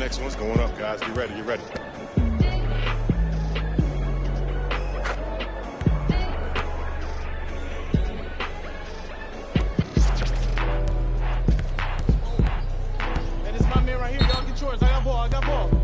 next one's going up, guys. Get ready, get ready. Hey, this is my man right here. Y'all get yours. I got ball. I got ball.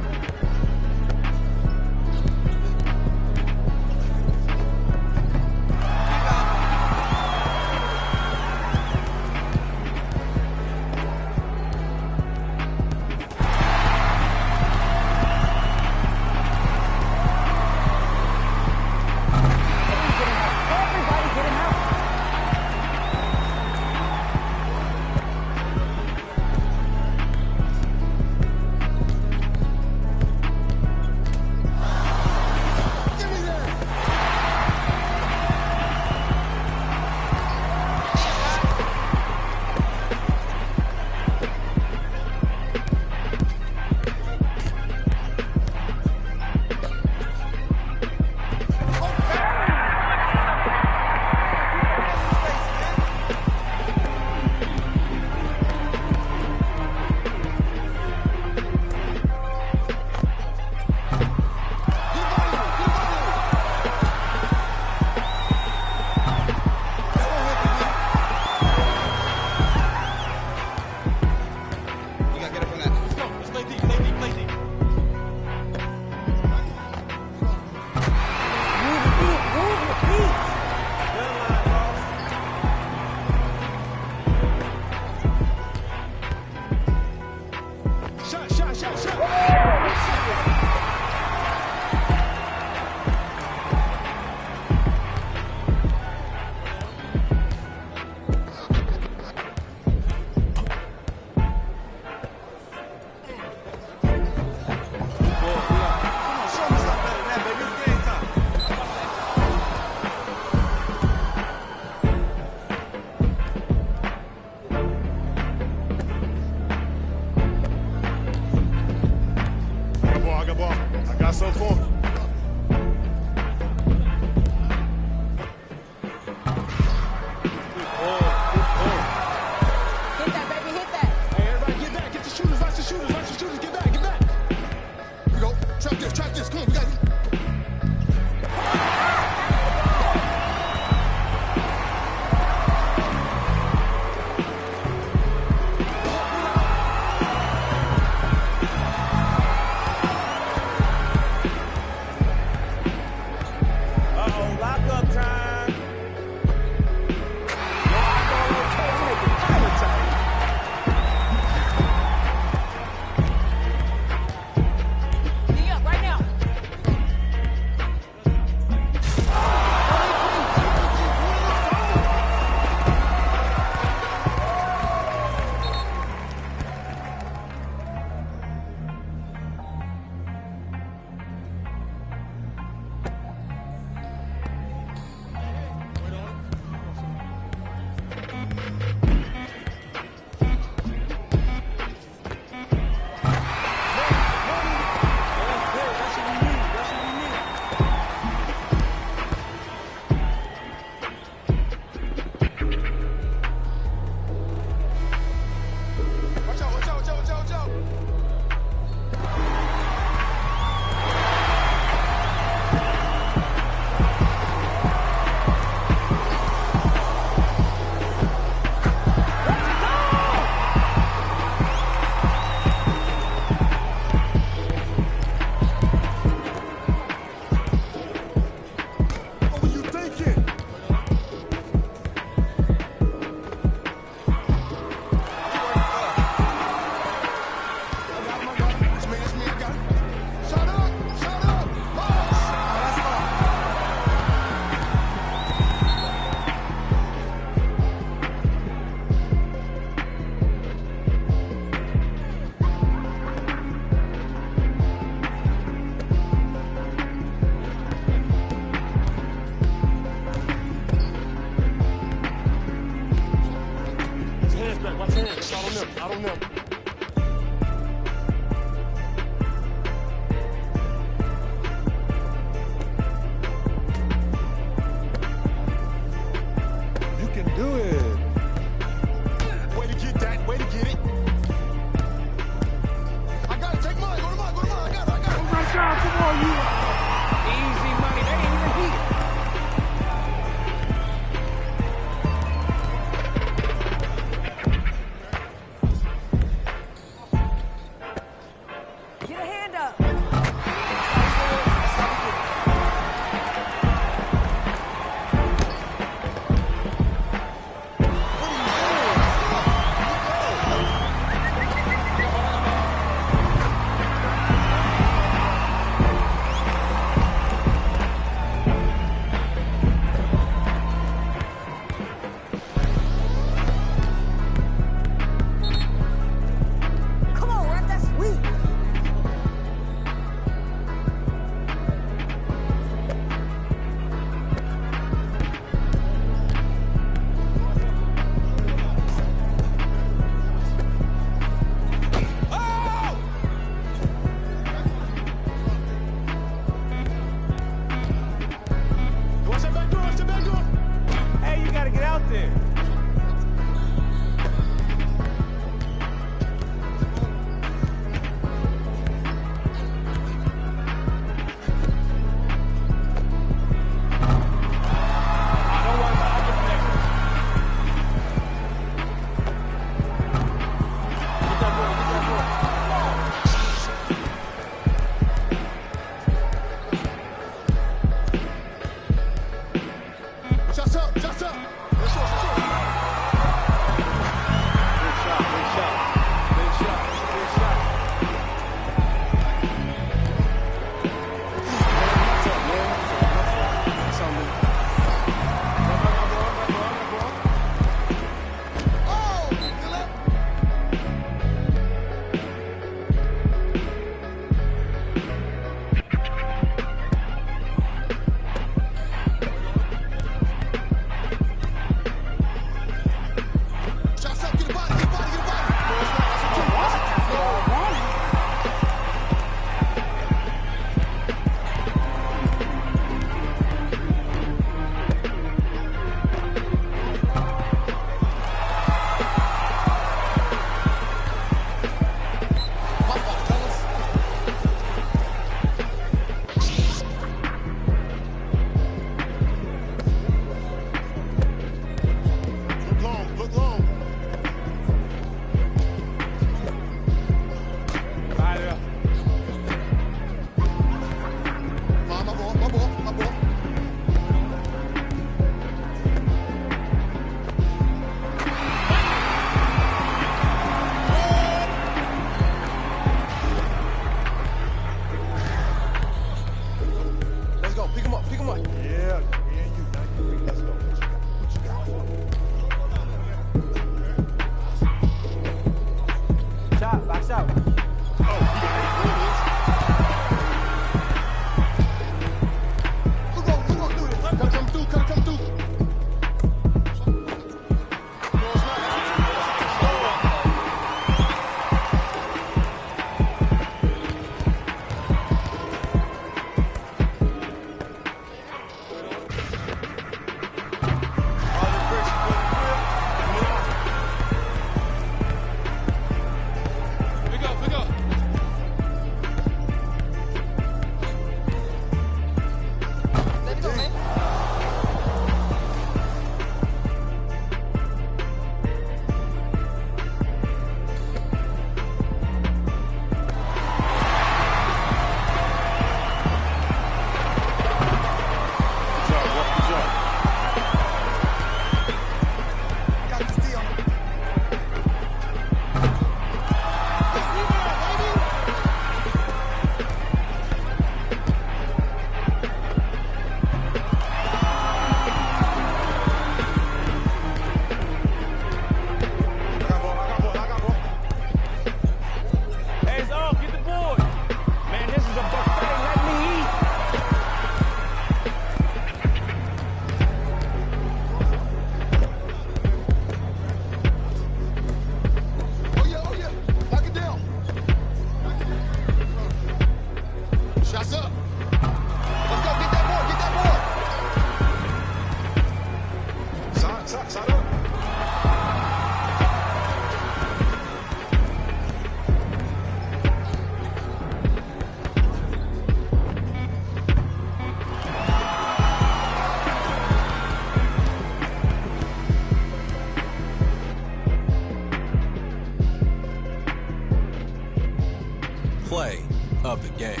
play of the game.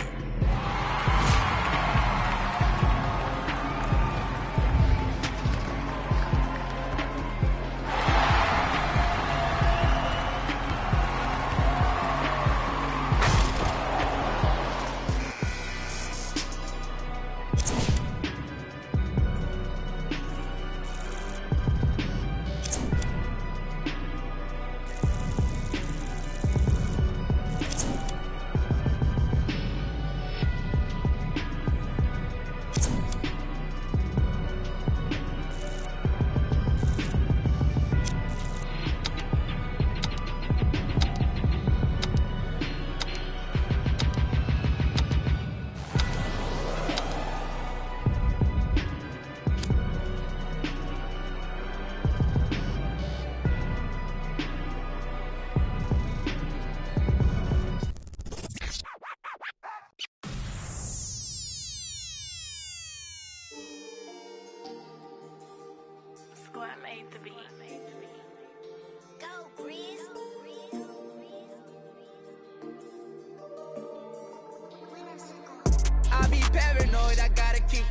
I be paranoid, I gotta keep.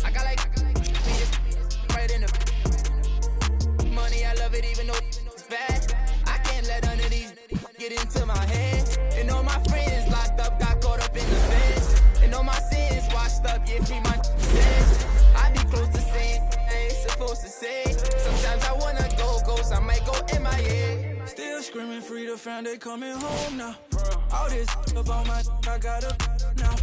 I got like right in the money. I love it even though it's bad. I can't let none of these get into my head. And all my friends locked up, got caught up in the fence. And all my sins washed up, yeah, free my sins. I be close to saying, I ain't supposed to say. Sometimes I wanna go ghost, I might go MIA. Still screaming free the fam, they coming home now. All this up on my, I gotta now.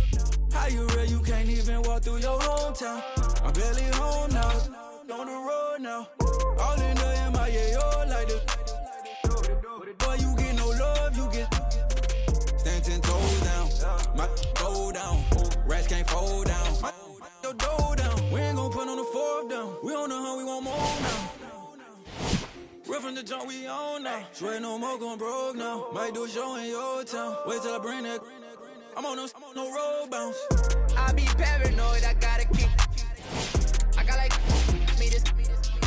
How you real, you can't even walk through your hometown. I'm barely home now, on the road now. All in the MIA, oh, like this. Boy, you get no love, you get stand 10 toes down. My go down, rats can't fold down. My your dough down, we ain't gon' put on the fourth down. We on the hunt, we want more now. Real from the jump, we on now. Swear no more gon' broke now. Might do a show in your town. Wait till I bring that. I'm on no road bounce. I be paranoid, I gotta keep. I got like me this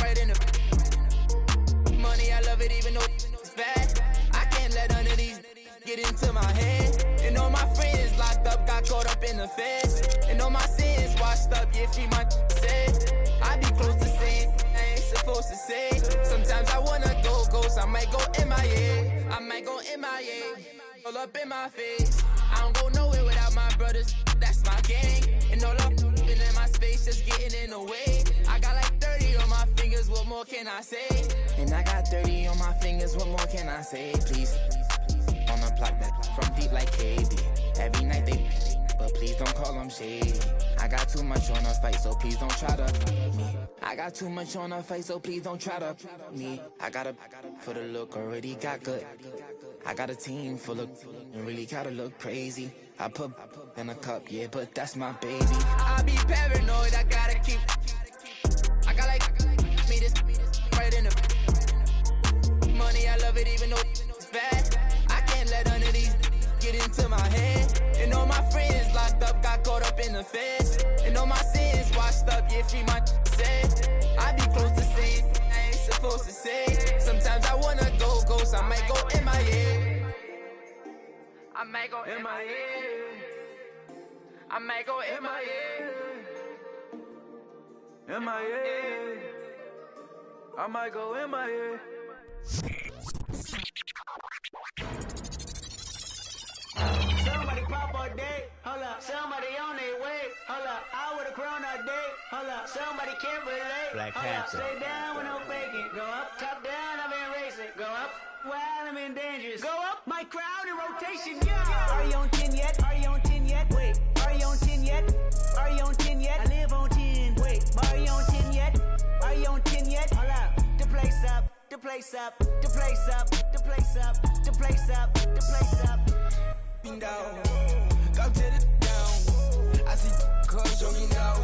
right in the money. I love it even though it's bad. I can't let none of these get into my head. And all my friends locked up, got caught up in the fence. And all my sins washed up, yeah, free my said. I be close to saying I ain't supposed to say. Sometimes I wanna go ghost, I might go MIA. I might go MIA, all up in my face. I don't go nowhere without my brothers, that's my gang. And all up in my space, just getting in the way. I got like 30 on my fingers, what more can I say? And I got 30 on my fingers, what more can I say? Please, on the block that from deep like KB. Every night they, but please don't call them shady. I got too much on the fight, so please don't try to me. I got too much on the fight, so please don't try to me. I gotta for the look, already got good. I got a team full of and really gotta look crazy. I put in a cup, yeah, but that's my baby. I be paranoid, I gotta keep. I got like me this right in the money. I love it even though it's bad. I can't let none of these get into my head. And all my friends locked up, got caught up in the fence. And all my sins washed up, yeah, free my said. I be close to saying I ain't supposed to say. Sometimes I wanna go ghost, I might go MIA. I might go MIA. I might go MIA. MIA. I might go MIA. Somebody pop all day, hold up. Somebody on their way, hold up. I with a crown all day, hold up. Somebody can't relate, Black hold Panther. up. Stay down with no faking. Go up, top down, I've been racing. Go up, wild, I'm in dangerous. Go up, my crowd in rotation, yeah. Are you on 10 yet? Are you on 10 yet? Wait, are you on 10 yet? Are you on 10 yet? I live on 10. Wait, are you on 10 yet? Are you on 10 yet? Hold up, the place up, the place up, the place up, the place up, the place up, the place up. Down, come to the down. I see cuz jogging down,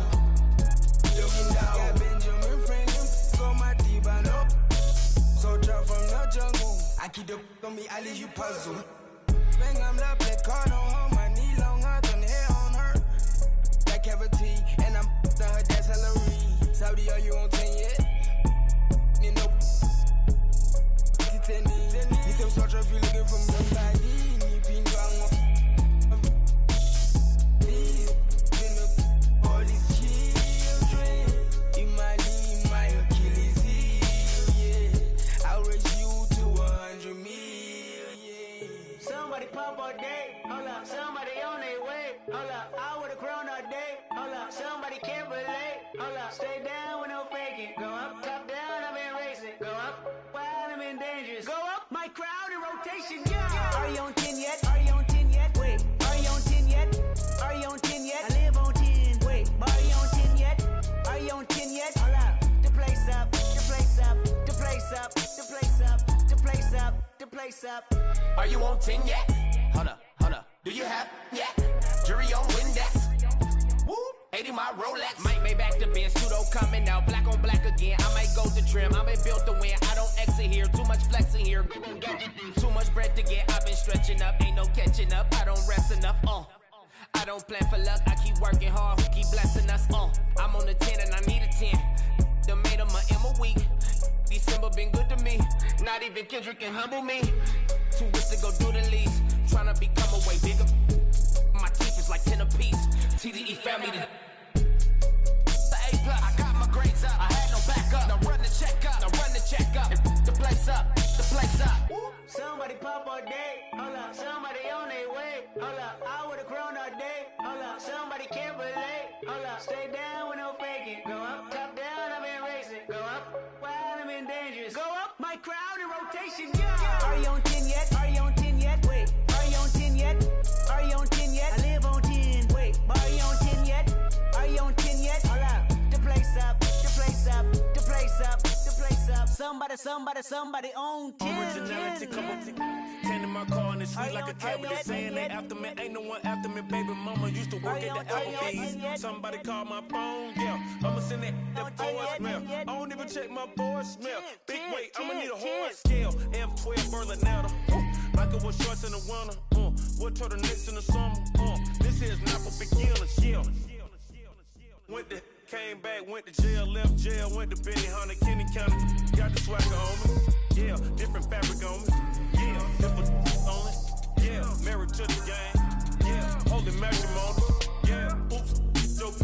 jogging down. Got Benjamin Franklin on my T-Bano. So drop from the jungle. I keep the on me, I leave you puzzle. Bang, I'm not black card on her, my knee long, I done hair on her. That cavity, and I'm to her, that's Hillary. Saudi, are you on 10 yet? Nino, Titani. He's some sort of you looking from somebody. Pin pop all day. Hold up, somebody on their way. Hold up, I would've grown all day. Hold up, somebody can't relate. Hold up, stay down with no faking. Go up, top down, I've been racing. Go up, wild, I'm in dangerous. Go up, my crowd in rotation, yeah. Are you on 10 yet? Are you on 10 yet? Wait, are you on 10 yet? Are you on 10 yet? I live on 10. Wait, are you on 10 yet? Are you on 10 yet? Hold up, the place up, the place up, the place up, the place up, the place up, the place up. Are you on 10 yet? Hold up. Do you have yet? Jury on Windex. Woo! 80 my Rolex. Might make back the Benz. Pseudo coming out. Black on black again. I might go to trim. I been built to win. I don't exit here. Too much flexing here. Too much bread to get. I've been stretching up. Ain't no catching up. I don't rest enough. I don't plan for luck. I keep working hard. Who keep blessing us? I'm on the 10 and I need a 10. The made of my M a week. December been good to me. Not even Kendrick can humble me. Too rich to go do the least. Tryna become a way bigger. My teeth is like 10 apiece. TDE family to the A+. I got my grades up. I had no backup. Now run the check up. And the place up. The place up. Somebody pop all day. Hold up, somebody on their way. Hold up, I would've grown all day. Hold up, somebody can't relate. Hold up, stay down with no faking. Go up, top down, I've been racing. Go up, wild, I'm in dangerous. Go up, my crowd in rotation, yeah. Are you on 10 yet? Are you on 10 yet? Wait, are you on 10 yet? Are you on 10 yet? I live on 10. Wait, are you on 10 yet? Are you on 10 yet? Hold up, the place up, the place up, the place up, the place up. Somebody on 10. Originality, come on, 10 in my car and it's sweet like a cabinet. Saying they after me, ain't no one after me. Baby mama used to work at the Applebee's. Somebody call my phone, yeah. I'ma send that voicemail. I don't even check my voicemail. Big weight, I'ma need a horse scale. F12 Berlinetta. Like it was shorts in the winter. What turtlenecks in the summer. This here's not for beginners, yeah. Came back, went to jail, left jail, went to Benny Hunter, Kenny County. Got the swagger on me, yeah. Different fabric on me, yeah. Different on it, yeah. Married to the game, yeah. Holy matrimony, yeah. Oops, joke.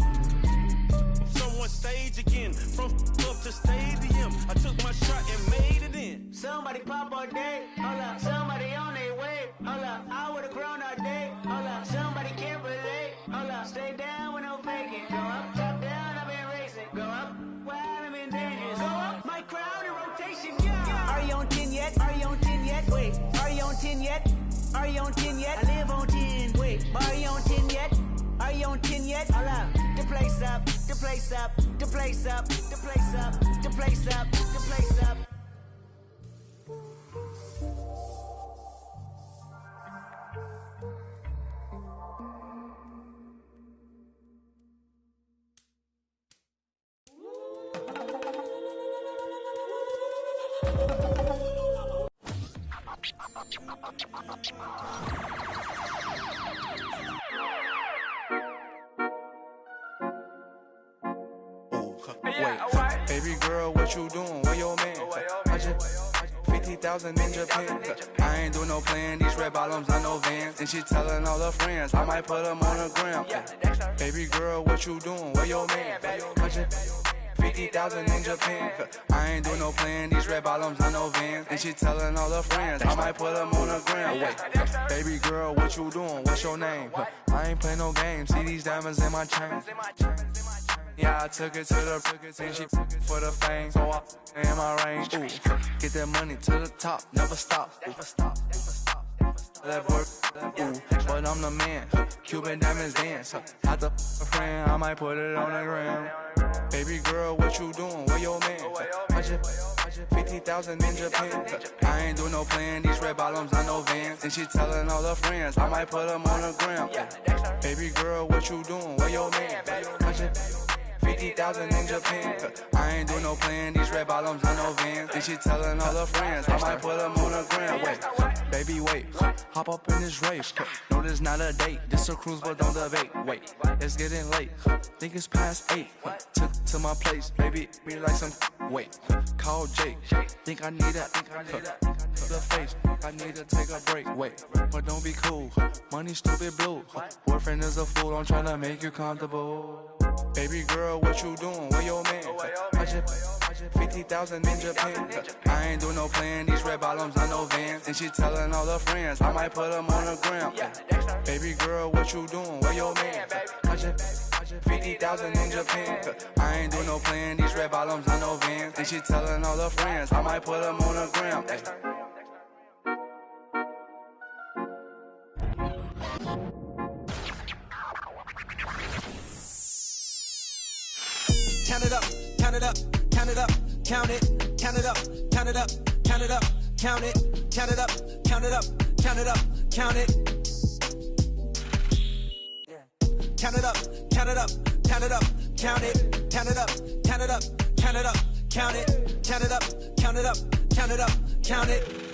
Someone stage again, from up to stadium. I took my shot and made it in. Somebody pop all day, hold up. Somebody on their way, hold up. I would've grown all day, hold up. Somebody can't relate, hold up. Stay down with no faking. Go up, top down, I've been racing. Go up, wild, I'm in dangerous. Go up, my crowd in rotation, yeah. Are you on 10 yet? Are you on 10 yet? Wait, are you on 10 yet? Are you on 10 yet? I live on 10. Wait, are you on 10 yet? Are you on 10 yet? Hold up, the place up, the place up, the place up, the place up, the place up, the place up. Wait, baby girl, what you doing? Where your man? I just 50,000 in Japan. I ain't doing no plan. These red bottoms, I know Vans. And she telling all her friends, I might put them on the gram. Baby girl, what you doing? Where your man? I just 50,000 in Japan. I ain't doing no plan. These red bottoms, I know Vans. And she telling all her friends, I might put them on the gram. Wait, baby girl, what you doing? What's your name? I ain't playing no games. See these diamonds in my chain. Yeah, I took it to the and she for the fame. So I in my range. Ooh, get that money to the top, never stop. That work, ooh, but I'm the man. Cuban diamonds dance. Had the friend, I might put it on the gram. Baby girl, what you doing? Where your man? I just 50,000 in Japan. I ain't doing no plan. These red bottoms, I know Vans. And she telling all her friends, I might put them on the gram. Baby girl, what you doing? Where your man? I just 50,000 in Japan. I ain't doing no plan. These red bottoms, I know Vans. And she telling all her friends, I might put them on the gram. Wait, baby, wait. Hop up in this race. No, this not a date. This a cruise, but don't debate. Wait, it's getting late. Think it's past 8. Took to my place, baby, me like some. Wait, call Jake. Think I need that. The face. I need to take a break. Wait, but don't be cool. Money stupid blue. Boyfriend is a fool. I'm trying to make you comfortable. Baby girl, what you doing? Where your man? I just 50,000 in Japan. I ain't do no plan. These red bottoms, I know Vans. And she telling all her friends, I might put them on the gram. Baby girl, what you doing? Where your man? I just 50,000 in Japan. I ain't do no plan. These red bottoms, I know Vans. And she telling all her friends, I might put them on the gram. Count it up, count it up, count it up, count it, count it up, count it up, count it up, count it, count it up, count it up, count it up, count it. Count it up, count it up, count it up, count it, count it up, count it up, count it up, count it, count it up, count it up, count it up, count it.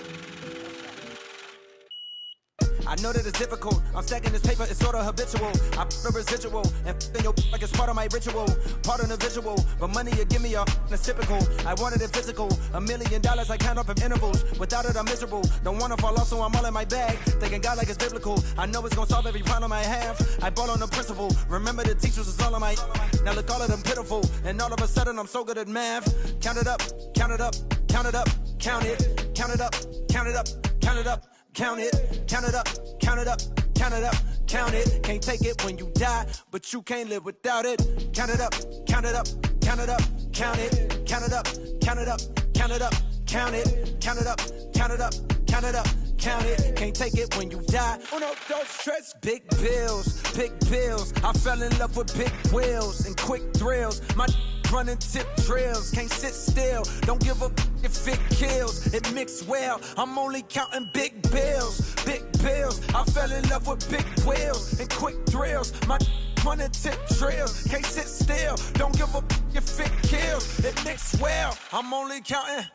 I know that it's difficult. I'm stacking this paper, it's sorta habitual. I put a residual and f***ing your like it's part of my ritual, part of the visual. But money you give me that's typical. I wanted it physical. $1 million I count up in intervals. Without it I'm miserable. Don't wanna fall off, so I'm all in my bag. Thinking God like it's biblical. I know it's gonna solve every problem I have. I ball on the principle. Remember the teachers was all on my. Now look, all of them pitiful. And all of a sudden I'm so good at math. Count it up, count it up, count it up, count it, count it up, count it up, count it up. Count it, count it up, count it up, count it up, count it. Can't take it when you die, but you can't live without it. Count it up, count it up, count it up, count it, count it up, count it up, count it up, count it, count it up, count it up, count it up, count it. Can't take it when you die. Uno, dos, tres. Big bills, big bills. I fell in love with big wheels and quick thrills. My running tip drills, can't sit still. Don't give up if it kills. It mixed well. I'm only counting big bills, big bills. I fell in love with big wheels and quick thrills. My running tip drills, can't sit still. Don't give up if it kills. It mixed well. I'm only counting.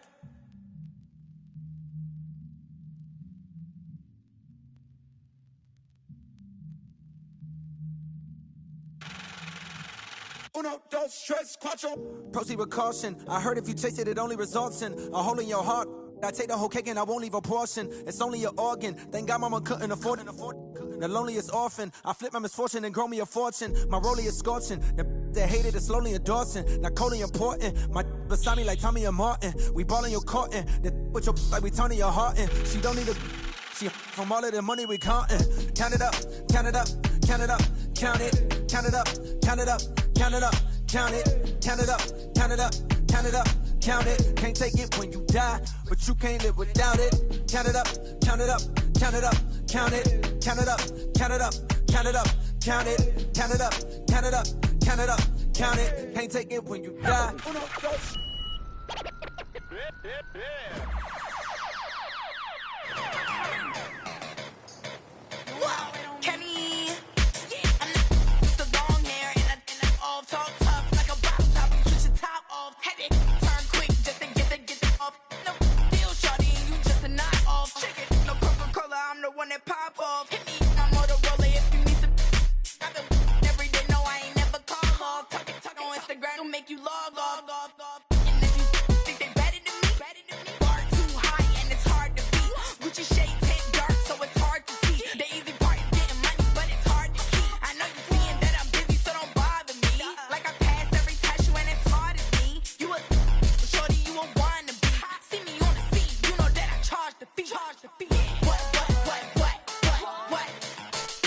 Uno, dos, tres, cuatro. Proceed with caution. I heard if you taste it, it only results in a hole in your heart. I take the whole cake and I won't leave a portion. It's only an organ. Thank God mama couldn't afford it. The loneliest orphan. I flip my misfortune and grow me a fortune. My rollie is scorching. The that hated is slowly endorsing. Not coldly important. My beside me like Tommy and Martin. We ballin' your carton. The with your like we Tony your heart in. She don't need a. She from all of the money we countin'. Count it up, count it up, count it up, count it, count it up, count it up. Count it up, count it, count it up, count it up, count it up, count it. Can't take it when you die, but you can't live without it. Count it up, count it up, count it up, count it, count it up, count it up, count it up, count it, count it up, count it up, count it up, count it. Can't take it when you die. Uno, dos. Wow, Kenny. Talk tough like a bottle top. You switch your top off. Had it turn quick just to get it off. No deal, shawty, and you just a knock off. Check it, no Coca-Cola, I'm the one that pop off. Hit me, I'm Motorola if you need some. I've been every day, no, I ain't never call off. Talk on Instagram, will make you log off. And if you think they better than me, bar too high and it's hard to beat. Gucci shades hit dark, so it's hard to see. The easy part is getting money, but it's hard to keep. I know you seeing that I'm busy, so don't bother me. Like I passed every test, you ain't as smart as me. You a shorty, you a wannabe. See me on the scene, you know that I charge the fee. What?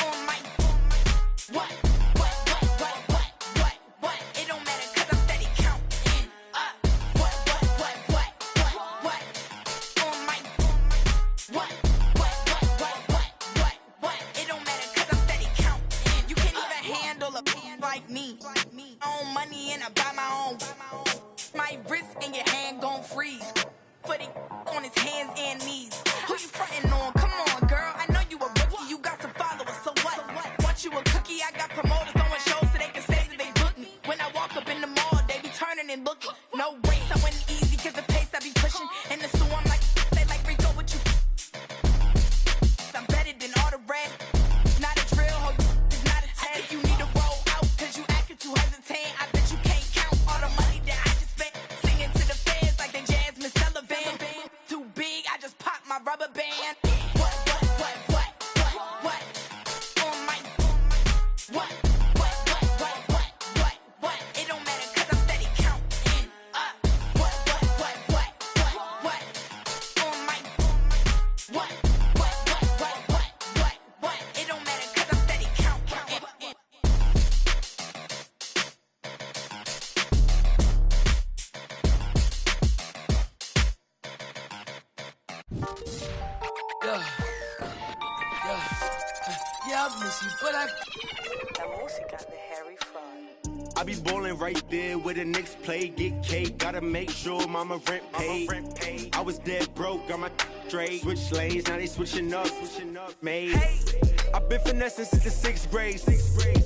On my what? It don't matter 'cause I'm steady counting up. What? On my what? It don't matter 'cause I'm steady counting. You can't even handle a like me. I own money and I buy my own. My wrist and your hand gon' freeze. Put it on his hands and knees. Who you frontin' on? Come on, girl. I know you a rookie. You got some followers, so what? Want you a cookie? I got promoters throwing shows so they can say that they book me. When I walk up in the mall, they be turning and looking. No way, so it ain't easy 'cause the pace I be pushing. And the store I'm like, they like Rico with you. I'm better than all the rest. Not a drill, ho, it's not a test. You need to roll out 'cause you acting too hesitant. I bet you can't count all the money that I just spent singing to the fans. Yeah, I miss you, but I... La música de Harry Fraud. I be ballin' right there where the Knicks play, get cake. Gotta make sure mama rent paid. I was dead broke, got my straight. Switch lanes, now they switching up, made. I been finessing since the 6th grade.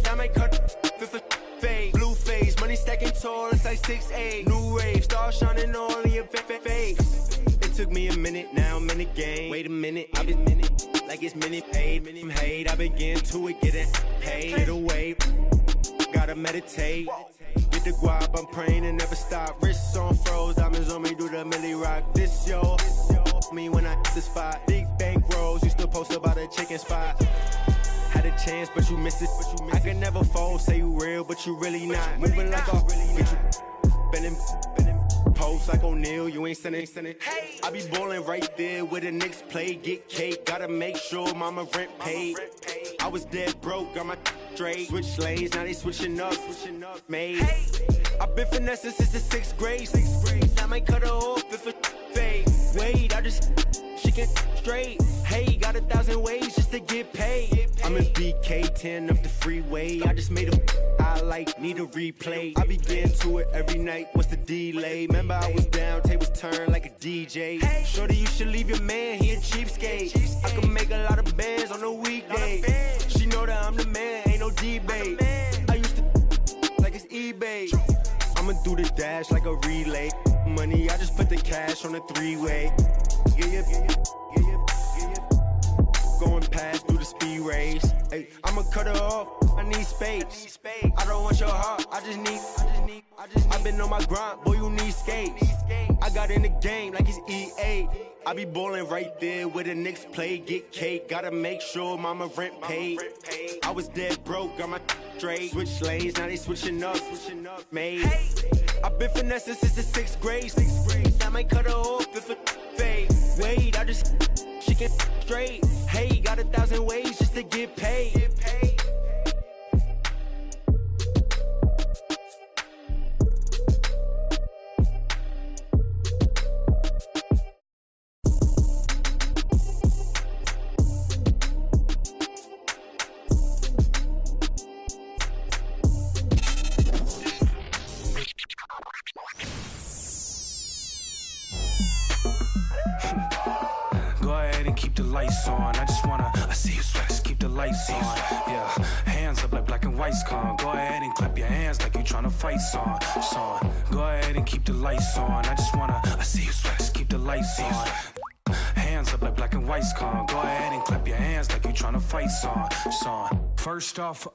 I might cut fifth fade. Blue face, money stacking tall, it's like 6'8". New wave, star shining all in your face. It took me a minute, now I'm in the game. Wait a minute, I been like it's minute paid, minute hate. I begin to it, getting paid. Get away, gotta meditate. Get the guap, I'm praying and never stop. Wrists on froze, diamonds on me, do the milli rock. This yo, me when I hit the spot. Big bank rolls, used to post about a chicken spot. Had a chance, but you missed it. I can never fold, say you real, but you really not. Moving like a get you bending. Post like O'Neal, you ain't sending. I be ballin' right there where the Knicks play, get cake. Gotta make sure mama rent paid. I was dead broke, got my straight. Switch lanes, now they switching up, made. I been finessing since the 6th grade. I might cut her off if it fade. Wait, I just she can straight. Hey, got 1,000 ways just to get paid. I'm in BK10 up the freeway. I just made a highlight, need a replay. I begin to it every night. What's the delay? Remember I was down, tables turned like a DJ. Shorty, you should leave your man, he a cheapskate. I can make a lot of bands on a weekday. She know that I'm the man, ain't no debate. I used to like it's eBay. I'ma do the dash like a relay. Money, I just put the cash on a 3-way. Going past through the speed race. Hey, I'ma cut her off. I need space. I don't want your heart. I just need. I've been on my grind, boy. You need skates. I got in the game like it's EA. I be ballin' right there where the Knicks play, get cake. Gotta make sure mama rent paid. I was dead broke, got my straight. Switch lanes, now they switching up, made. I been finessing since the 6th grade. I might cut her off if it fade. Wait, I just she can straight. Hey, got 1,000 ways just to get paid. Lights on, I just wanna, I see you sweat, just keep the lights on. Yeah, hands up like black and white's con. Go ahead and clap your hands like you tryna fight song. Go ahead and keep the lights on. I just wanna, I see you sweat, just keep the lights on. Hands up like black and white's con. Go ahead and clap your hands like you tryna fight song. First off,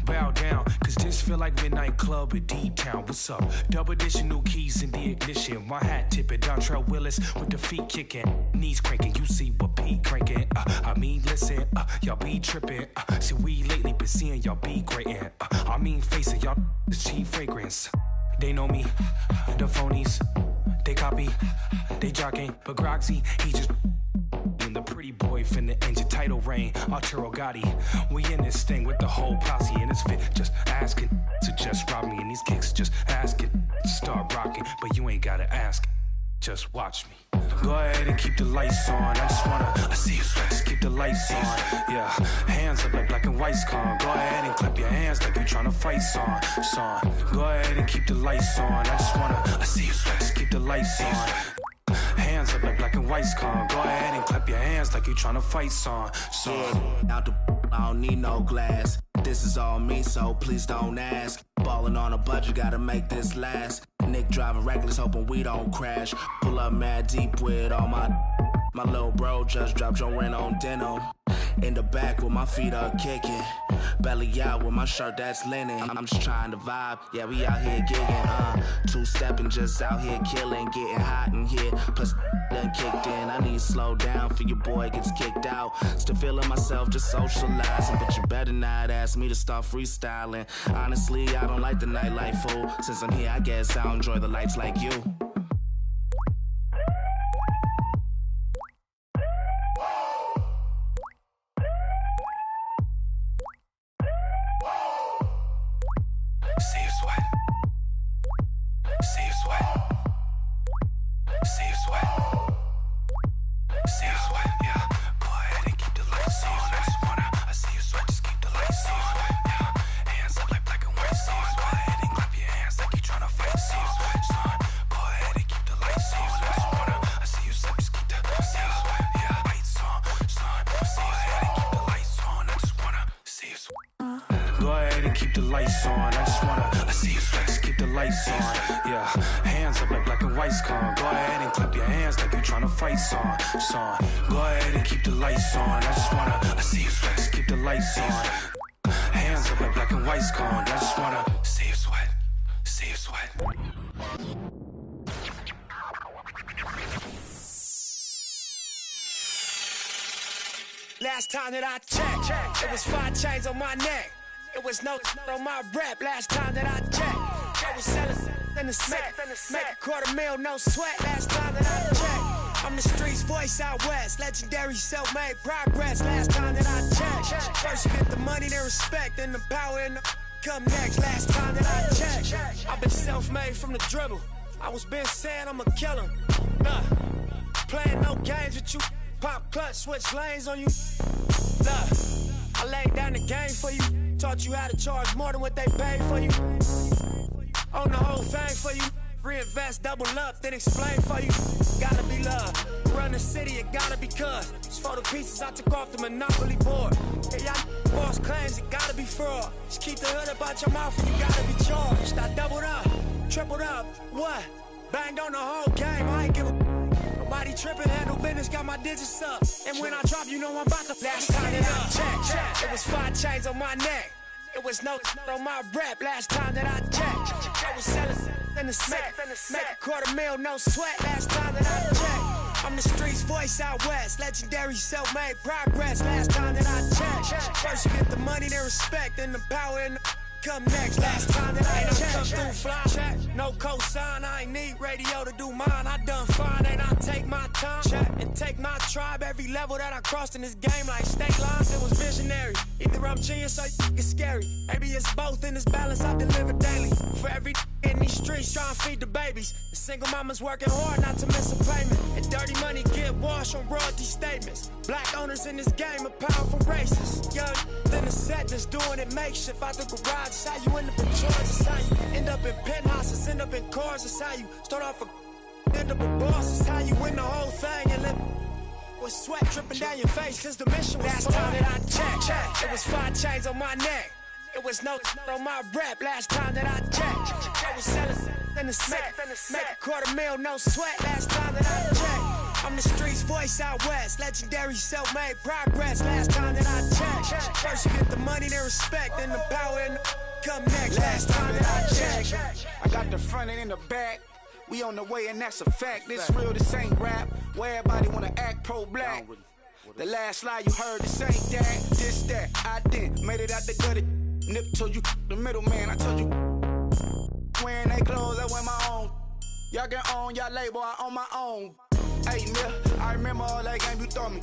bow down, cause this feel like midnight club at D-Town. What's up? Double edition, new keys in the ignition. My hat tipping, Dontrell Willis with the feet kicking. Knees cranking, you see what Pete cranking. I mean, listen, y'all be tripping. See, we lately been seeing y'all be grating. I mean, face it, y'all is cheap fragrance. They know me, the phonies. They copy, they jocking. But Groxy, he just... the pretty boy finna end your title reign. Arturo Gotti, we in this thing with the whole posse in this fit. Just asking to just rob me in these kicks. Just asking to start rocking, but you ain't gotta ask. Just watch me. Go ahead and keep the lights on. I just wanna, I see you sweat, just keep the lights on. Yeah, hands up like black and white's con. Go ahead and clap your hands like you tryna fight song. Go ahead and keep the lights on. I just wanna, I see you sweat, just keep the lights on. Hands up like black and white's con. Go ahead and clap your hands like you tryna fight song. Out the I don't need no glass. This is all me, so please don't ask. Ballin' on a budget, gotta make this last. Nick driving reckless, hoping we don't crash. Pull up mad deep with all my little bro just dropped your rent on denim. In the back with my feet up kicking. Belly out with my shirt that's linen. I'm just trying to vibe, yeah, we out here gigging. Two-stepping, just out here killing. Getting hot in here, plus done kicked in. I need to slow down for your boy gets kicked out. Still feeling myself, just socializing. But you better not ask me to start freestyling. Honestly, I don't like the nightlife, fool. Since I'm here, I guess I'll enjoy the lights like you. See you sweat. See you sweat. See you sweat. See you sweat. Yeah. Go ahead and keep the lights on. I just wanna, I see you sweat. Go ahead and keep the lights on. I just wanna see you sweat, just keep the lights on. Yeah, hands up like black and white's con. Go ahead and clap your hands like you tryna fight song. Go ahead and keep the lights on. I just wanna see you sweat, just keep the lights on. Hands up like black and white's con. I just wanna see you sweat, see you sweat. Last time that I checked, it was 5 chains on my neck. It was no on my rep. Last time that I checked, I was selling in the set. Make a $250,000, no sweat. Last time that I checked, I'm the streets voice out west. Legendary self-made progress. Last time that I checked, first you get the money, then respect, then the power and the come next. Last time that I checked, I've been self-made from the dribble. I was been saying I'ma kill him. Playing no games with you. Pop clutch, switch lanes on you. Look, I laid down the game for you. Taught you how to charge more than what they paid for you. Own the whole thing for you. Reinvest, double up, then explain for you. Gotta be love. Run the city, it gotta be cuz. Just for the pieces I took off the monopoly board. Hey, y'all false claims, it gotta be fraud. Just keep the hood up out your mouth and you gotta be charged. I doubled up, tripled up, what? Banged on the whole game, I ain't give a nobody tripping, handle business, got my digits up. And when I drop, you know I'm about to last time that I checked, it was 5 chains on my neck. It was no on my rep. Last time that I checked, I was selling in the set. Make a $250,000, no sweat. Last time that I checked, I'm the streets voice out west. Legendary self-made progress. Last time that I checked, first you get the money, then respect, then the power and the come next. Last time that I checked, come through fly check. No cosign, I ain't need radio to do mine. I done fine, and I take my time and take my tribe. Every level that I crossed in this game, like state lines, it was visionary. Either I'm genius or it's scary. Maybe it's both in this balance I deliver daily. For every in these streets trying to feed the babies. The single mama's working hard not to miss a payment. And dirty money get washed on royalty statements. Black owners in this game are powerful racists. Young, then the set just doing it makeshift out the garage. It's how you end up in charge. It's how you end up in penthouses, end up in cars. It's how you start off a end up a boss. It's how you win the whole thing and live with sweat dripping down your face. Cause the mission was last time that I checked, it was 5 chains on my neck. It was no on my rep. Last time that I checked, I was selling in the set. Make a $250,000, no sweat. Last time that I checked, I'm the streets voice out west. Legendary self-made progress. Last time that I checked, first you get the money, then respect, then the power and the come next. Last time that I checked, I got the front and in the back. We on the way and that's a fact. This real, this ain't rap. Where everybody wanna act pro-black. The last lie you heard, this ain't that. This, that, I didn't. Made it out the gutter. Nip told you the middleman. I told you wearing they clothes, I wear my own. Y'all get on y'all label, I own my own. Hey, Mill, I remember all that game you throw me.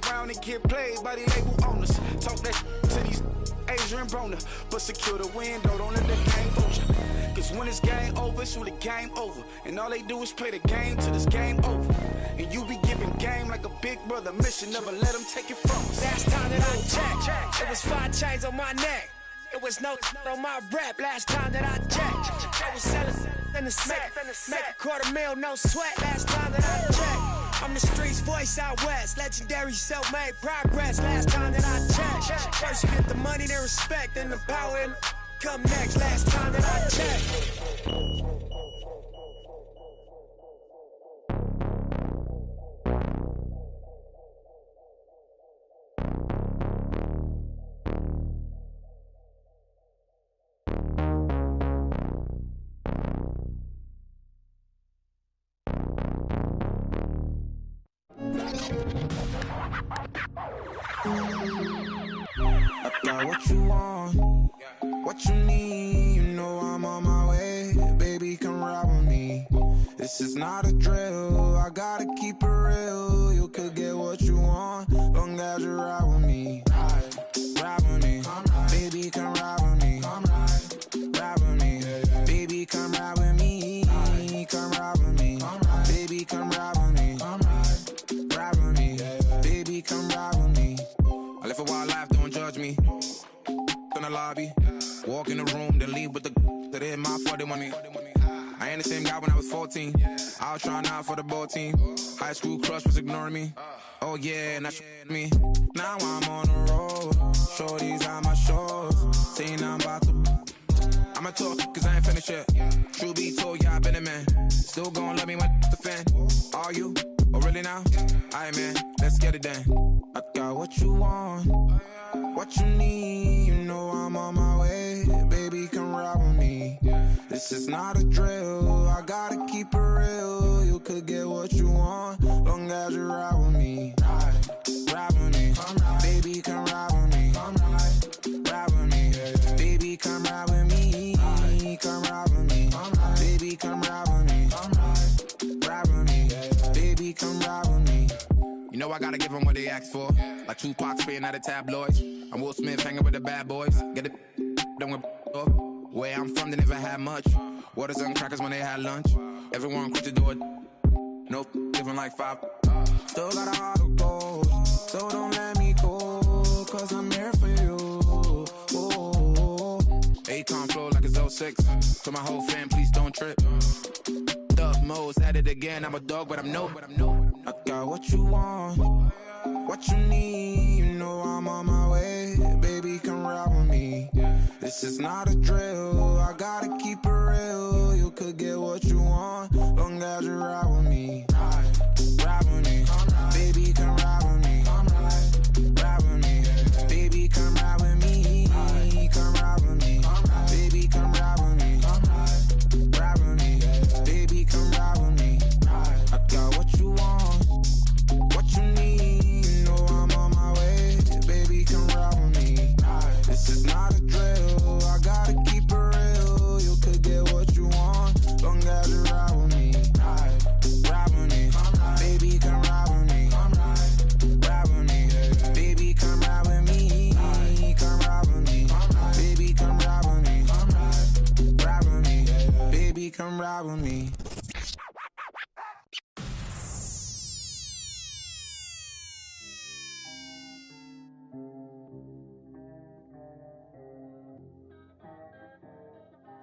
Around and get played by the label owners. Talk that to these Asian Broner. But secure the window, don't let the game vote you. Cause when it's game over, it's really game over. And all they do is play the game till this game over. And you be giving game like a big brother mission. Never let them take it from us. Last time that I checked, it was 5 chains on my neck. It was no on my rep. Last time that I checked, I was selling in the set. Make a $250,000, no sweat. Last time that I checked, I'm the streets voice out west. Legendary self-made progress. Last time that I checked, first you get the money, then respect, then the power and come next. Last time that I checked. I got what you want, what you need. You know I'm on my way, baby, come ride with me. This is not a drill, I gotta keep it real. You could get what you want, long as you ride with me. Ride with me, baby, come ride with me. Ride with me, baby, come ride with me. Come ride with me, baby, come ride with me. Ride with me, baby, come ride with me. I live a wild life, don't judge me. In the lobby, walk in the room, then leave with the that hit my 40 want me. I ain't the same guy when I was 14. I was trying out for the ball team. High school crush was ignoring me. Oh yeah, and that me. Now I'm on the road. Shorties on my shores. Saying my talk, cause I ain't finished yet. True be told, yeah, I been a man. Still gon' love me when the fan. Are you? Oh, really now? Aight, man, let's get it done. I got what you want, what you need. You know I'm on my way. Baby, come ride with me. This is not a drill. I gotta keep it real. You could get what you want, long as you ride with me. Ride with me. Baby, come ride with me. Ride with me. Baby, come ride with me. Come ride with me. Baby, come ride with me. Ride with me. Baby, come ride with me. You know I gotta give them what they ask for. Like Tupac spitting at the tabloids. I'm Will Smith hanging with the bad boys. Get it done with off. Where I'm from, they never had much. Waters and crackers when they had lunch. Everyone quick to do it. Nope, living like 5. Still got a heart of gold. So don't let me go, cause I'm here for you. Akon flow like it's 06. To my whole fam, please don't trip. Dub modes at it again. I'm a dog, but I'm no. I got what you want, what you need. You know I'm on my way. Baby, come ride with me. This is not a drill. I gotta keep it real. You could get what you want, long as you ride with me. Ride with me. Baby, come ride with me. Ride with me. Baby, come ride with me. Come ride with me. Baby, come ride with me. Ride with me. Baby, come ride with me. I got what you want, what you need. You know I'm on my way. Baby, come ride with me. This is not a drill. I gotta keep it real. You could get what you want, long as you ride with me. Ride with me. Baby, come ride with me. Ride with me. Baby, come ride with me. Come ride with me. Baby, come ride with me. Ride with me. Baby, come ride with me.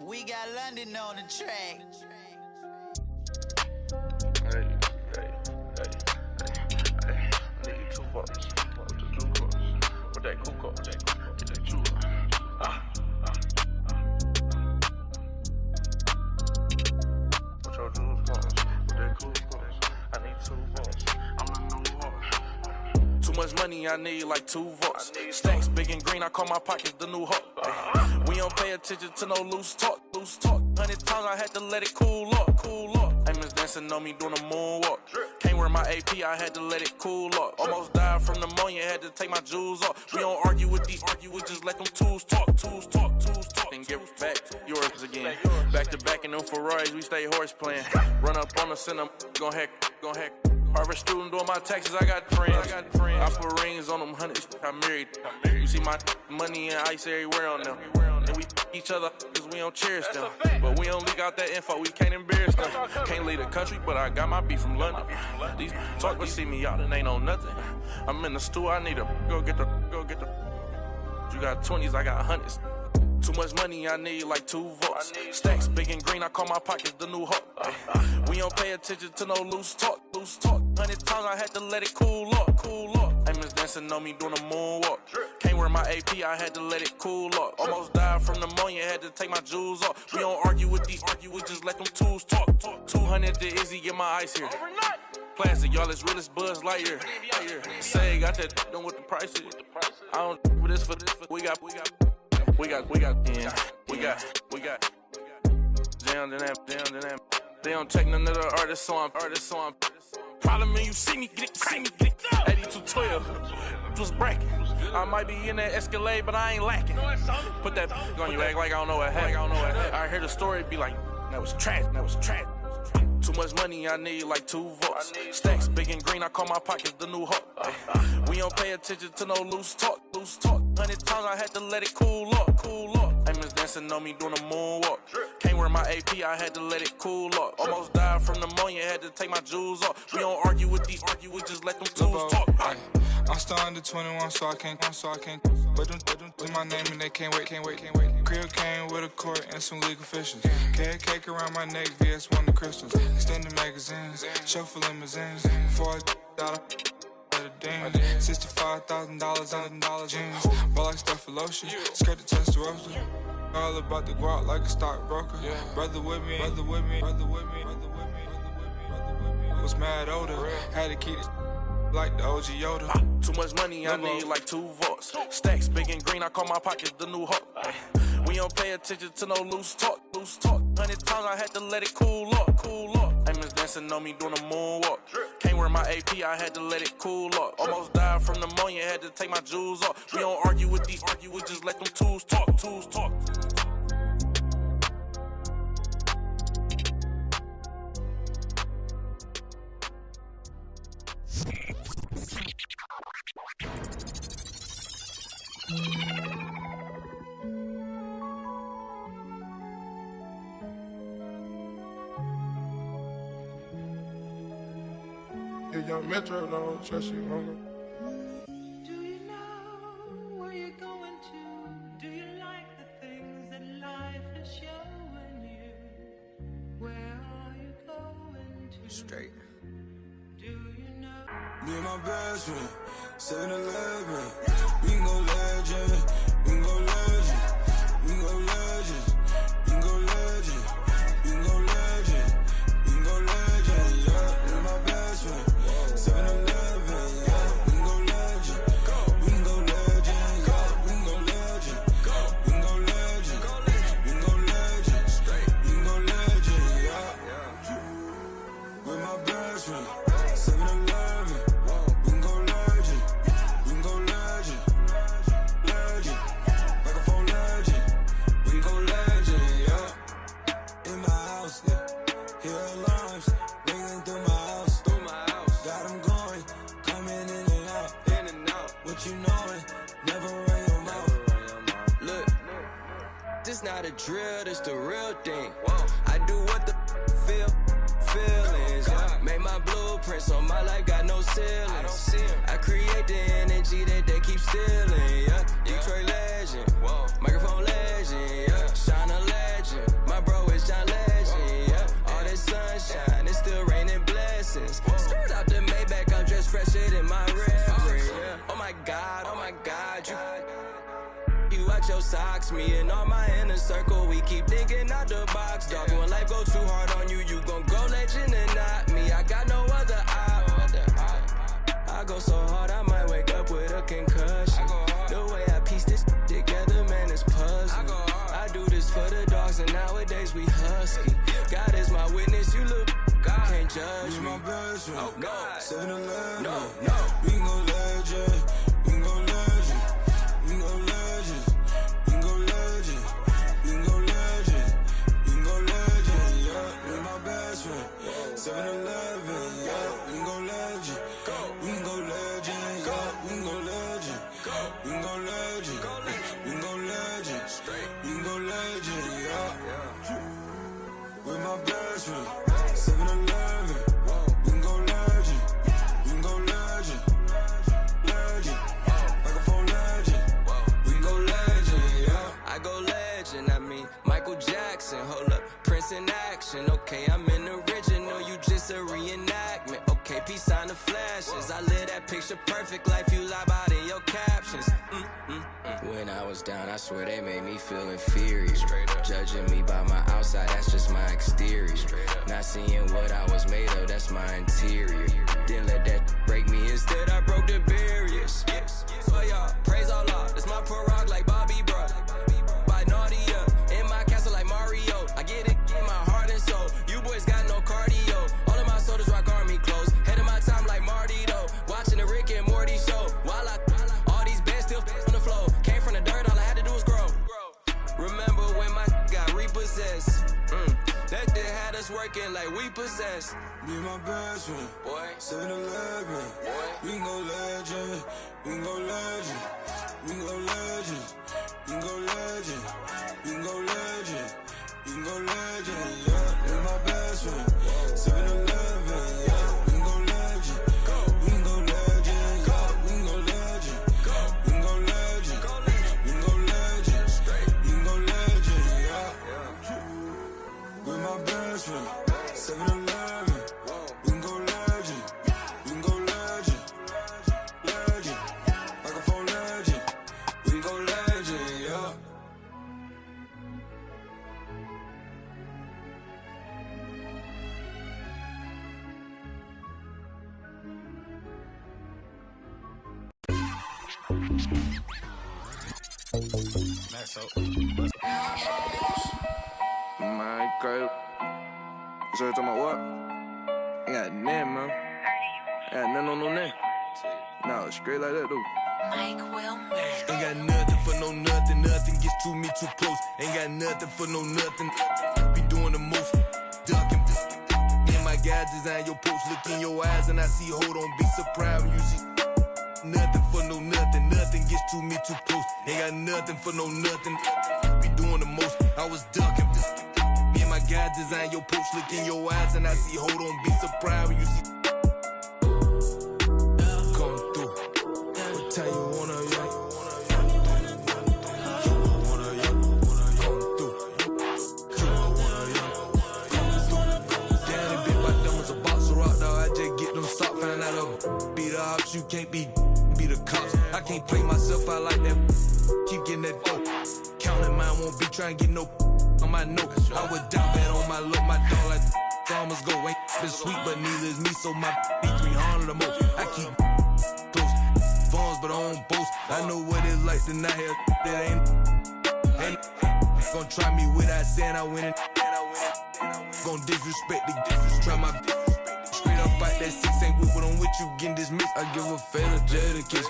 We got London on the track. Hey, I need 2 bucks. With the 2 bucks. With that cocoa. With that 2 bucks. With your 2 bucks. With that cool bucks. I need 2 bucks. I'm the new horse. Too much money, I need like 2 votes. Stacks big and green, I call my pockets the new Hulk. We don't pay attention to no loose talk. 100 times I had to let it cool up. Amos dancing on me doing a moonwalk. Can't wear my AP, I had to let it cool up. Almost died from pneumonia, had to take my jewels off. We don't argue with these, we just let them tools talk. And get back yours again. Back to back in them Ferraris, we stay horse playing. Run up on us and I'm gon' hack. Harvard student doing my taxes, I got friends. I put rings on them hundreds, I'm married. You see my money and ice everywhere on them. And we each other cause we don't cherish them. But we don't leak out that info, we can't embarrass them. Can't leave the country, but I got my beef from London. These talk but see me out and ain't on nothing. I'm in the stew, I need to go get the. You got 20s, I got hundreds. Too much money, I need like 2 votes. Stacks big and green, I call my pockets the new Hulk. We don't pay attention to no loose talk. 100 times I had to let it cool up. Amos dancing on me doing a moonwalk. Can't wear my AP, I had to let it cool up. Almost died from pneumonia, had to take my jewels off. We don't argue with these, we just let them tools talk. 200 to Izzy, get my ice here. Plastic, y'all as real as Buzz Lightyear. Say, got that done with the prices. I don't with this for this. We got. Down to them. They don't take none of the artists, so I'm. Problem is, you see me get it. 8212, was bracket. I might be in that Escalade, but I ain't lacking. Put that on you, act like I don't know what happened. I heard the story, be like, that was trash. Too much money, I need like 2 votes. Stacks big and green, I call my pockets the new Hulk. We don't pay attention to no loose talk. 100 times I had to let it cool up. Amos dancing on me doing a moonwalk. Can't wear my AP, I had to let it cool up. Almost died from pneumonia, had to take my jewels off. We don't argue with these, we just let them tools talk. I'm still under 21, so I can't. But them do my name and they can't wait. Crib came with a court and some legal officials. Cake around my neck, VS1 the crystals. Extended magazines, chauffeur limousines. $4 $65,000 on jeans. Roll like stuff for lotion. Skirt the Testarossa. All about the guap like a stockbroker. Yeah. Brother with me, brother with me, brother with me, brother with me, brother with me, brother with me. Was mad older, had to keep it like the OG Yoda. Too much money, I need like 2 votes. Stacks big and green, I call my pockets the new hawk. We don't pay attention to no loose talk, loose talk. 100 times I had to let it cool up, cool up. Amos dancing on me doing a moonwalk. Can't wear my AP, I had to let it cool up. Almost died from pneumonia, had to take my jewels off. We don't argue with these, we just let them tools talk, tools talk. Young Metro don't trust you, hunger. Do you know where you're going to? Do you like the things that life is showing you? Where are you going to? Straight. Do you know? Me and my best friend, 7-Eleven. We can go legend, we can go legend, we can go legend, we can go legend, we can go legend, we can go legend, yeah. Me and my best friend. 7-Eleven, yeah, we can go legend, we can go legend, yeah, we can go legend, we can go legend, we can go legend, we can go legend, yeah. With my best friend, 7-Eleven, we can go legend, we can go legend, legend, like a phone legend, we can go legend, yeah. In my house, yeah, hear alarms, ringing through my house. Got them going, coming in and out. What you knowin', never run your mouth. Look, this not a drill, this the real thing. I do what the feelings. Yeah. Make my blueprints on my life, got no ceilings. I create the energy that they keep stealing. Yeah, Detroit legend, microphone legend. Yeah, Shine a legend. My bro is John Legend. Yeah, all this sunshine, it's still raining blessings. Straight out the Maybach, I'm dressed fresher than my reverend. Yeah. Oh my God, you out your socks. Me and all my inner circle, we keep thinking out the box. Dog, when life go too hard on you, you gon' go legend and not me. I got no other op. I go so hard, I might wake up with a concussion. The way I piece this together, man, it's puzzling. I do this for the dogs, and nowadays we husky. God is my witness, you look, can't judge me. My best friend, oh God, 7-Eleven, no. We can go legend, we can go legend, we can go legend, we can go legend, we can go legend, we can go legend, yeah. With my best friend, 7-Eleven, yeah, we can go legend, we can go legend, yeah, we can go legend, we can go legend, we can go legend, we can go legend, yeah. With my best friend, 7-Eleven, we can go legend, we can go legend, legend, like a phone legend, we can go legend, yeah. I go legend, I mean Michael Jackson, hold up, Prince in action, okay, I'm in the original, you just a reenactment, okay, peace on the flashes, I live that picture perfect life, you lie about in your captions, When I was down, I swear they made me feel inferior, judging me by my outside, that's just my exterior, not seeing what I was made of, that's my interior, didn't let that break me, instead I broke the barriers, so y'all, praise Allah, that's my prorogue like Bobby Bro, by Nadia, in my castle like Mario, I get it in my heart and soul, you boys got no cardio, all of my soldiers rock army clothes, head of my time like Marty though, watching the Rick and Morty show, while all these bands still on the floor, came from the dirt, all I had to do was grow, remember when my got repossessed, that day had us working like we possessed, Me and my best friend, boy, 7-Eleven, we can go legend, we can go legend, we can go legend, we can go legend, we can go legend, we can go legend, yeah. Me and my best friend, 7-Eleven, yeah, we can go legend, we can go legend, yeah, we can go legend, we can go legend, we can go legend, we can go legend, yeah. With my best friend, 7-Eleven, we can go legend, we can go legend, legend, like a phone legend, we can go legend, So. My girl. So you talking about what? I got nothing, man. I got nothing on no name. No, straight like that, dude. Mike Wilmer. Ain't got nothing for no nothing. Nothing gets to me too close. Ain't got nothing for no nothing. Be doing the most. Ducking. Me and my guys design your post. Look in your eyes and I see, hold on, be surprised when you see. Nothing for no nothing. Nothing gets to me too close. Ain't got nothing for no nothing. Be doing the most. I was ducking. Me and my guys design your post. Look in your eyes and I see, hold on, be surprised when you see. Tell you wanna you can't be the cops. I can't play myself out like that. Keep getting that dope. Counting mine won't be trying to get no on my note. I would die bad on my look. My dog like farmers go. Ain't been sweet, but neither is me. So my be 300 or more. I keep close phones, but I don't boast. I know what it's like to not have that ain't gonna try me without saying I win it. Gonna disrespect the try my straight up fight that 6 ain't with what I'm with you getting dismissed. I give a fatal Jada kiss.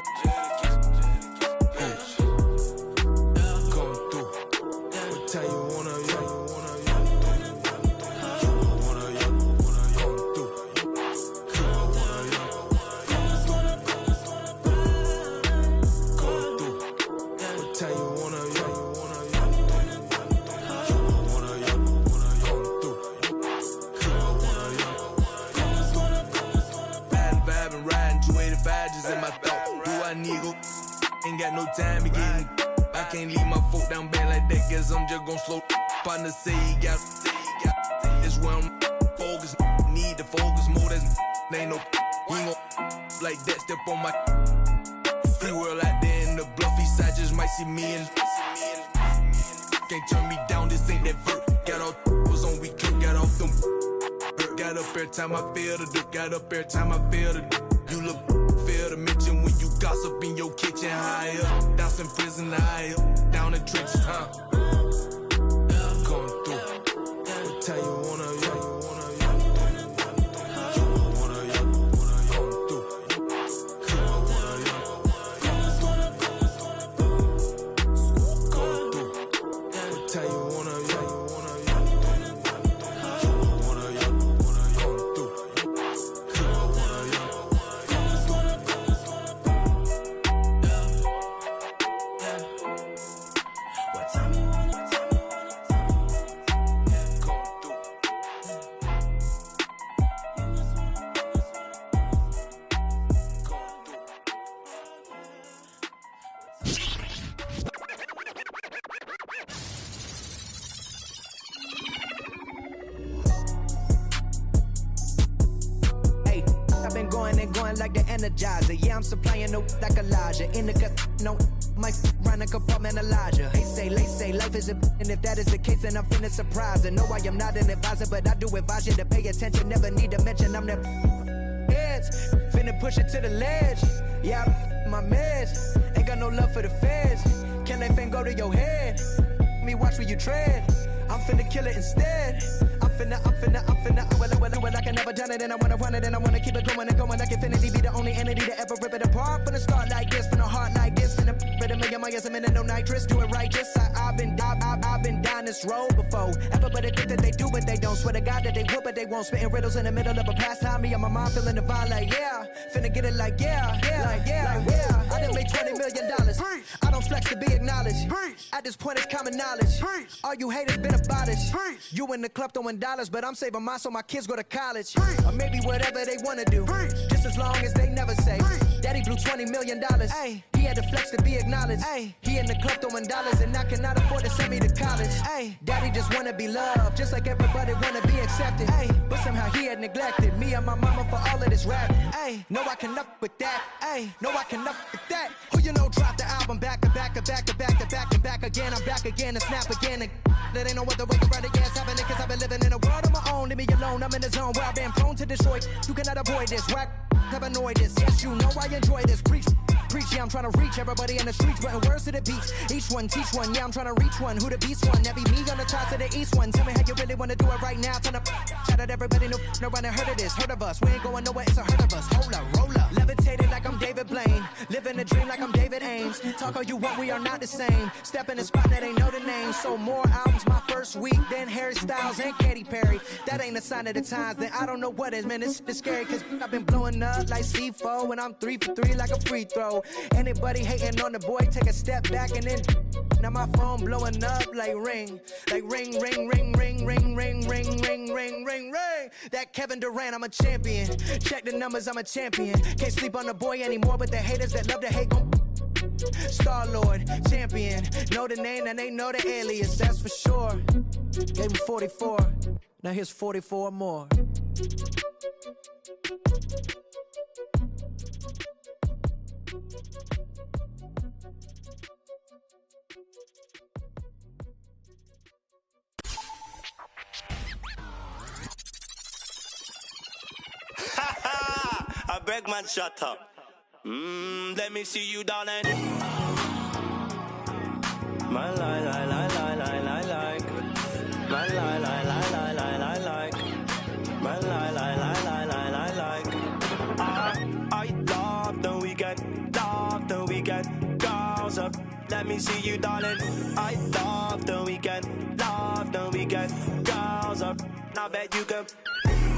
Come through. What time you wanna in my thought. Do I nigga? Ain't got no time to get it. I can't leave my foot down bad like that. Guess I'm just gon' slow. Partner say he got. That's where I'm focused. Need to focus more. That's ain't no. He ain't gon' like that. Step on my free world out there in the bluffy side. Just might see me and can't turn me down. This ain't that vert. Got all was on we cook. Got off them. Got up every time I feel the dick. Got up every time I feel the dick. You look fair to mention when you gossip in your kitchen. High up, down in prison, high up, down in trenches, huh? Come through. What time you wanna, yeah, I'm supplying no like Elijah. In the no, my run a compartment Elijah. They say life is a and if that is the case, then I'm finna surprise. And no, I am not an advisor, but I do advise you to pay attention. Never need to mention I'm the heads. Finna push it to the ledge. Yeah, my meds. Ain't got no love for the feds. Can that thing go to your head? Me watch where you tread. I'm finna kill it instead. I'm finna, I can never done it, and I wanna run it, and I wanna keep it going and going like infinity. Be the only entity to ever rip it apart. Finna start like this, finna heart like this, finna rip a million miles a minute, no nitrous. Do it right, just I've been down this road before. Everybody think that they do, but they don't. Swear to God that they would, but they won't. Spitting riddles in the middle of a pastime. Me and my mom feeling the vibe like yeah, finna get it like yeah. I done made $20 million. I don't flex to be acknowledged. At this point, it's common knowledge. All you haters been abolished. You in the club throwing dollars, but I'm saving mine so my kids go to college. Or maybe whatever they wanna do. Just as long as they never say, Daddy blew $20 million. Ay, he had to flex to be acknowledged. Ay, he in the club throwing dollars and I cannot afford to send me to college. Ay, Daddy just wanna be loved, just like everybody wanna be accepted. Ay, but somehow he had neglected me and my mama for all of this rap. Ay, no, I can up with that. Ay, no, I can up with that. Who you know dropped the album back to back again. I'm back again and snap again. And that ain't no other way around it. Yeah, it's happening cause I've been living in a world of my own. Leave me alone, I'm in the zone where I've been prone to destroy. You cannot avoid this, whack have annoyed this. Yes, you know I enjoy this. Preach Preach, yeah, I'm trying to reach everybody in the streets, putting words to the beats. Each one, teach one, yeah, I'm trying to reach one. Who the beast one? That be me on the top to the east one. Tell me how you really want to do it right now. Turn up, shout out everybody, no one heard of this, heard of us. We ain't going nowhere, it's a hurt of us. Hold up, roll up. Levitating like I'm David Blaine. Living a dream like I'm David Ames. Talk all you want, we are not the same. Step in the spot that ain't know the name. So more albums my first week than Harry Styles and Katy Perry. That ain't a sign of the times, then I don't know what is, man. It's scary, cause I've been blowing up like C-FLITHEONE, and I'm 3 for 3 like a free throw. Anybody hating on the boy, take a step back and then now my phone blowing up like ring, ring, ring, ring, ring, ring, ring, ring, ring, ring, ring, ring. That Kevin Durant, I'm a champion. Check the numbers, I'm a champion. Can't sleep on the boy anymore, but the haters that love to hate gon' Star-Lord, champion. Know the name and they know the alias, that's for sure. Gave him 44, now here's 44 more. I beg man, shut up. Let me see you, darling. My lie, lie, lie, lie, lie, lie, like. My lie, lie, lie, lie, lie, lie, like. My lie, lie, lie, lie, lie, lie, like. I love the weekend, girls up. Let me see you, darling. I love the weekend, girls up. Now bet you can.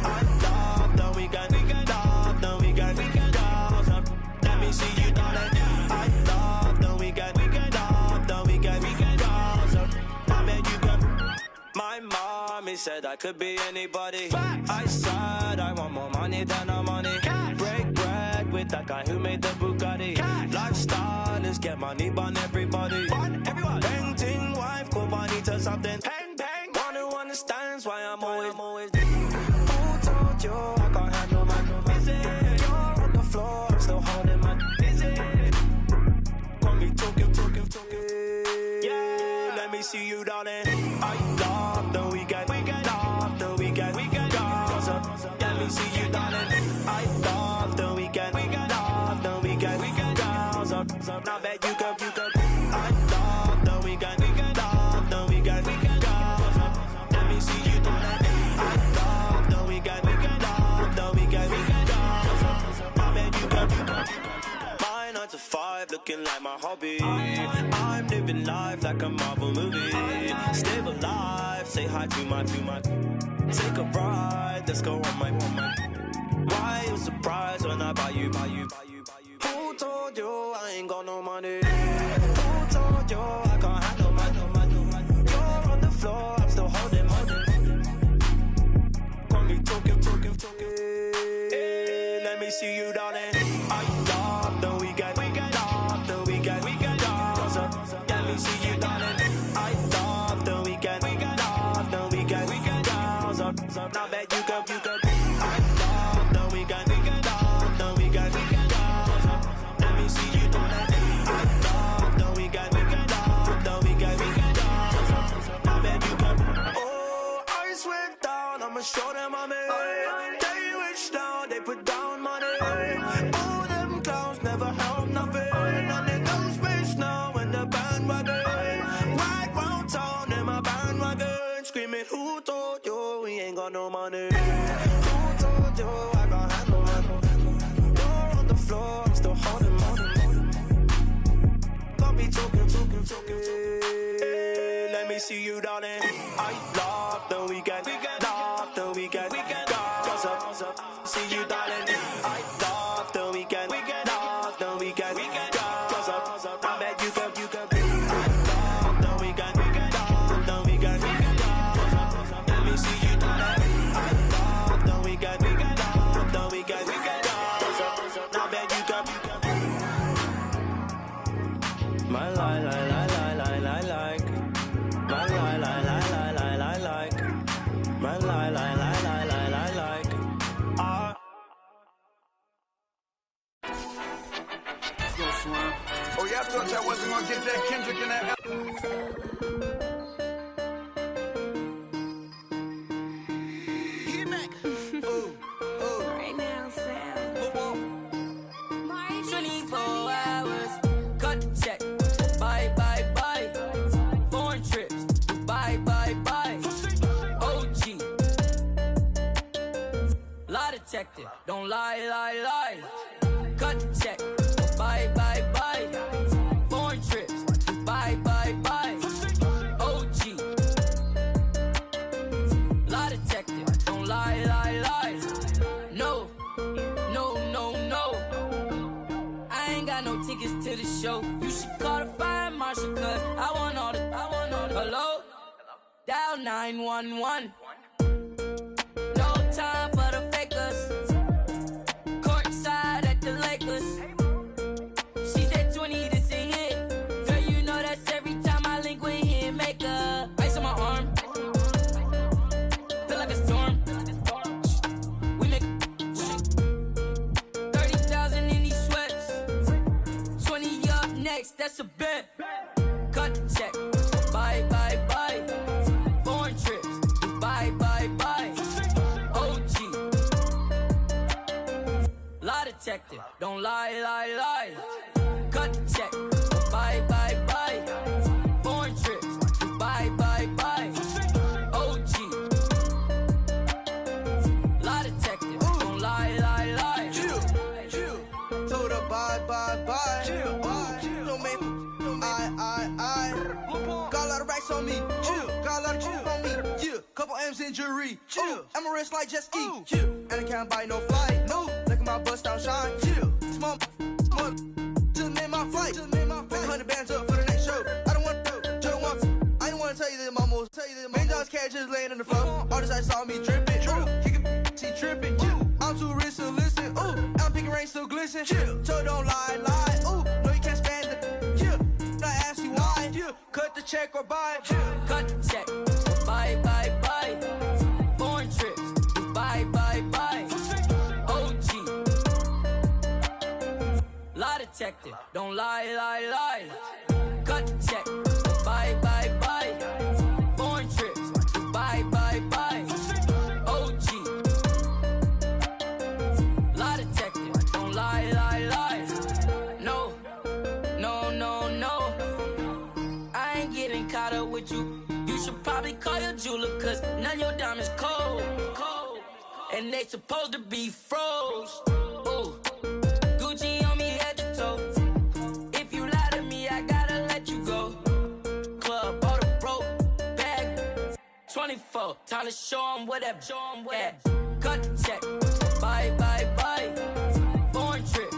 I love the weekend, girls up. Let me see you, darling. I love the weekend, girls up. Now bet you can. My mommy said I could be anybody. I said I want more money than no money. Break bread with that guy who made the Bugatti. Lifestyle is get money, bun everybody. Painting wife, go money to something. Bang, bang. One who understands why I'm always. Who told you I can't handle my You're on the floor, I'm still holding my Got me talking. Yeah, let me see you, darling. I love the weekend, girls up. Let me see you, darling. I love the weekend, girls up. Now bet you can. I love the weekend, girls up. Let me see you, darling. I love the weekend, girls up. Now bet you can. My 9 to 5 looking like my hobby. I'm living life like a Marvel movie. Stay alive, say hi to my. Take a ride, let's go on my. Why you surprised when I buy you? Who told you I ain't got no money? Who told you I can't handle my? You're on the floor, I'm still holding money. Got me talking. Hey, let me see you, darling. I love the weekend, girls up. Let me see you, darling. I love the weekend, girls up. Now bet you can. I love the weekend, girls up. Let me see you, darling. I love the weekend, girls up. Now bet you can. Oh, ice went down, I'ma show them I'm in. They wish down, they put down money. All them clowns never help nothing. And they go space now in the bandwagon. Right round town in my bandwagon. Screaming, who told you we ain't got no money? Who told you I can't handle money? You're on the floor, I'm still holding money. Got me talking. Hey, let me see you, darling. I love the weekend, girls up. See you, darling. I love the weekend, girls up. I bet you can. I love the weekend, girls up. Let me see you, darling. I love the weekend, girls up. I bet you can. My lie, like. My lie, detective, don't lie, lie, lie. Cut the check, bye, bye, bye. Foreign trips, bye, bye, bye. OG, lie detective, don't lie, lie, lie. No, no, no, no. I ain't got no tickets to the show. You should call the fire marshal, cause I want all the. Hello? Dial 911. No time for the fakers. Courtside at the Lakers. She said 20, this a hit. Girl, you know that's every time I link with him. Make a ice on my arm. Feel like a storm. We make 30,000 in these sweats. 20 up next, that's a bet. Cut the check. Bye, bye, bye. Foreign trips. Bye, bye, bye. OG. Lie detective. Don't lie, lie, lie. Cut the check. Bye, bye, bye. Foreign trips. Bye, bye, bye. OG. Lie detective. Don't lie, lie, lie. Chill. Told her bye, bye, bye. Chill. Don't make I got a lot of racks on me. Chill. Got a lot of chill on me. Yeah. Couple M's in jewelry. Chill. I'm a rich like jet ski. Chill. And I can't buy no flight. No. Look at my bust down shine. Chill. Small. Just made my flight. Make 100 bands up for the next show. I don't want to. I don't want to tell you that my most. $1 million cash just laying in the floor. All this I saw me dripping. Kicking, she tripping. I'm too rich to listen. Ooh. I'm picking rain still glisten. Chill. So don't lie, lie. Ooh. No, you can't stand it. Ask you why. Cut the check or buy. Cut the check. Bye, bye, bye. Foreign trips. Bye, bye, bye. OG. Lie detective. Don't lie, lie, lie. Cut the check. Bye, bye, bye. Foreign trips. Bye, bye, bye. OG. Lie detective. Don't lie, lie, lie. No. No, no, no. I ain't getting caught up with you. You should probably call your jeweler, cause none of your diamonds cold. And they supposed to be froze. Ooh. Gucci on me head to toe. If you lie to me, I gotta let you go. Club, bought a broke bag. 24, time to show 'em whatever. Cut the check. Bye, bye, bye. Foreign trips.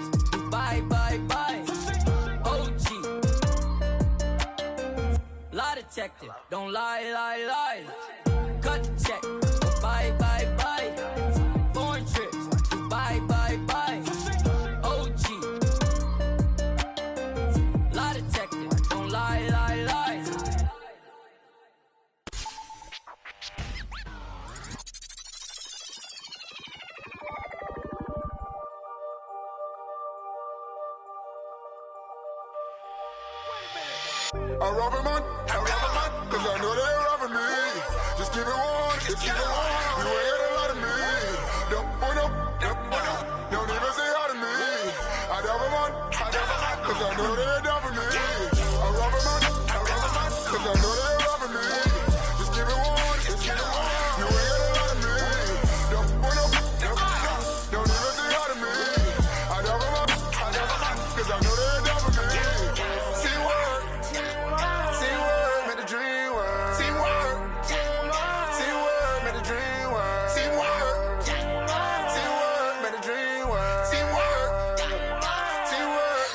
Bye, bye, bye. OG. Lie detective. Don't lie, lie, lie. Cut the check. Bye, bye, bye. Foreign trips. Bye, bye, bye. OG. Lie detective. Don't lie, lie, lie. I rob a man, cause I know they're robbing me. Just keep it warm, just keep it warm. You ain't got a lot of me. Don't even say hi to me. I rob a man, cause I know they're robbing me. I rob a man, cause I know they're robbing me. Just keep it warm, just keep it warm. You ain't got a lot of me. Don't even say hi to me. I rob a man, cause I know they're robbing me. See what? See word, made the dream work. See word, made the dream work. See word, made the dream work. See word, made the dream work.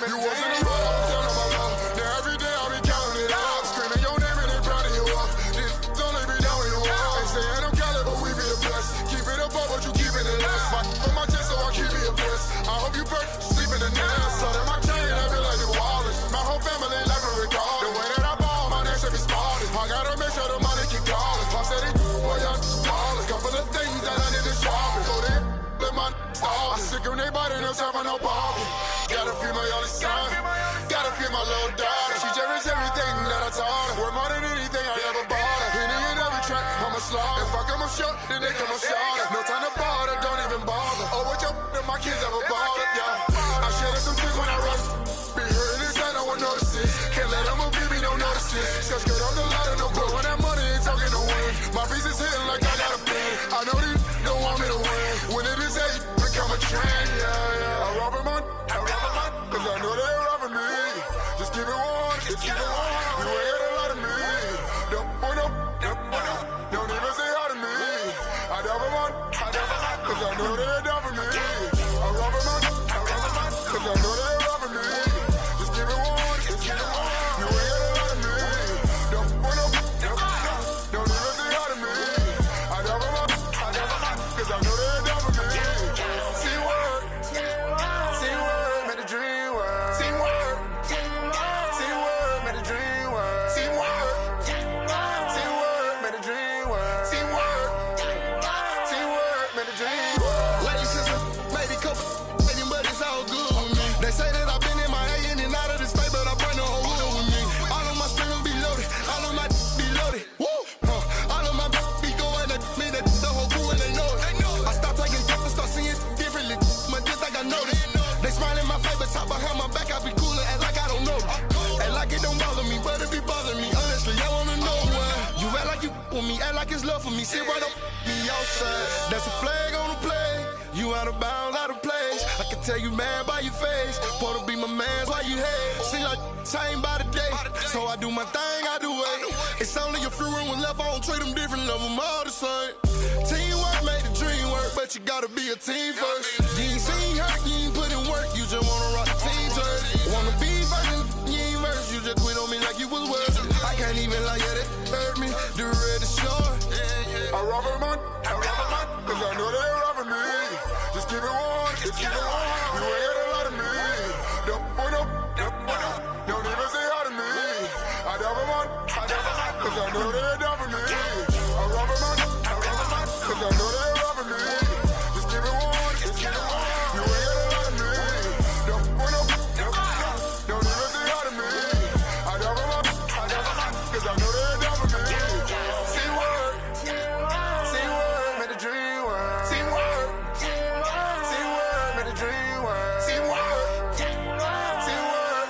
You wasn't a road, turn on my love. Now every day I'll be counting it up. Screaming your name and they proud of you up. This only be down when you walk. They say I don't count it, but we be the best. Keep it above, but you keep it in less. On my chest, so I keep it a bless. I hope you burn, sleep in the nest. So that my chain, I feel like the wallets. My whole family like a regard. The way that I ball, my neck should be spotted. I gotta make sure the money keep calling. I said it, boy, y'all ballers. Couple of things that I need to sharpen. So they let my stall. I sick of nobody, no time for no problem. Gotta feel my only son. Gotta feel my little daughter. She cherish everything that I taught her. Worth more than anything I ever bought her. Hitting in every track, I'm a slaughter. If I come up short, then they come up shorter. No time to bother, don't even bother. Oh, what your and my kids ever bothered, yeah. I shed some tears when I rush. Be hurting inside, no one notices. Can't let them move me, don't notice it. Just get on the ladder, no blow. When that money ain't talking no win. My piece is hitting like I got a pin. I know these don't want me to win. When it is 8, pockets love for me. Sit right up me outside. That's a flag on the play. You out of bounds, out of place. I can tell you mad by your face. Supposed to be my man, why you hate? Seem like same by the day. So I do my thing, I do it. It's only a few rooms left, I don't treat them different, love them all the same. Teamwork make the dream work, but you gotta be a team first. You ain't seen hurt, you ain't put in work, you just wanna rock the team jersey. Wanna be first, you ain't merged, you just quit on me like you was worth it. I can't even lie, yeah, that hurt me. The red is short. I rob a man, cause I know they robbing me. Just keep it warm, just keep it warm. You ain't got a lot of me. Don't even say hi to me. I rob a man, cause I know they're down for me. I rob a man, cause I know they're robbing me. Just keep it warm, just keep it warm. You ain't got a lot of me. Don't even say hi to me. I rob a man, cause I know they're down for me. See word, make the dream work. See word, make the dream work. See word,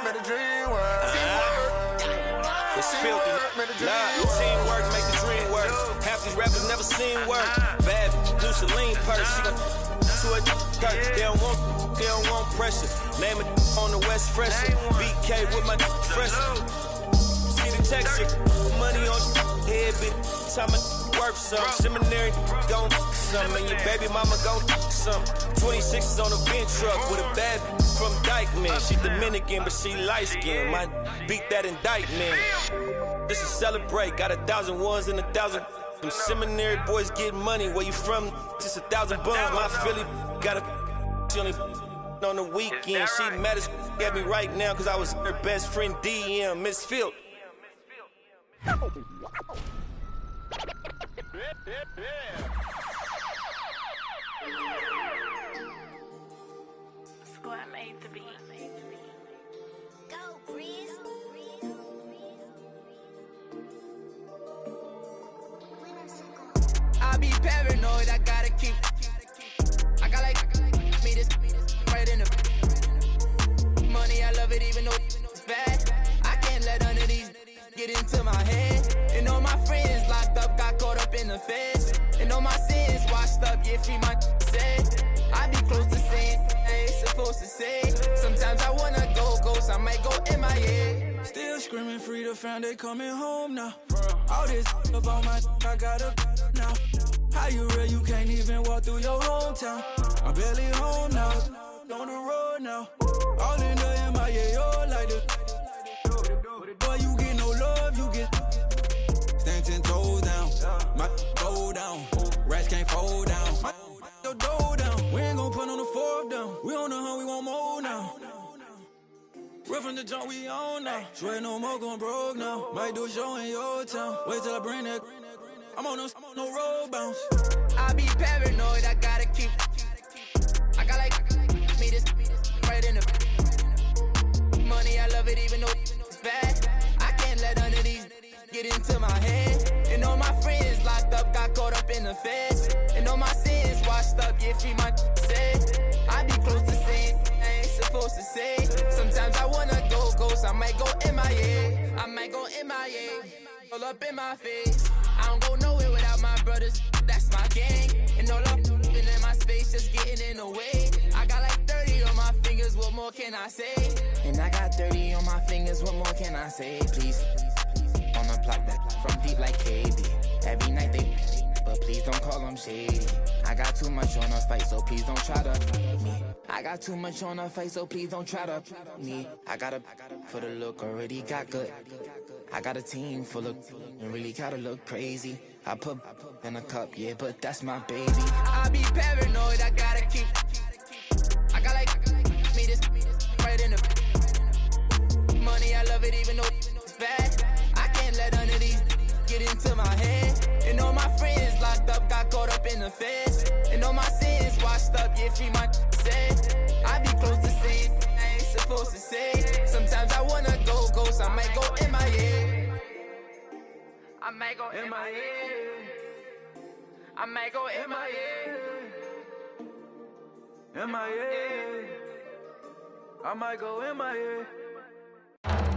make the dream work. See word, it's filthy. Nah, teamwork make the dream work. Half these rappers never seen work. Bad do Celine purse. She gon' to a dirt. They don't want pressure. Name it on the West Fresher. BK with my fresher. See the texture. Money on head, bitch. Time worth some. Seminary gon' some. And your baby mama gon' some. 26 on a bench truck with a bad from Dykeman. She Dominican, but she light skinned. Might beat that indictment. This is celebrate. Got 1,000 ones and 1,000. Them seminary boys get money. Where you from? Just 1,000 buns. My Philly got a. She only on the weekend. She mad as at me right now because I was her best friend DM, Miss Field. Squad made the beat. Go, Breeze. I be paranoid, I gotta keep. I got like me this right in the money. I love it even though it's bad. I can't let none of these get into my head. And all my friends locked up, got caught up in the feds. And all my sins washed up, yeah, free my said. I be close to saying I ain't supposed to say. Sometimes I wanna go ghost, I might go MIA. Still screaming free the fam, they coming home now. All this up on my I got a now. How you real, you can't even walk through your hometown. I'm barely home now, on the road now. All in the MIA, oh like the. Boy, you get no love, you get. Stand 10 toes down, my go down. Rats can't fold down, my your dough down. We ain't gon' put on the fourth down. We on the hunt, we want more now. Real from the jump, we on now. Swear no more gon' broke now. Might do a show in your town. Wait till I bring that. I'm on no road bounce. I be paranoid, I gotta keep. I got like me this right in the money. I love it even though it's bad. I can't let none of these get into my head. And all my friends locked up, got caught up in the feds. And all my sins washed up, yeah, free my said. I be close to saying I ain't supposed to say. Sometimes I wanna go ghost, I might go MIA. I might go MIA. All up in my face. I don't go nowhere without my brothers, that's my gang. And all up in my space, just getting in the way. I got like 30 on my fingers, what more can I say? And I got 30 on my fingers, what more can I say? Please, on the block that from deep like KB. Every night they, but please don't call them shady. I got too much on a fight, so please don't try to me. I got too much on a fight, so please don't try to me. I gotta for the look, already got good. I got a team full of and really gotta look crazy. I put in a cup, yeah, but that's my baby. I be paranoid, I gotta keep. I got like me this right in the money. I love it even though it's bad. I can't let none of these get into my head. And all my friends locked up, got caught up in the feds. And all my sins washed up, yeah, free my said. I be close to saying I ain't supposed to say. Sometimes I wanna go ghost, I might go MIA. I might go MIA. I might go MIA. MIA. I might go MIA.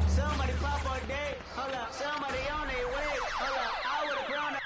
Somebody pop a day, hold up. Somebody on their way, hold up. I would've grown up.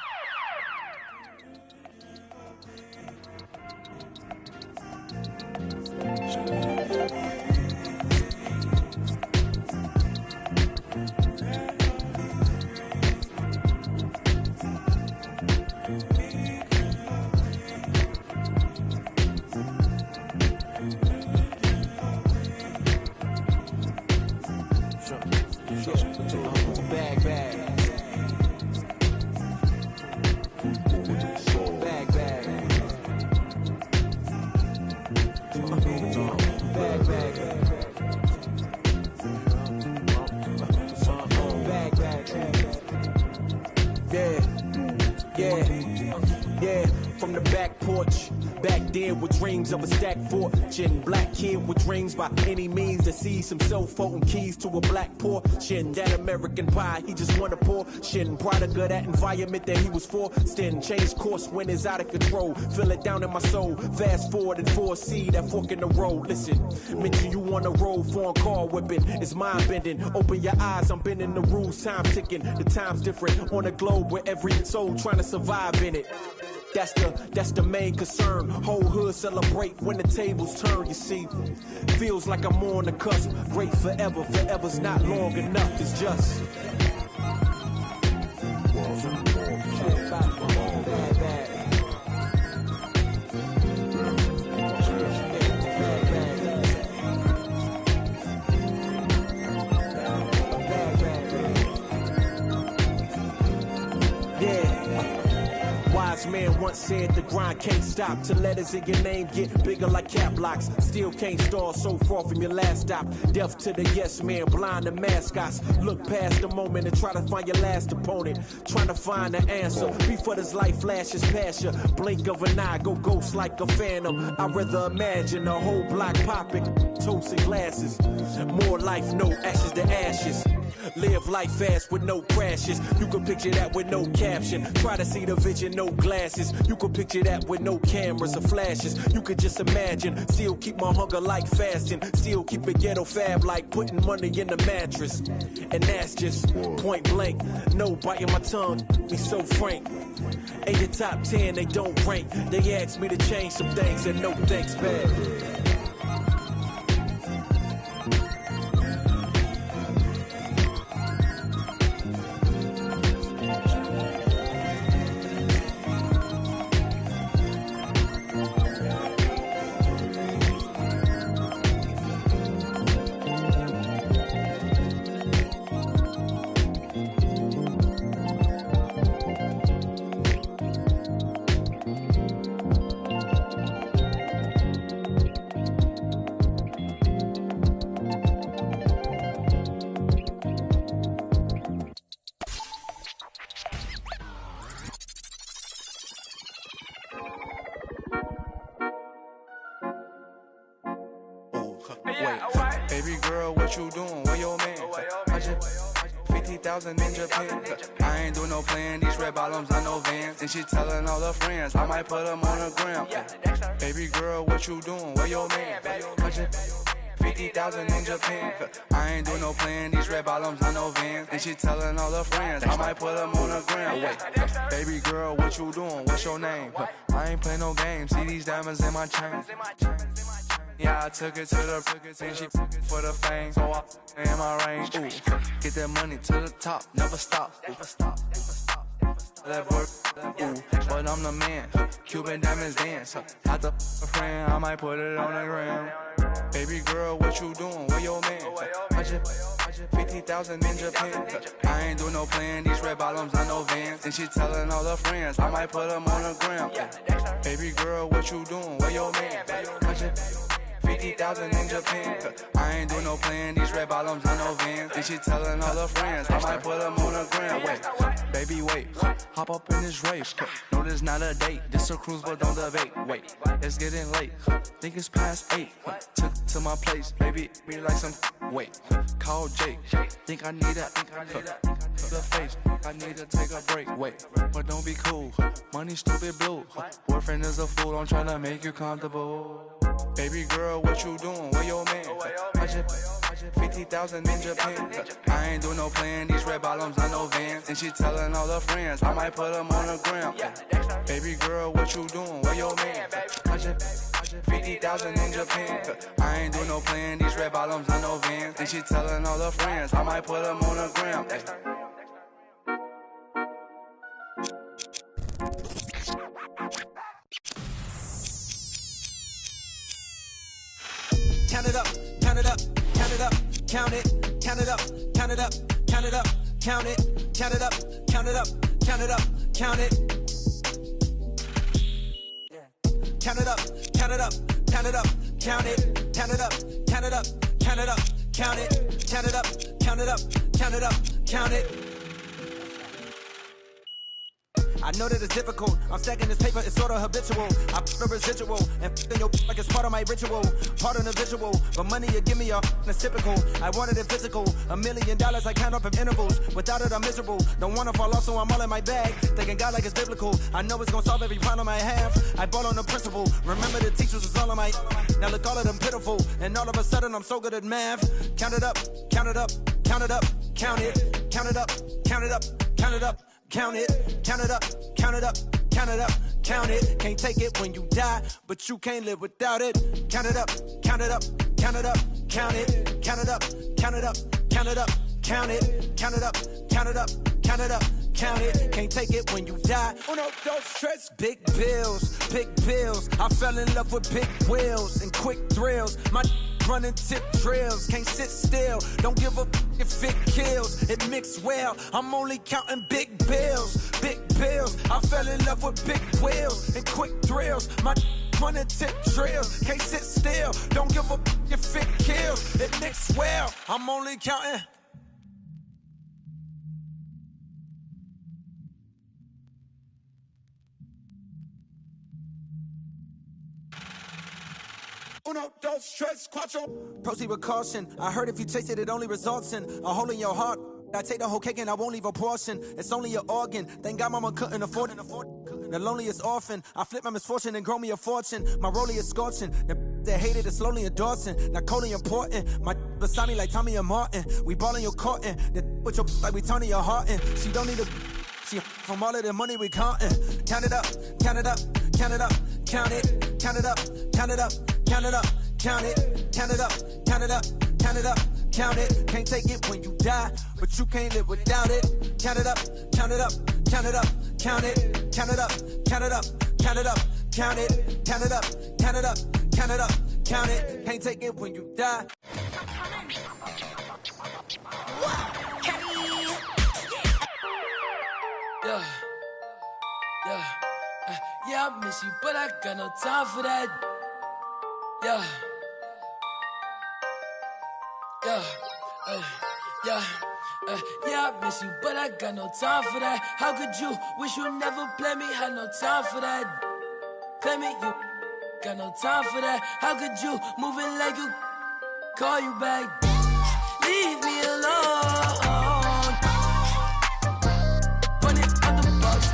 Yeah, from the back porch. Back then with dreams of a stacked fortune. Black kid with dreams by any means to see some cell-phone keys to a black portion. That American pie, he just wanna portion. Product of that environment that he was forced in. Change course when it's out of control. Feel it down in my soul. Fast forward and foresee that fork in the road. Listen, mention you on the road, foreign car whipping. It's mind bending. Open your eyes, I'm bending the rules. Time ticking. The time's different on a globe where every soul trying to survive in it. That's the main concern. Whole hood celebrate when the tables turn, you see. Feels like I'm on the cusp. Great forever, forever's not long enough, it's just. Man once said the grind can't stop till letters in your name get bigger like cap locks. Still can't stall so far from your last stop. Deaf to the yes man, blind to mascots. Look past the moment and try to find your last opponent. Trying to find the answer before this life flashes past you. Blink of an eye, go ghost like a phantom. I'd rather imagine a whole block popping, toasting glasses. More life, no ashes to ashes. Live life fast with no crashes. You can picture that with no caption. Try to see the vision, no glasses. You can picture that with no cameras or flashes. You could just imagine. Still keep my hunger like fasting. Still keep it ghetto fab like putting money in the mattress. And that's just point blank. No biting my tongue, be so frank. Ain't the top 10, they don't rank. They asked me to change some things and no thanks back. Baby girl, what you doing? Where your man? I just 50,000 in Japan. I ain't do no plan. These red bottoms, I know Vans. And she telling all her friends, I might put them on the gram. Baby girl, what you doing? Where your man? I just 50,000 in Japan. I ain't do no plan. These red bottoms, I know Vans. And she telling all her friends, I might put them on the gram. Wait, baby girl, what you doing? What's your name? I ain't play no games. See these diamonds in my chain. Yeah, I took it to the and she for the fame. So I in my range. Ooh, get that money to the top, never stop. That work, ooh, but I'm the man. Cuban diamonds dance. Had a friend, I might put it on the gram. Baby girl, what you doing? Where your man? I just 50,000 in Japan. I ain't do no plan. These red bottoms, I know Vans. And she telling all her friends, I might put them on the gram. Baby girl, what you doing? Where your man? I just 50,000 in Japan. I ain't do no plan. These red bottoms, I know Vans. And she telling all her friends, I might put them on the gram. Wait, baby, wait. Hop up in this race. No, this not a date. This a cruise, but don't debate. Wait, it's getting late. Think it's past 8. Took to my place, baby. Me like some. Wait, call Jake. Think I need that. The face. I need to take a break. Wait, but don't be cool. Money stupid blue. Boyfriend is a fool. I'm trying to make you comfortable. Baby girl, what you doing? Where your man? I just 50,000 in Japan. I ain't do no plan. These red bottoms, I know Vans. And she telling all her friends, I might put them on the gram. Baby girl, what you doing? Where your man? I just 50,000 in Japan. I ain't do no plan. These red bottoms, I know Vans. And she telling all her friends, I might put them on the gram. Count it up, count it up, count it up, count it, count it up, count it up, count it up, count it, count it up, count it up, count it up, count it. Count it up, count it up, count it up, count it, count it up, count it up, count it up, count it, count it up, count it up, count it up, count it. I know that it's difficult. I'm stacking this paper, it's sorta habitual. I put the residual and f***ing your like it's part of my ritual. Part of the visual, but money you give me that's typical. I wanted it physical. $1 million I count up in intervals. Without it I'm miserable. Don't wanna fall off, so I'm all in my bag. Thinking God like it's biblical. I know it's gonna solve every problem I have. I ball on the principle. Remember the teachers was all on my. Now look, all of them pitiful. And all of a sudden I'm so good at math. Count it up, count it up, count it up, count it, count it up, count it up, count it up, count it, count it up, count it up, count it up, count it. Can't take it when you die, but you can't live without it. Count it up, count it up, count it up, count it, count it up, count it up, count it up, count it, count it up, count it up, count it up, count it. Can't take it when you die. Uno, dos, tres. Big bills, big bills. I fell in love with big wheels and quick thrills. My running tip drills, can't sit still. Don't give a if it kills. It mixed well. I'm only counting big bills, big bills. I fell in love with big wheels and quick thrills. My running tip drills, can't sit still. Don't give a if it kills. It mixed well. I'm only counting. Uno, dos, tres, cuatro. Proceed with caution. I heard if you taste it, it only results in a hole in your heart. I take the whole cake and I won't leave a portion. It's only an organ. Thank God mama couldn't afford it. The loneliest orphan. I flip my misfortune and grow me a fortune. My rollie is scorching. The that hated is slowly endorsing. Not coldly important. My beside me like Tommy and Martin. We ballin' your courtin'. The with your like we Tony your heart in. She don't need a. She from all of the money we countin'. Count it up, count it up, count it up, count it, count it up, count it up. Count it up, count it, count it up, count it up, count it up, count it. Can't take it when you die, but you can't live without it. Count it up, count it up, count it up, count it, count it up, count it up, count it up, count it, count it up, count it up, count it up, count it. Can't take it when you die. Yeah, yeah, yeah, I miss you, but I got no time for that. Yeah, yeah, yeah, yeah, I miss you, but I got no time for that. How could you wish you never play me? Had no time for that. Play me, you got no time for that. How could you move it like you call you back? Leave me alone. Run it out the box.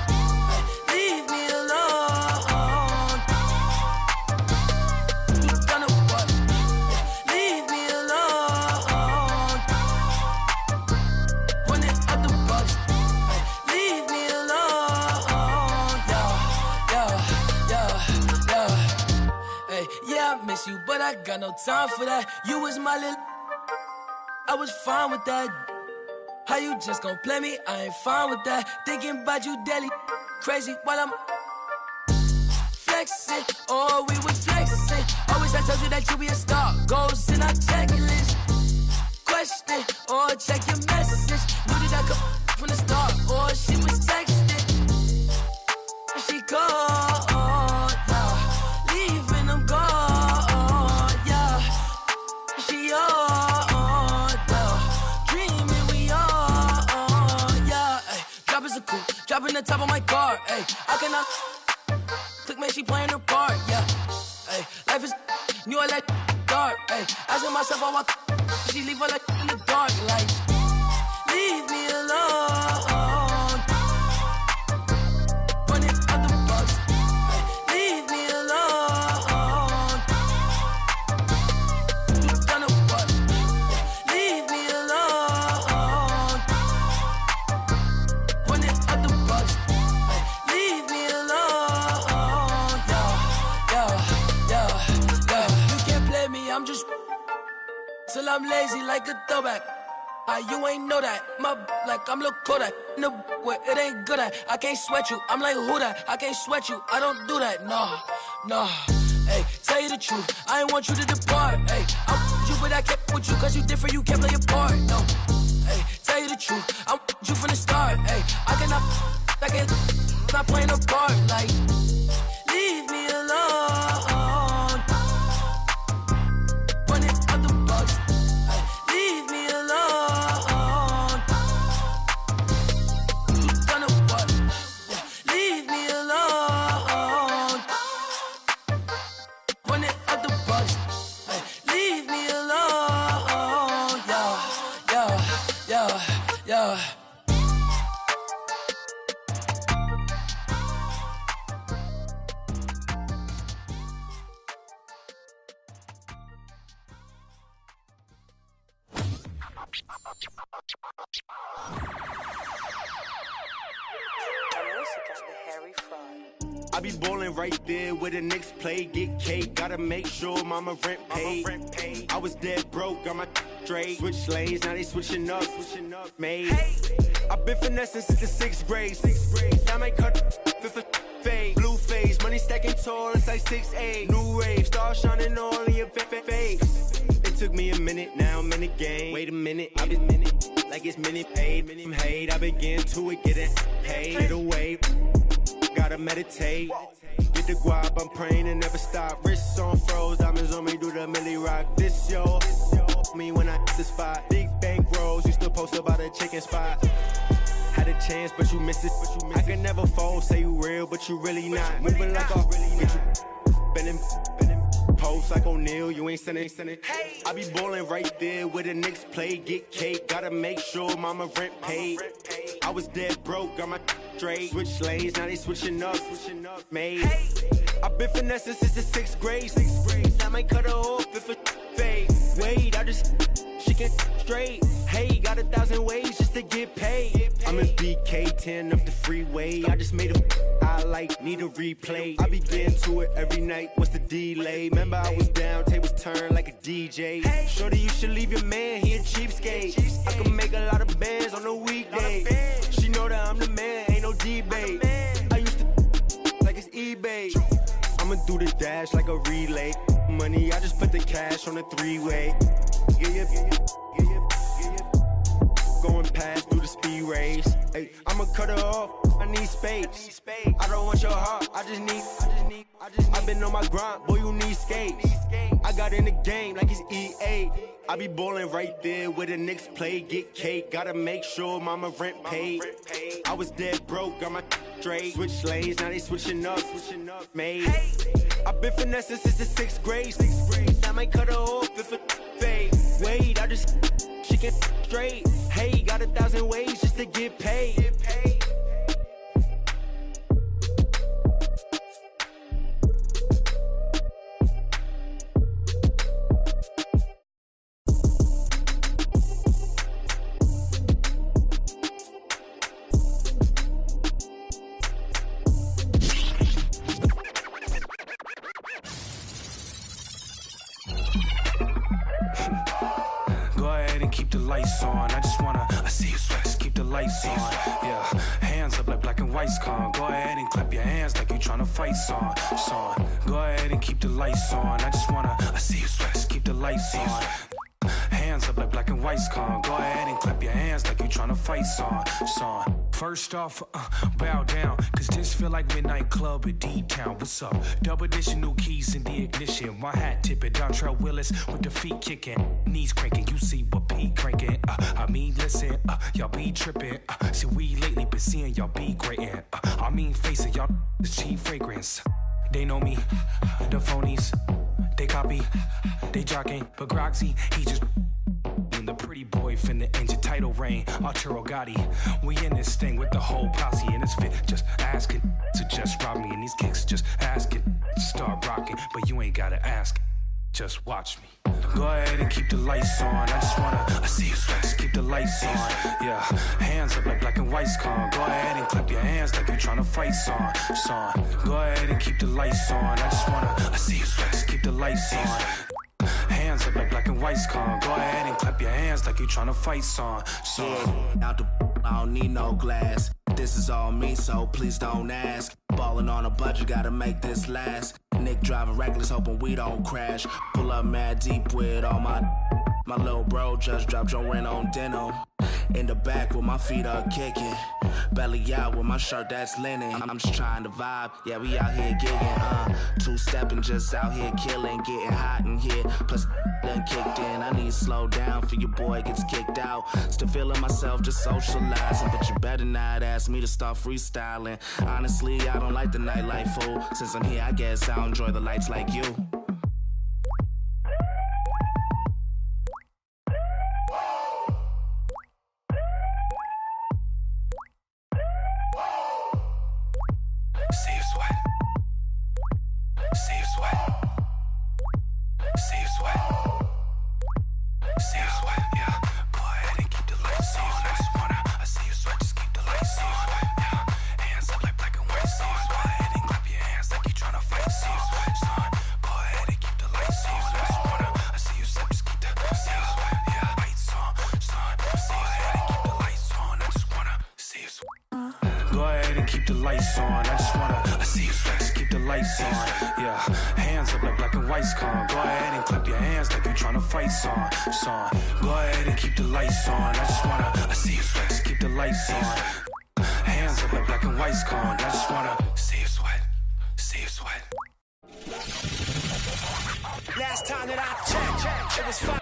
Leave me alone. You gonna what? Leave me alone. Run it out the box. Leave me alone. Yeah. Hey, yeah, I miss you, but I got no time for that. You was my little. I was fine with that. How you just gon' play me? I ain't fine with that. Thinking about you daily, crazy while I'm flexing. Oh, we was flexing. Always I told you that you be a star. Goals in our checklist. Question or check your message. Knew that I come from the start. Or she was texting. She called. Yeah. Leaving them gone. Yeah. She on. Dropping the top of my car, ayy. I cannot click, man, she playing her part, yeah. Ayy, life is new, I like dark, ayy. Asking myself, how I she leave her like in the dark, like leave me alone. Run it out the box, ay. Leave me alone. You gonna what? Leave me alone. Run it out the box. Leave me alone. Yeah. You can't play me, I'm just till I'm lazy like a throwback. You ain't know that. My like I'm Lil Kodak. In the where it ain't good at. I can't sweat you. I'm like who that? I can't sweat you. I don't do that. No. Hey, tell you the truth. I ain't want you to depart. Hey, I'm with you, but I kept with you cause you different. You can't play your part. No. Hey, tell you the truth. I'm with you from the start. Hey, I can't not playing a part. Like, leave me alone. Run it out the box. Hey, leave me alone. You gonna what? Yeah. I be ballin' right there where the Knicks play, get cake, gotta make sure mama rent paid. I was dead broke, got my straight, switch lanes, now they switching up, made. I've been finessing since the 6th grade, I might cut fifth fade, blue face, money stacking tall, it's like 6'8", new rave, star shining all in your face. It took me a minute, now I'm in the game, wait a minute, I've been like it's minute paid, hate, I been getting to it, getting paid, get away. Gotta meditate, get the guap, I'm praying and never stop. Wrists on froze, diamonds on me, do the milli rock. This yo, me when I hit the spot. Big bank rolls, used to post about a chicken spot. Had a chance, but you missed it. I can never fold, say you real, but you really not. Moving like a get you bending. Post like O'Neal, you ain't sending. I be ballin' right there where the Knicks play, get cake, gotta make sure mama rent paid. I was dead broke, got my straight, switch lanes, now they switching up, made. I've been finessing since the 6th grade, I might cut her off if it fade. Wait, she can straight, hey, got 1,000 ways just to get paid. I'm in BK10 up the freeway, I just made a highlight, need a replay. I be getting to it every night, what's the delay? Remember I was down, tables turned like a DJ. Shorty, you should leave your man, he a cheapskate. I can make a lot of bands on a weekday. She know that I'm the man, ain't no debate. I used to like it's eBay. I'ma do the dash like a relay. Money, I just put the cash on the three-way. Going past through the speed race. Hey, I'ma cut her off, I need space. I don't want your heart, I just need. I've been on my grind, boy, you need skates. I got in the game like it's EA. I be ballin' right there where the Knicks play, get cake, gotta make sure mama rent paid. I was dead broke, got my straight, switch lanes, now they switching up, made. I've been finessing since the 6th grade, I might cut her off if it fade. Wait, she can straight, hey, got 1,000 ways just to get paid. Keep the lights on. I just wanna, I see you sweat, just keep the lights on. Yeah, hands up like black and white's con. Go ahead and clap your hands like you tryna fight song. Go ahead and keep the lights on. I just wanna, I see you sweat, just keep the lights on. Hands up like black and white's con. Go ahead and clap your hands like you tryna fight song. First off, bow down, cause this feel like midnight club at D-Town. What's up? Double edition, new keys in the ignition. My hat tipping, Dontrell Willis with the feet kicking, knees cranking. You see what Pete cranking? I mean, listen, y'all be tripping. See, we lately been seeing y'all be grating. I mean, facing y'all the cheap fragrance. They know me, the phonies. They copy, they jocking, but Groxy, he just the pretty boy finna end your title reign. Arturo Gotti, we in this thing with the whole posse, and it's fit just asking to just rob me, and these kicks just asking to start rocking, but you ain't gotta ask, just watch me. Go ahead and keep the lights on. I just wanna, I see you sweat, just keep the lights on. Yeah, hands up like black and white's con. Go ahead and clap your hands like you tryna fight song. Go ahead and keep the lights on. I just wanna, I see you sweat, just keep the lights on. Hands up like black and white's con. Go ahead and clap your hands like you tryna fight song. Out the I don't need no glass. This is all me, so please don't ask. Ballin' on a budget, gotta make this last. Nick driving reckless, hoping we don't crash. Pull up mad deep with all my little bro just dropped your rent on denim. In the back with my feet up kicking. Belly out with my shirt that's linen. I'm just trying to vibe, yeah, we out here gigging. Two-stepping, just out here killing. Getting hot in here, plus done kicked in. I need to slow down for your boy gets kicked out. Still feeling myself, just socializing. But you better not ask me to start freestyling. Honestly, I don't like the nightlife, fool. Since I'm here, I guess I'll enjoy the lights like you. Hands up like black and white. lights on. I just wanna see you sweat, just keep the lights on. Yeah, hands up like black and white's con. Go ahead and clap your hands like you tryna fight song. Go ahead and keep the lights on. I just wanna see you sweat, just keep the lights on. Hands up like black and white's con. I just wanna see you sweat, see you sweat. Last time that I checked, it was fun.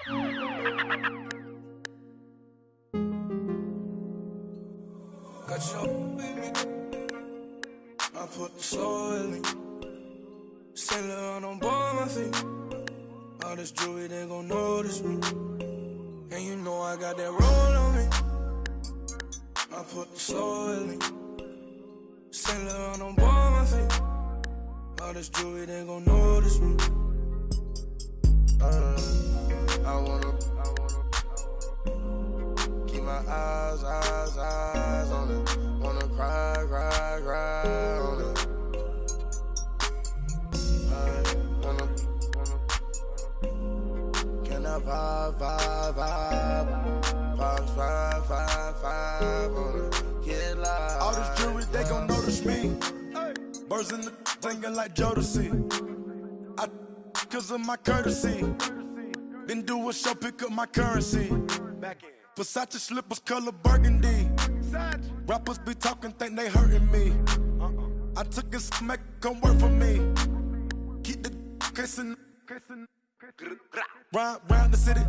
Got your baby. I put the soul in me. Saint Laurent on board my feet. All this jewelry, they gon' notice me. And you know I got that roll on me. I put the soul in me. Saint Laurent on board my feet. All this jewelry, they gon' notice me. I wanna keep my eyes on it. Wanna cry on it. I wanna can I vibe on it. Get live. All this jewelry, they gon' notice me. Birds in the singing like Jodeci. I cause of my courtesy. Then do a show, pick up my currency. Versace slippers, color burgundy. Rappers be talking, think they hurting me. I took a smack, come work for me. Keep the kissing. Round the city.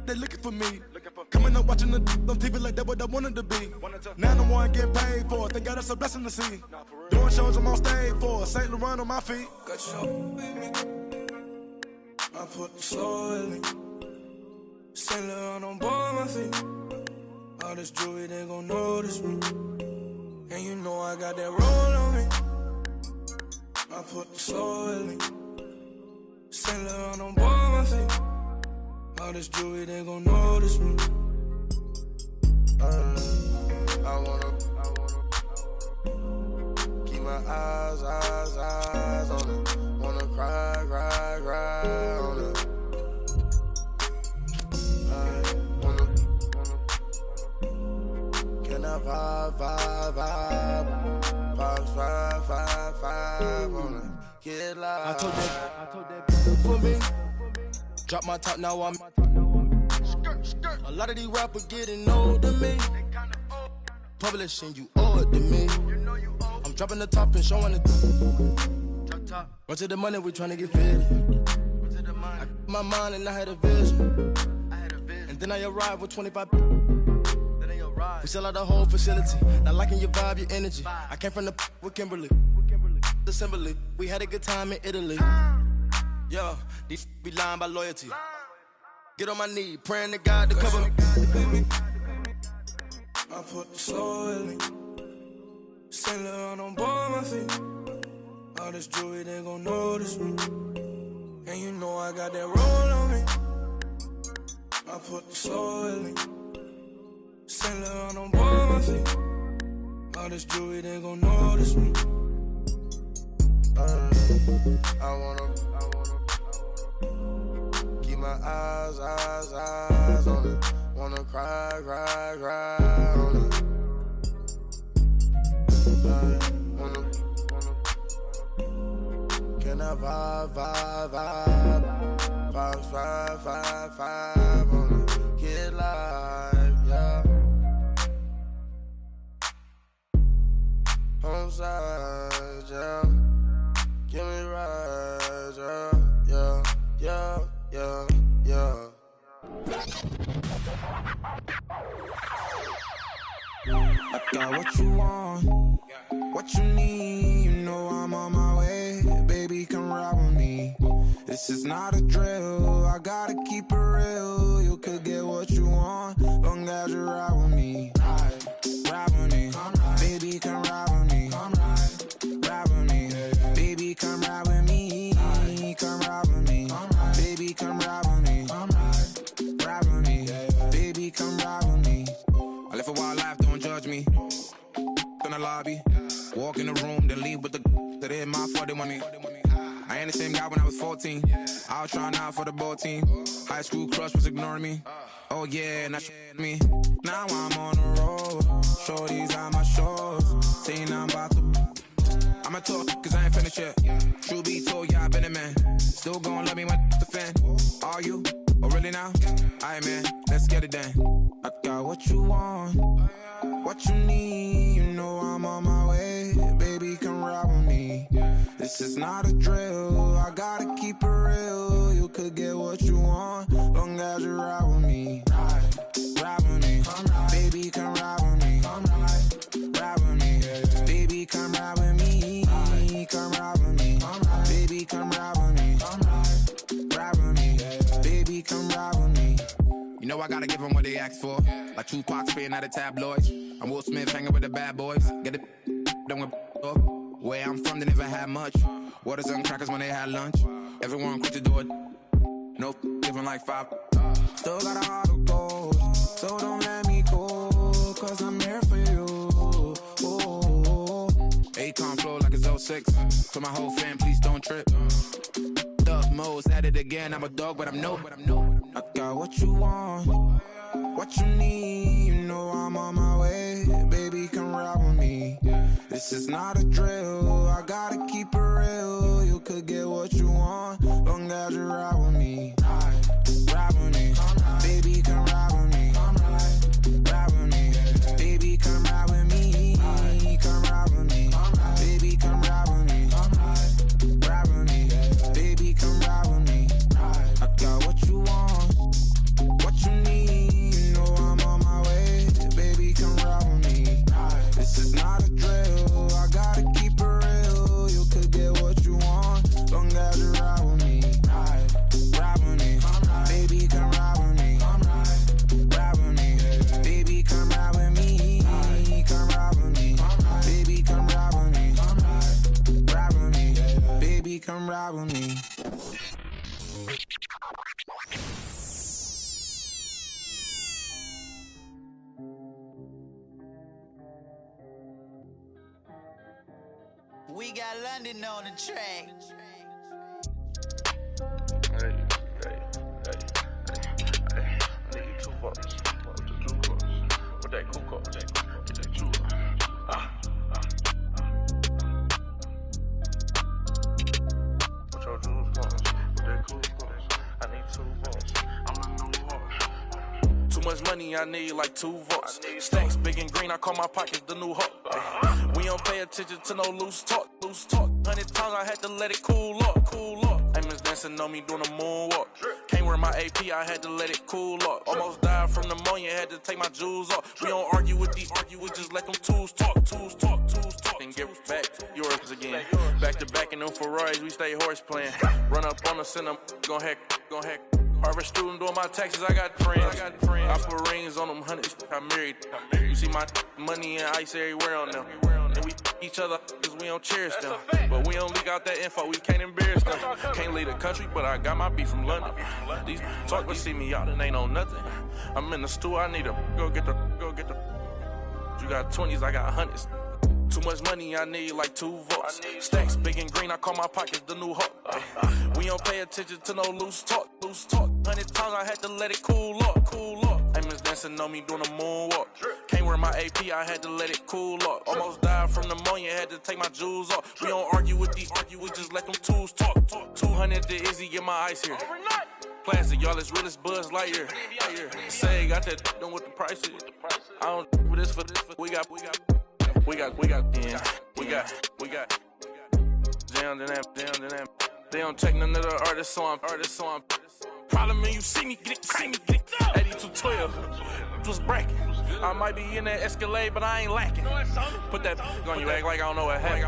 They looking for me. Coming up watching the on TV like that what I wanted to be. Now the one getting paid for it. Thank God that's a blessing to see. Doing shows I'm on stage for. St. Laurent on my feet. Got your baby. I put the soul in me. Saint Laurent on board my feet. All this jewelry, they gon' notice me. And you know I got that roll on me. I put the soul in me. Saint Laurent on board my feet. All this jewelry, they gon' notice me. I wanna keep my eyes on it. Wanna cry on it. I wanna can I vibe on it. Get live. I told that for me. Drop my top, now I'm a lot of these rappers getting old to me. Publishing, you owe it to me. I'm dropping the top and showing it. Run to the money, we tryna get fit. I got my mind and I had a vision. And then I arrived with 25. We sell out the whole facility. Not liking your vibe, your energy. I came from the with Kimberly. Assembly. We had a good time in Italy. Yeah, these be lying by loyalty. Get on my knee, praying to God to cover me. I put the soul in me. Saint Laurent on board my feet. All this jewelry, they gon' notice me. And you know I got that roll on me. I put the soul in me. Saint Laurent on board my feet. All this jewelry, they gon' notice me. I wanna keep my eyes on it. Wanna cry on it. I wanna can I vibe on it. Get live, yeah. Home side, yeah. Give me right, yeah. I got what you want, what you need. You know I'm on my way, baby, come ride with me. This is not a drill, I gotta keep it real. You could get what you want, long as you ride with me. Ride with me, baby, come ride with me. Ride with me, baby, come ride with me. Come ride with me, baby, come ride with me. Ride with me, baby, come ride with me. I live a wild life, don't judge me. In the lobby, walk in the room, then leave with the that hit my 40 money. I ain't the same guy when I was 14. I was trying out for the ball team. High school crush was ignoring me. Oh yeah, and that's me. Now I'm on the road. shorties on my shores. Saying I'm about to. I'ma talk, cause I ain't finished yet. True be told, yeah, I been a man. Still gon' love me when the fan. Are you? Oh, really now? Aight, man, let's get it done. I got what you want, what you need. You know I'm on my way. Baby, come ride with me. This is not a drill. I gotta keep it real. You could get what you want, long as you ride with me. Ride with me. Baby, come ride with me. Ride with me. Baby, come ride with me. Come ride with me. Baby, come ride with me. Ride with me. Baby, come ride with me. You know I gotta give them what they ask for. Like Tupac spitting at the tabloids. I'm Will Smith hanging with the bad boys. Get it done with up. Where I'm from, they never had much. Waters and crackers when they had lunch. Everyone quick to do it. No living like 5. Still got a heart of gold, so don't let me go, cause I'm here for you. Akon flow like it's 06. To my whole fam, please don't trip. Thug modes at it again. I'm a dog, but I'm no. I got what you want, what you need. You know I'm on my way. Baby, come ride with me. This is not a drill. I gotta keep it real. You could get what you want, long as you ride with me. Ride with me. Baby, come ride with me. Ride with me. Baby, come ride with me. Come ride with me. Baby, come ride with me. Ride with me. Baby, come ride with me. I got what you want, what you need. You know I'm on my way. Baby, come ride with me. This is not a drill. I gotta keep it real. You could get what you want, long as you ride with me. Ride with me. Baby, come ride with me. Ride with me. Baby, come ride with me. Come ride with me. Baby, come ride with me. Ride with me. Baby, come ride with me. We got London on the track. Hey. I need 2 bucks. With the 2 bucks. With that cool cup. With that 2 bucks. With your juice bucks. With that cool bucks. I need 2 bucks. I'm the new horse. Too much money, I need like 2 votes. Stacks big and green, I call my pockets the new hawk. We don't pay attention to no loose talk. 100 times I had to let it cool up. Amos dancing on me doing a moonwalk. Can't wear my AP, I had to let it cool up. Almost died from pneumonia, had to take my jewels off. We don't argue with these, we just let them tools talk. And give back yours again. Back to back in them Ferraris, we stay horse playing. Run up on us in them, gon' hack. Harvard student doing my taxes, I got friends. I put rings on them, 100, I married. You see my money and ice everywhere on them. And we each other, cause we don't cherish them. But we don't leak out that info, we can't embarrass them. Can't leave the country, but I got my beef from London. These talk, but see me out and ain't on nothing. I'm in the stew, I need to go get the. You got 20s, I got 100s. Too much money, I need like 2 votes. Stacks big and green, I call my pockets the new hawk. We don't pay attention to no loose talk. 100 times I had to let it cool up. Amos dancing on me doing a moonwalk. Can't wear my AP, I had to let it cool up. Almost died from pneumonia, had to take my jewels off. We don't argue with these, we just let them tools talk. 200 to Izzy, get my ice here. Plastic, y'all as real as Buzz Lightyear. Say, got that done with the prices. I don't with this for we got. Down to that. They don't check none of the artists, so I'm. Problem when you see me get it. 8212 was bracket. I might be in that Escalade, but I ain't lacking. Put that on you, act like I don't know what happened.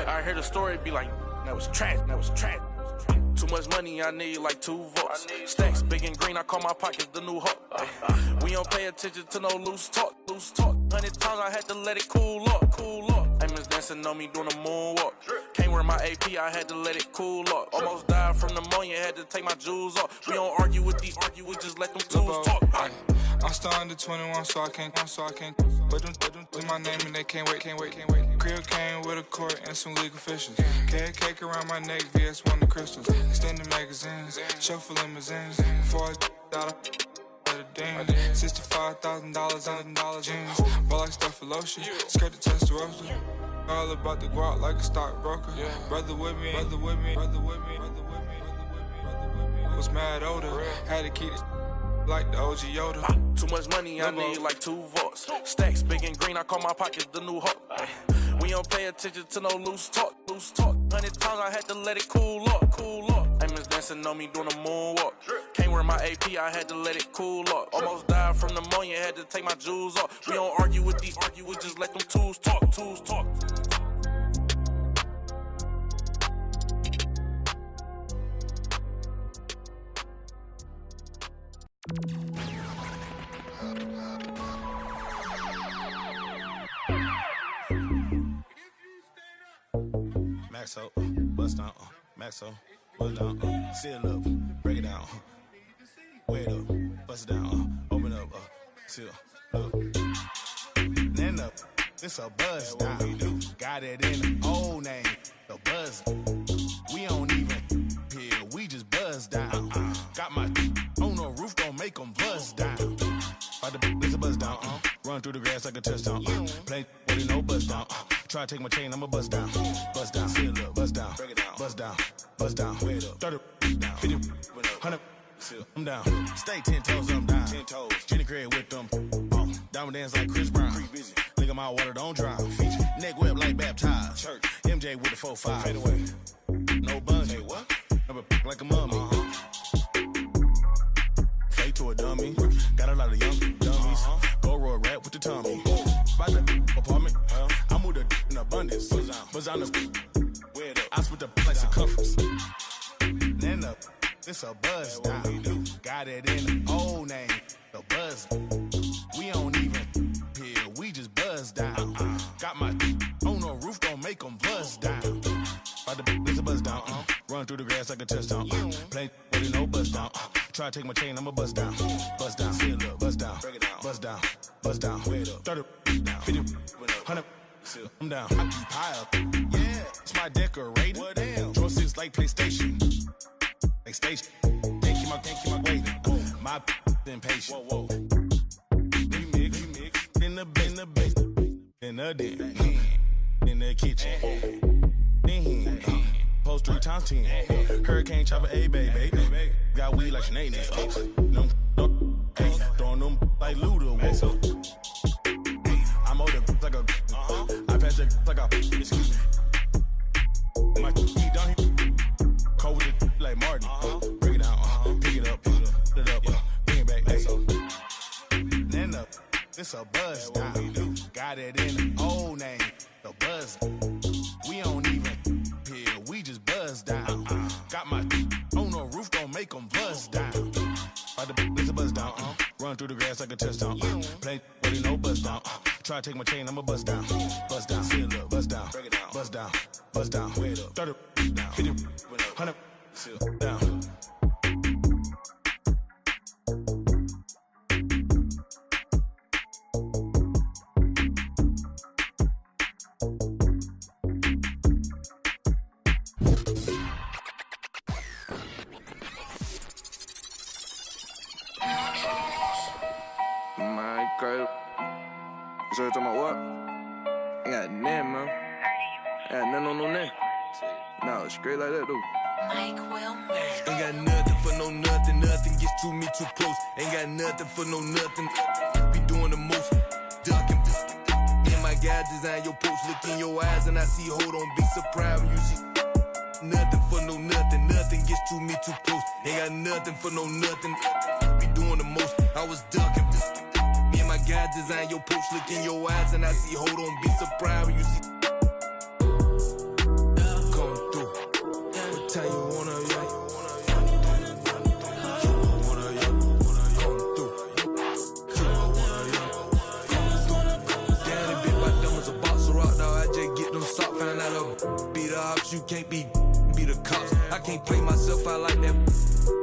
I hear the story, be like, that was trash. Too much money, I need like 2 votes. Stacks big and green, I call my pockets the new hawk. We don't pay attention to no loose talk. 100 times I had to let it cool up. Amos dancing on me doing a moonwalk. Can't wear my AP, I had to let it cool up. Almost died from pneumonia, had to take my jewels off. We don't argue with these, we just let them tools talk. I'm still under 21, so I can't. But them my name and they can't wait. Crib came with a court and some legal officials. Carrot cake around my neck, VS1 the crystals. Extended magazines, shuffle limousines. Before I let it dance. $65,000 in dollar jeans. Ball like stuff for lotion. Skirt the Testarossa. All about the guap like a stockbroker. Brother with me, brother with me, brother with me, brother with me, brother with me, brother with me. Was mad older. Had to keep it like the OG Yoda. Too much money, I need like 2 volts. Stacks big and green, I call my pockets the new hawk. We don't pay attention to no loose talk, loose talk. 100 times I had to let it cool up, cool up. Amos dancing on me doing a moonwalk. Can't wear my AP, I had to let it cool up. Almost died from pneumonia, had to take my jewels off. We don't argue with these, we just let them tools talk, tools talk. Maxo, bust down, Maxo, bust down, seal up, break it down, weigh it up, bust it down, open up, seal, look, stand up, this a buzz down, got it in the old name, the buzz, we don't even here, we just buzz down, got my on the roof, gon' make them buzz down, it's a buzz down, run through the grass like a touchdown, play with it, no buzz down, try to take my chain, I'ma buzz down, seal up, buzz down, break it down, buzz down, weigh it up, 30, 50, 100, seal, I'm down, stay 10 toes, I'm down, 10 toes, Jenny Craig with them, diamond dance like Chris Brown, look at my water, don't drown, neck whip like baptized, church, MJ with the 4-5, fade away, no bungee, what? Never like a mummy, fake to a dummy, got a lot of young dummies, go roll rap with the Tommy, by the apartment, I moved the in abundance, buzz on the, I split the like circumference, stand up, this a buzz down, got it in the old name, the buzz, we don't even here, we just buzz down, got my on the roof, gon' make them buzz down, by the, it's a buzz down, run through the grass like a touchdown, play with it, no buzz down, try to take my chain, I'ma buzz down, seal up, buzz down, break it down, buzz down, weigh it up, 30, 50, 100, seal, I'm down, I keep high up, yeah, it's my decorator, what damn, draw 6 like PlayStation, like station, can't keep my weight, my impatient, whoa, you mix, in the basement, in the den, in the kitchen, post 3 times 10, hurricane chopper, a baby, got weed like Sinead, throwing them like Luda, I'm older like a, I pass it like a, excuse me, my feet down here, cold with it like Martin, break it down, pick it up, put it up, bring it back, stand up, this a buzz down, got it in the old name, the buzz, we don't even here, we just buzz down, got my on the roof, gon' make them buzz down, by the, it's a buzz down, run through the grass like a touchdown, play with it, no buzz down, try to take my chain, I'ma buzz down, seal up, buzz down, break it down, buzz down, weigh it up, 30, 50, 100, seal, down. My girl, so you talking about what? Ain't got nothing, man. Ain't got nothing on no name. No, straight like that, dude. Mike Wilmer. Ain't got nothing for no nothing. Nothing gets to me too close. Ain't got nothing for no nothing. Be doing the most. Ducking. And my guy design your post. Look in your eyes and I see, hold on, be surprised when you see. Nothing for no nothing. Nothing gets to me too close. Ain't got nothing for no nothing. Be doing the most. I was ducking. Me and my guy design your post. Look in your eyes and I see, hold on, be surprised when you see. Come through. What time you wanna you can't be the cops. I can't play myself out like that.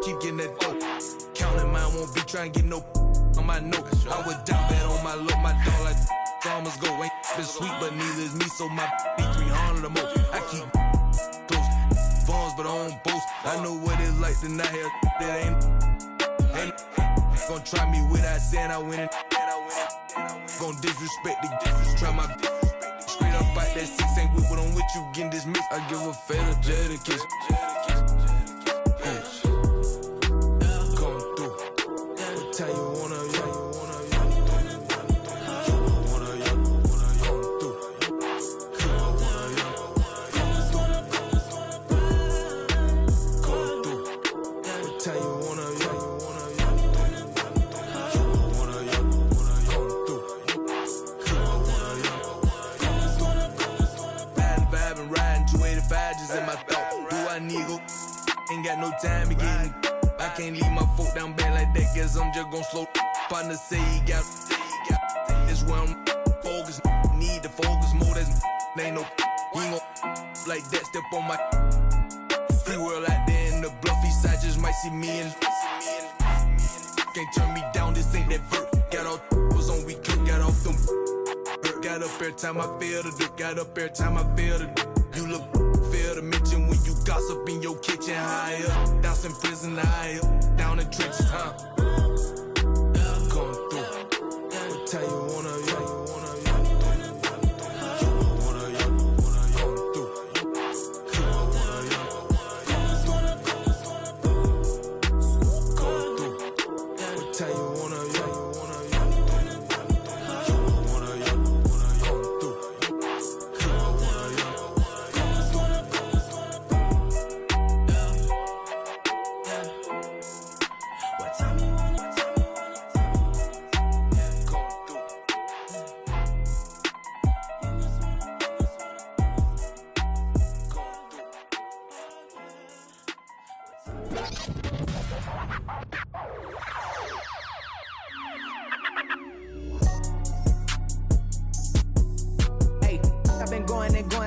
Keep getting that dope. Counting mine, won't be trying to get no on my note. I would down bad on my look. My dog like farmers go. Ain't been sweet, but neither is me. So my be 300 or more. I keep close phones, but I don't boast. I know what it's like to not have that ain't gon' try me without saying I win it. Gon' disrespect the try my straight up out that 6 ain't with what I'm with you getting this mix. I give a fatal Jada kiss. Come through. Tell you wanna in my thought. Do I need go? Ain't got no time to get. I can't leave my foot down bad like that, guess I'm just gon' slow. Partner say he got this where I'm focused. Need to focus more. That's ain't no. He ain't gon' like that. Step on my free world out there in the bluffy side. Just might see me and can't turn me down. This ain't that vert. Got all was on we cook. Got off them. Got up every time I feel the dick. Got up every time I feel the dick. You look fair to mention when you gossip in your kitchen. High up, down in prison, high up, down in trenches, huh? Come through. I'll tell you wanna,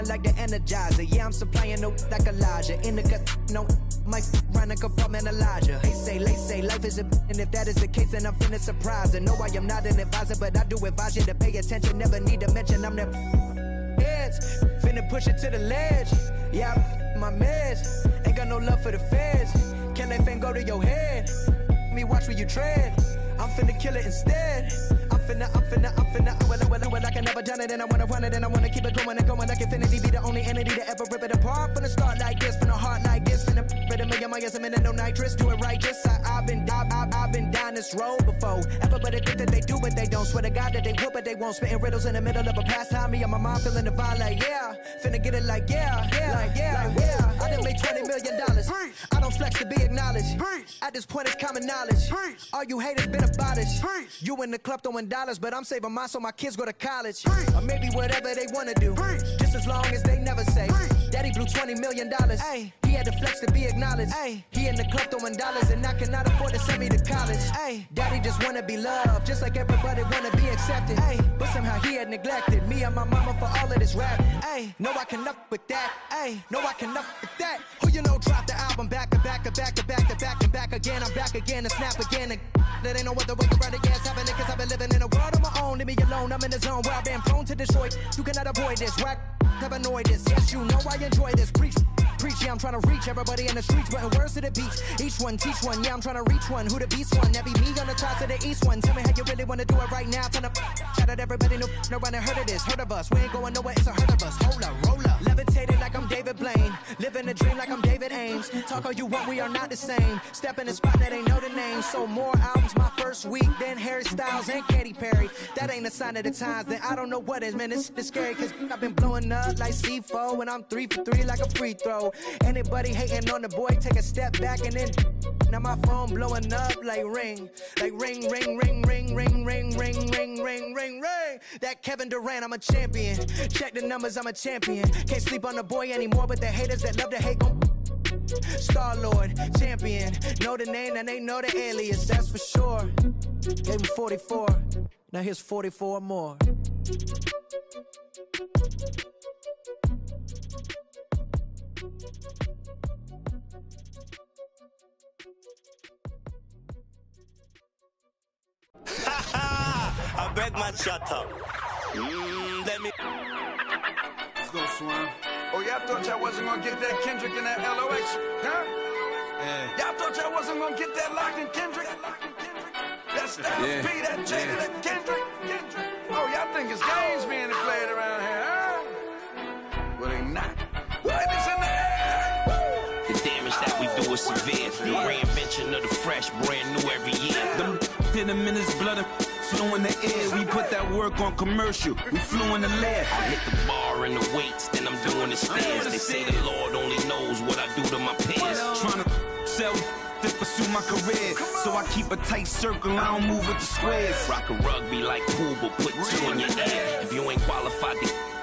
like the Energizer. Yeah, I'm supplying no like Elijah. In the casino, my run a compartment Elijah. They say life is a and if that is the case, then I'm finna surprise. And no, I am not an advisor, but I do advise you to pay attention. Never need to mention I'm the heads. Finna push it to the ledge. Yeah, my meds. Ain't got no love for the feds. Can that thing go to your head? Me watch where you tread. I'm finna kill it instead. I'm finna, I can never done it, and I wanna run it, and I wanna keep it going and going like infinity. Be the only entity to ever rip it apart. Finna start like this, finna heart like this, finna rip a million miles a minute, no nitrous. Do it right, just I've been down this road before. Everybody think that they do, but they don't. Swear to God that they will, but they won't. Spitting riddles in the middle of a pastime. Me and my mom feeling the vibe like yeah, finna get it like yeah. I done made $20 million. I don't flex to be acknowledged. At this point, it's common knowledge. All you haters been abolished. You in the club throwing dollars, but I'm saving mine so my kids go to college. Or maybe whatever they wanna do. Just as long as they never say, Daddy blew $20 million. Ay, he had to flex to be acknowledged. Ay, he in the club throwing dollars and I cannot afford to send me to college. Ay, Daddy just wanna be loved, just like everybody wanna be accepted. Ay, but somehow he had neglected me and my mama for all of this rap. Ay, no, I can up with that. Ay, no, I can up with that. Who you know dropped the album back to back again. I'm back again and snap again. And that ain't no other way to write it. Yes, happening cause I've been living in a world of my own. Leave me alone, I'm in the zone where I've been prone to destroy. You cannot avoid this, whack have annoyed this. Yes, you know I enjoy this. Preach, yeah, I'm trying to reach everybody in the streets, putting words to the beach. Each one, teach one, yeah, I'm trying to reach one. Who the beast one? That be me on the top to the east one. Tell me how you really want to do it right now. Trying to shout out everybody, no one heard of this, heard of us. We ain't going nowhere, it's a hurt of us. Hold up, roll up. Levitating like I'm David Blaine. Living a dream like I'm David Ames. Talk all you want, we are not the same. Step in the spot that ain't know the name. So more albums my first week than Harry Styles and Katy Perry. That ain't a sign of the times, then I don't know what is. Man, it's scary cause I've been blowing up like C-FLITHEONE and I'm 3 for 3 like a free throw. Anybody hating on the boy, take a step back and then now my phone blowing up like ring. Like ring, ring, ring, ring, ring, ring, ring, ring, ring, ring, ring. That Kevin Durant, I'm a champion. Check the numbers, I'm a champion. Can't sleep on the boy anymore, but the haters that love to hate gon' Star-Lord, champion. Know the name and they know the alias, that's for sure. Gave him 44, now here's 44 more. I beg man, shut up. Let me. Let's go, Swan. Oh, y'all thought y'all wasn't gonna get that Kendrick and that LOX, huh? Yeah. Y'all thought y'all wasn't gonna get that Lock and Kendrick? Oh, y'all think it's games being played around here, huh? Well, they not. The damage that we do is severe. The reinvention of the fresh, brand new every year. Them hit them in his blood, flew in the air. We put that work on commercial. We flew in the lab. I hit the bar and the weights, then I'm doing the stairs. They say the Lord only knows what I do to my peers. Trying to sell to pursue my career, so I keep a tight circle. I don't move with the squares. Rock a rugby like pool, but put two in your ear. If you ain't qualified,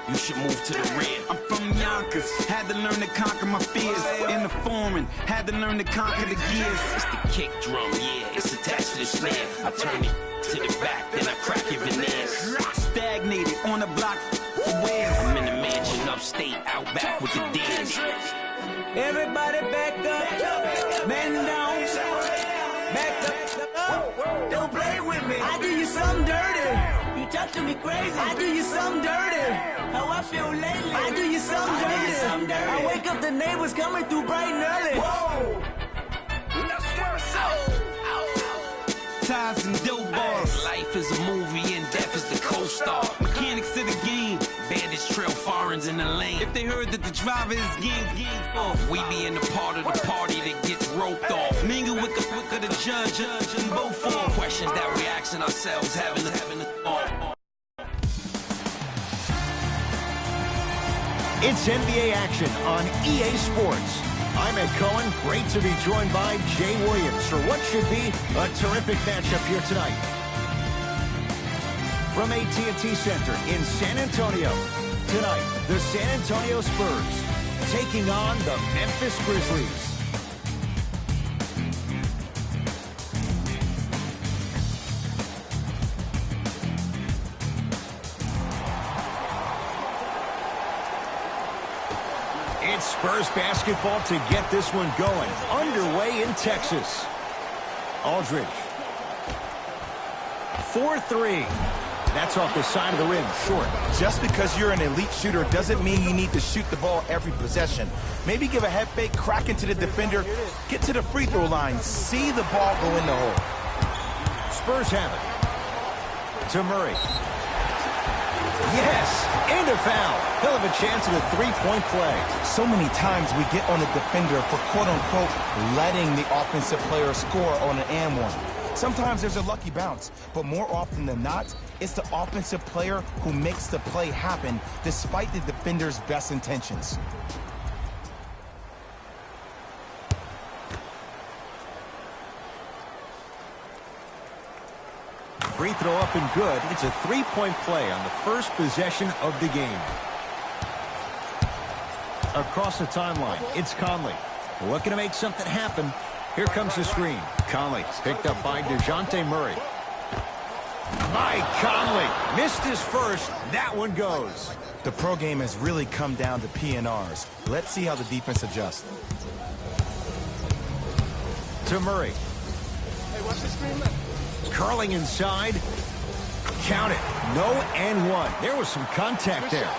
you should move to the rear. I'm from Yonkers, had to learn to conquer my fears. In the foreign, had to learn to conquer the gears. It's the kick drum, yeah, it's attached to the snare. I turn it to the back, then I crack your veneers. Stagnated on the block for wears. I'm in the mansion upstate, out back with the D's. Everybody back up, man down, back up. Don't play with me. I do you something dirty. You talk to me crazy. I do you something dirty. How I feel lately. I do you something dirty. I wake up the neighbors coming through bright and early. Whoa. Ties and dope bars. Life is a movie and death is the co-star. Mechanics of the game. Bandits trail foreigns in the lane. If they heard that the driver is gang off, we be in the part of the party that gets roped off. Mingle with the judge, and both for questions that we asking ourselves, having the thought. It's NBA action on EA Sports. I'm Ed Cohen. Great to be joined by Jay Williams for what should be a terrific matchup here tonight. From AT&T Center in San Antonio, tonight, the San Antonio Spurs taking on the Memphis Grizzlies. It's Spurs basketball to get this one going. Underway in Texas. Aldridge. 4-3. That's off the side of the rim, short. Just because you're an elite shooter doesn't mean you need to shoot the ball every possession. Maybe give a head fake, crack into the defender, get to the free throw line, see the ball go in the hole. Spurs have it. To Murray. Yes, and a foul. He'll have a chance at a three-point play. So many times we get on the defender for quote-unquote letting the offensive player score on an and one. Sometimes there's a lucky bounce, but more often than not, it's the offensive player who makes the play happen despite the defender's best intentions. Free throw up and good. It's a three-point play on the first possession of the game. Across the timeline, it's Conley. Looking to make something happen. Here comes the screen. Conley picked up by DeJounte Murray. Mike Conley missed his first. That one goes. The pro game has really come down to PNRs. Let's see how the defense adjusts. To Murray. Hey, watch the screen left. Curling inside. Count it. No and one. There was some contact there.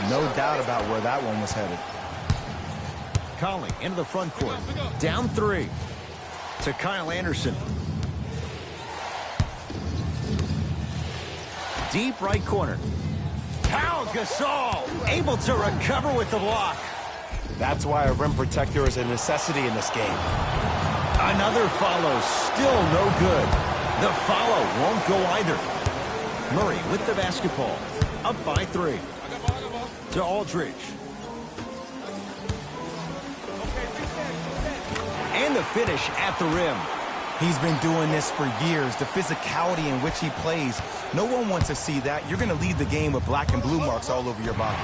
No doubt about where that one was headed. Conley into the front court. Down three. To Kyle Anderson. Deep right corner. Pau Gasol able to recover with the block. That's why a rim protector is a necessity in this game. Another follow. Still no good. The follow won't go either. Murray with the basketball. Up by three. To Aldridge. And the finish at the rim. He's been doing this for years. The physicality in which he plays. No one wants to see that. You're going to lead the game with black and blue marks all over your body.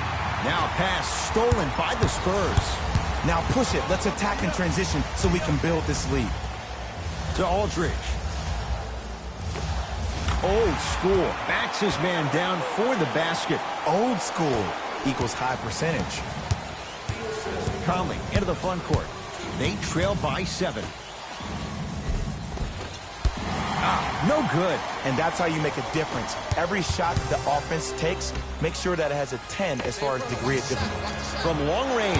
Now a pass stolen by the Spurs. Now push it. Let's attack in transition so we can build this lead. To Aldridge. Old school. Backs his man down for the basket. Old school equals high percentage. Conley into the front court. They trail by 7. No good. And that's how you make a difference. Every shot that the offense takes, make sure that it has a 10 as far as degree of difficulty. From long range,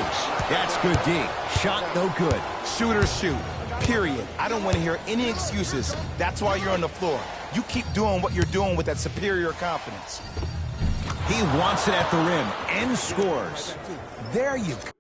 that's good D. Shot no good. Shooters shoot. Period. I don't want to hear any excuses. That's why you're on the floor. You keep doing what you're doing with that superior confidence. He wants it at the rim and scores. There you go.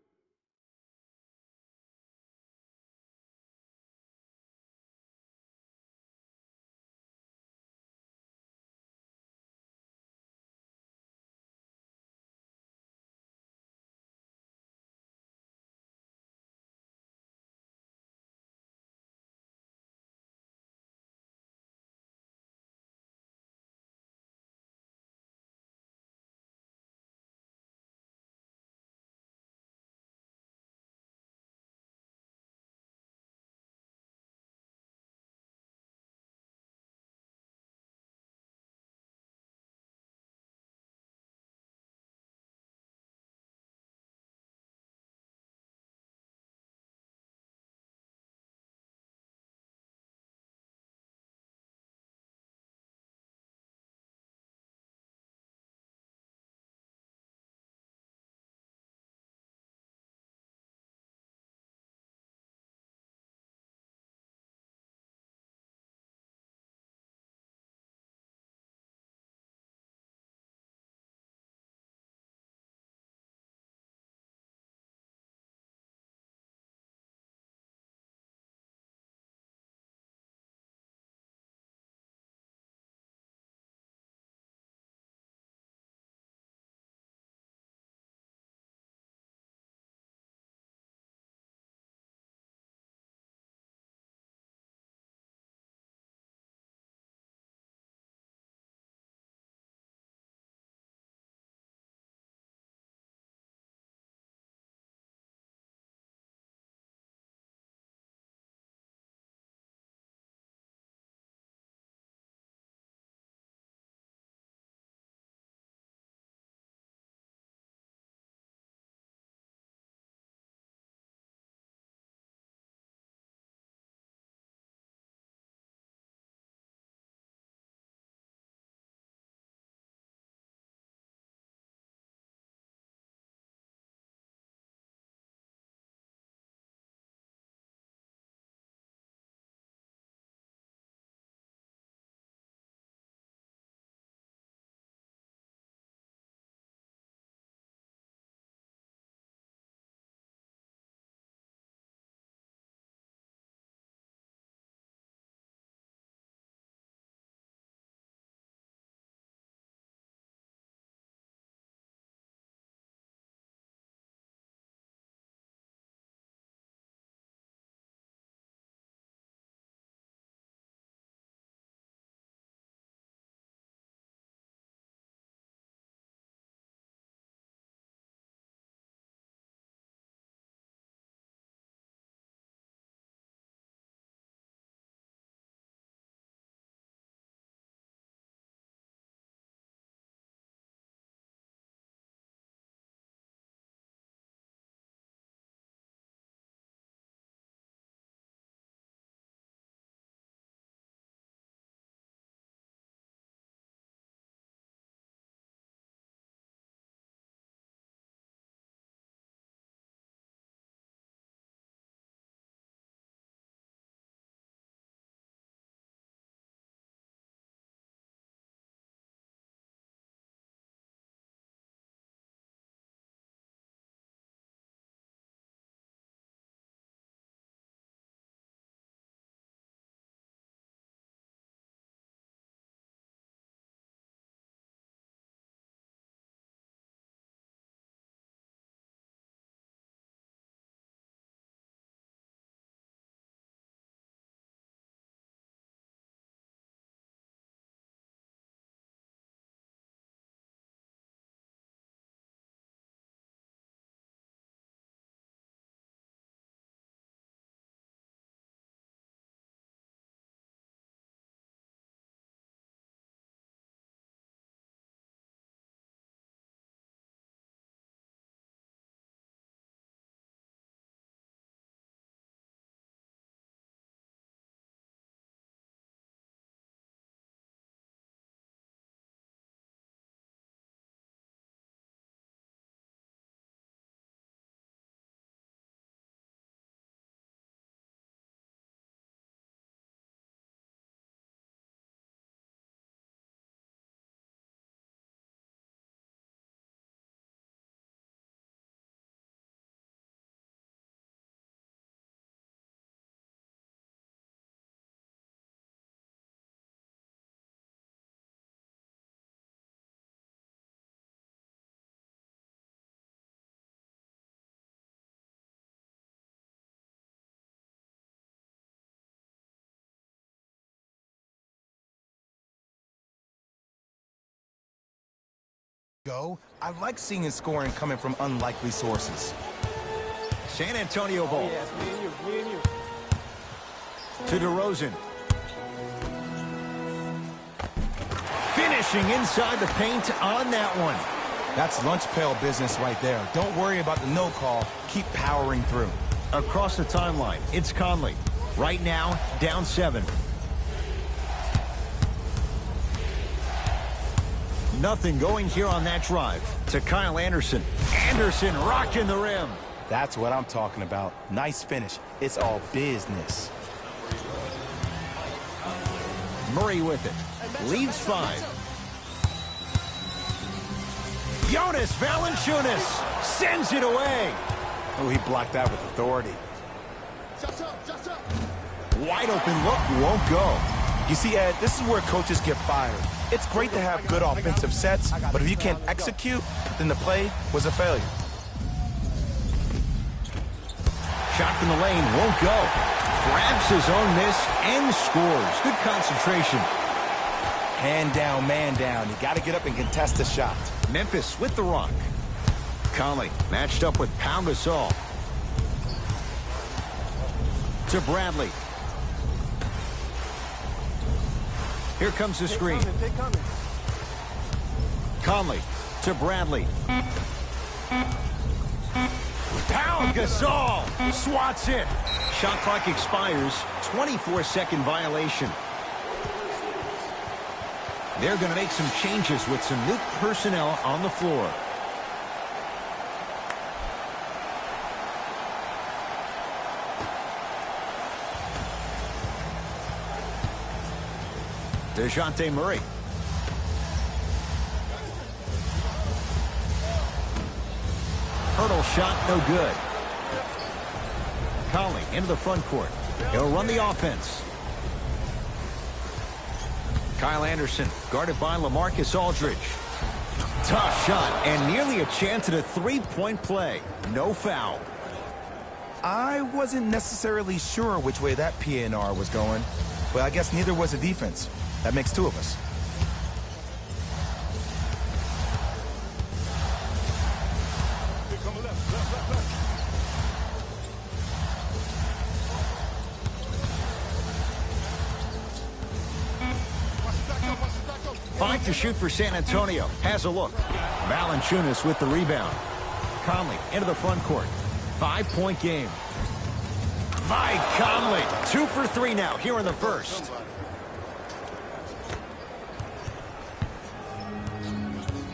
Go. I like seeing scoring coming from unlikely sources. San Antonio ball. Yes, me and you. To DeRozan. Finishing inside the paint on that one. That's lunch pail business right there. Don't worry about the no call. Keep powering through. Across the timeline, it's Conley. Right now, down 7. Nothing going here on that drive. To Kyle Anderson. Anderson rocking the rim. That's what I'm talking about. Nice finish. It's all business. Murray with it. Leads 5. Jonas Valanciunas sends it away. Oh, he blocked that with authority. Wide open look, won't go. You see, Ed, this is where coaches get fired. It's great to have good offensive sets, but if you can't execute, then the play was a failure. Shot from the lane, won't go. Grabs his own miss and scores. Good concentration. Hand down, man down. You got to get up and contest the shot. Memphis with the rock. Conley matched up with Pau Gasol. To Bradley. Here comes the screen. Conley to Bradley. Pau Gasol swats it. Shot clock expires. 24-second violation. They're going to make some changes with some new personnel on the floor. DeJounte Murray. Hurdle shot, no good. Conley into the front court. He'll run the offense. Kyle Anderson guarded by LaMarcus Aldridge. Tough shot and nearly a chance at a three-point play. No foul. I wasn't necessarily sure which way that PNR was going, but I guess neither was the defense. That makes 2 of us. Five to shoot for San Antonio. Has a look. Valanciunas with the rebound. Conley into the front court. 5-point game. By Conley. 2 for 3 now here in the first.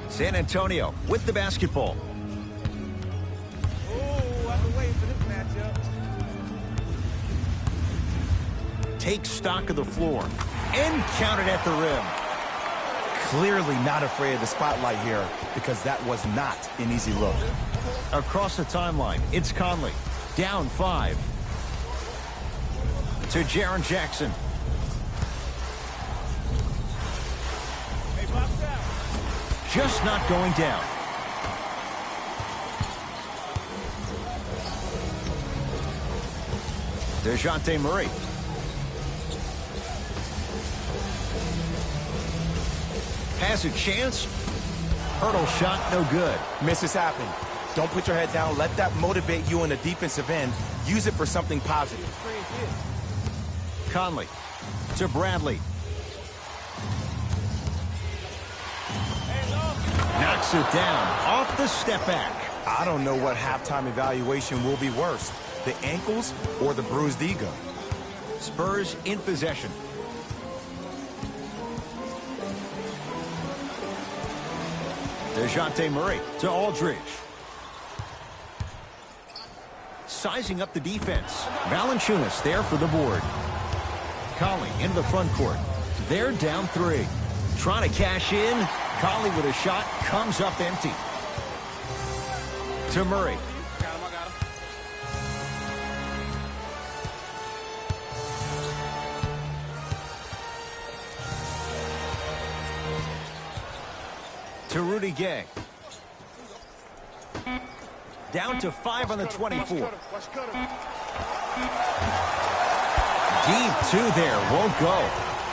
San Antonio with the basketball. Oh, I've been waiting for this matchup. Takes stock of the floor. And counted at the rim. Clearly not afraid of the spotlight here because that was not an easy look. Across the timeline, it's Conley. Down 5. To Jaren Jackson. Just not going down. DeJounte Murray. Has a chance. Hurdle shot, no good. Misses happen. Don't put your head down. Let that motivate you on the defensive end. Use it for something positive. Conley to Bradley. Knocks it down off the step back. I don't know what halftime evaluation will be worse, the ankles or the bruised ego. Spurs in possession. DeJounte Murray to Aldridge. Sizing up the defense. Valanciunas there for the board. Conley into the front court. They're down 3. Trying to cash in. Conley with a shot. Comes up empty. To Murray. To Rudy Gay. Down to 5 on the 24. Deep 2 there. Won't go.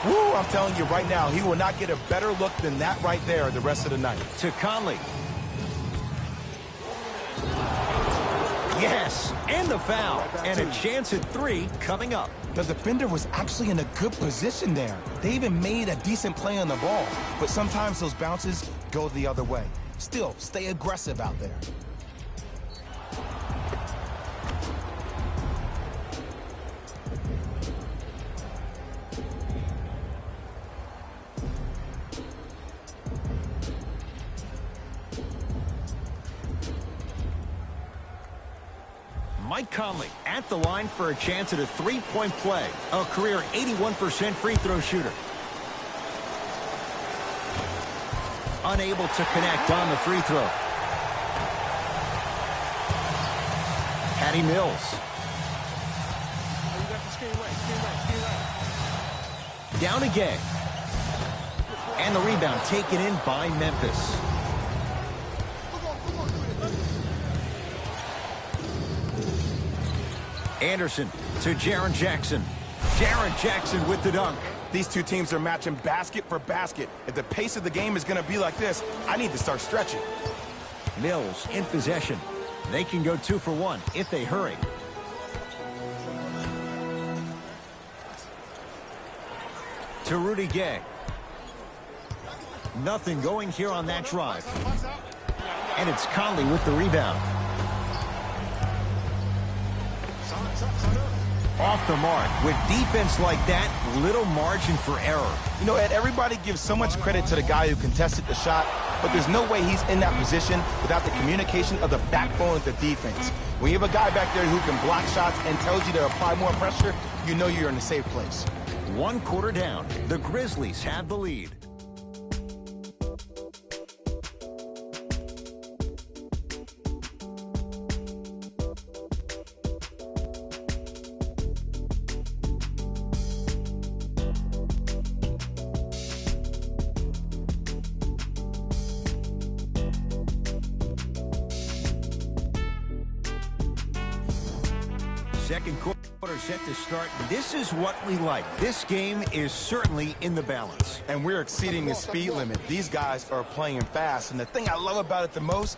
Woo, I'm telling you right now, he will not get a better look than that right there the rest of the night. To Conley. Yes, and the foul. And a chance at 3 coming up. The defender was actually in a good position there. They even made a decent play on the ball. But sometimes those bounces go the other way. Still, stay aggressive out there. Mike Conley at the line for a chance at a 3-point play. A career 81% free throw shooter. Unable to connect on the free throw. Patty Mills. Down again. And the rebound taken in by Memphis. Anderson to Jaren Jackson. Jaren Jackson with the dunk. These two teams are matching basket for basket. If the pace of the game is going to be like this, I need to start stretching. Mills in possession. They can go 2 for 1 if they hurry. To Rudy Gay. Nothing going here on that drive. And it's Conley with the rebound. Off the mark. With defense like that, little margin for error. You know, Ed, everybody gives so much credit to the guy who contested the shot, but there's no way he's in that position without the communication of the backbone of the defense. When you have a guy back there who can block shots and tells you to apply more pressure, you know you're in a safe place. 1 quarter down. The Grizzlies have the lead. Second quarter set to start. This is what we like. This game is certainly in the balance. And we're exceeding the speed limit. These guys are playing fast. And the thing I love about it the most,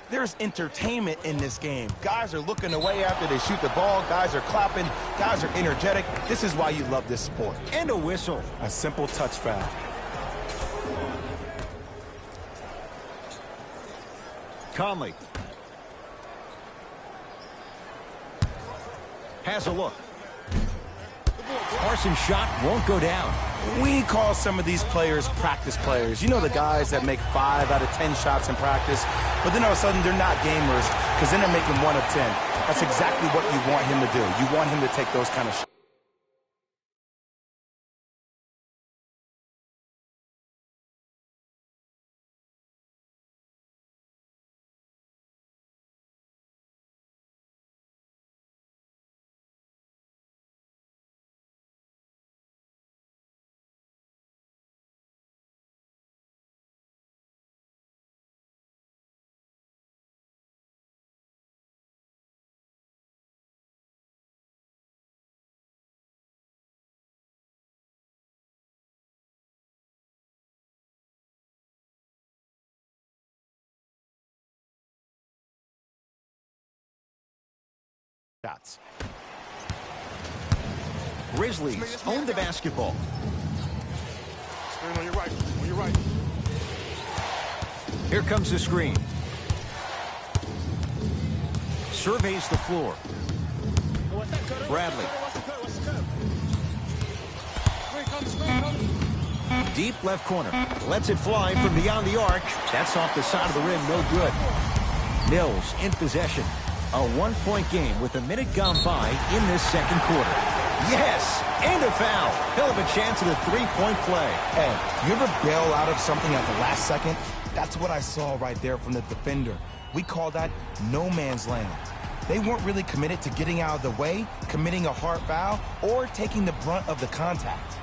there's entertainment in this game. Guys are looking away after they shoot the ball. Guys are clapping. Guys are energetic. This is why you love this sport. And a whistle. A simple touch foul. Conley. Has a look. Parsons' shot won't go down. We call some of these players practice players. You know, the guys that make 5 out of 10 shots in practice, but then all of a sudden they're not gamers because then they're making 1 of 10. That's exactly what you want him to do. You want him to take those kind of shots. Grizzlies own the basketball. Screen on your right. On your right. Here comes the screen. Surveys the floor. Bradley. Deep left corner. Lets it fly from beyond the arc. That's off the side of the rim. No good. Mills in possession. A 1-point game with a minute gone by in this second quarter. Yes, and a foul. He'll have a chance at a 3-point play. Hey, you ever bail out of something at the last second? That's what I saw right there from the defender. We call that no man's land. They weren't really committed to getting out of the way, committing a hard foul, or taking the brunt of the contact.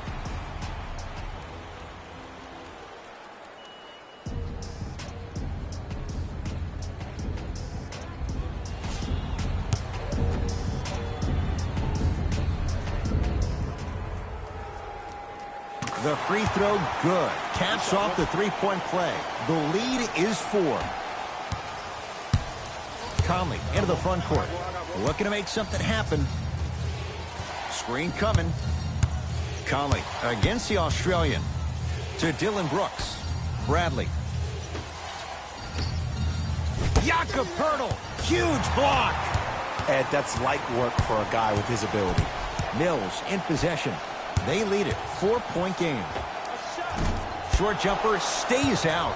The free throw, good. Caps off the three-point play. The lead is 4. Conley into the front court. Looking to make something happen. Screen coming. Conley against the Australian. To Dylan Brooks. Bradley. Jakob Poeltl. Huge block. Ed, that's light work for a guy with his ability. Mills in possession. They lead it. 4-point game. Short jumper stays out.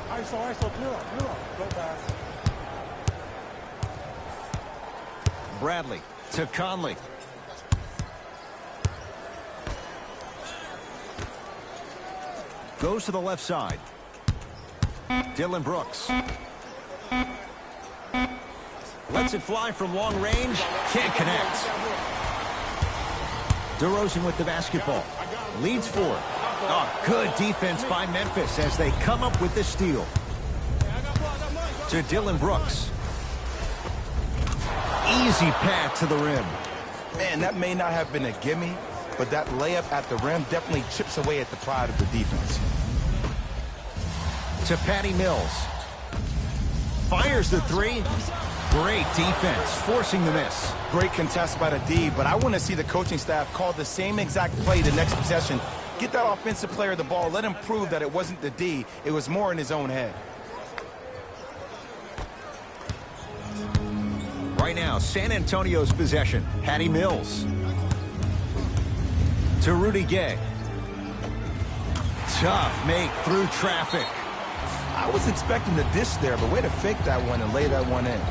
ISO, clear up. Go fast. Bradley to Conley. Goes to the left side. Dylan Brooks. Lets it fly from long range. Can't connect. DeRozan with the basketball. Leads 4. Oh, good defense by Memphis as they come up with the steal. To Dylan Brooks. Easy path to the rim. Man, that may not have been a gimme, but that layup at the rim definitely chips away at the pride of the defense. To Patty Mills. Fires the 3. Great defense, forcing the miss. Great contest by the D, but I want to see the coaching staff call the same exact play the next possession. Get that offensive player the ball. Let him prove that it wasn't the D. It was more in his own head. Right now, San Antonio's possession. Patty Mills. To Rudy Gay. Tough make through traffic. I was expecting the dish there, but way to fake that one and lay that one in.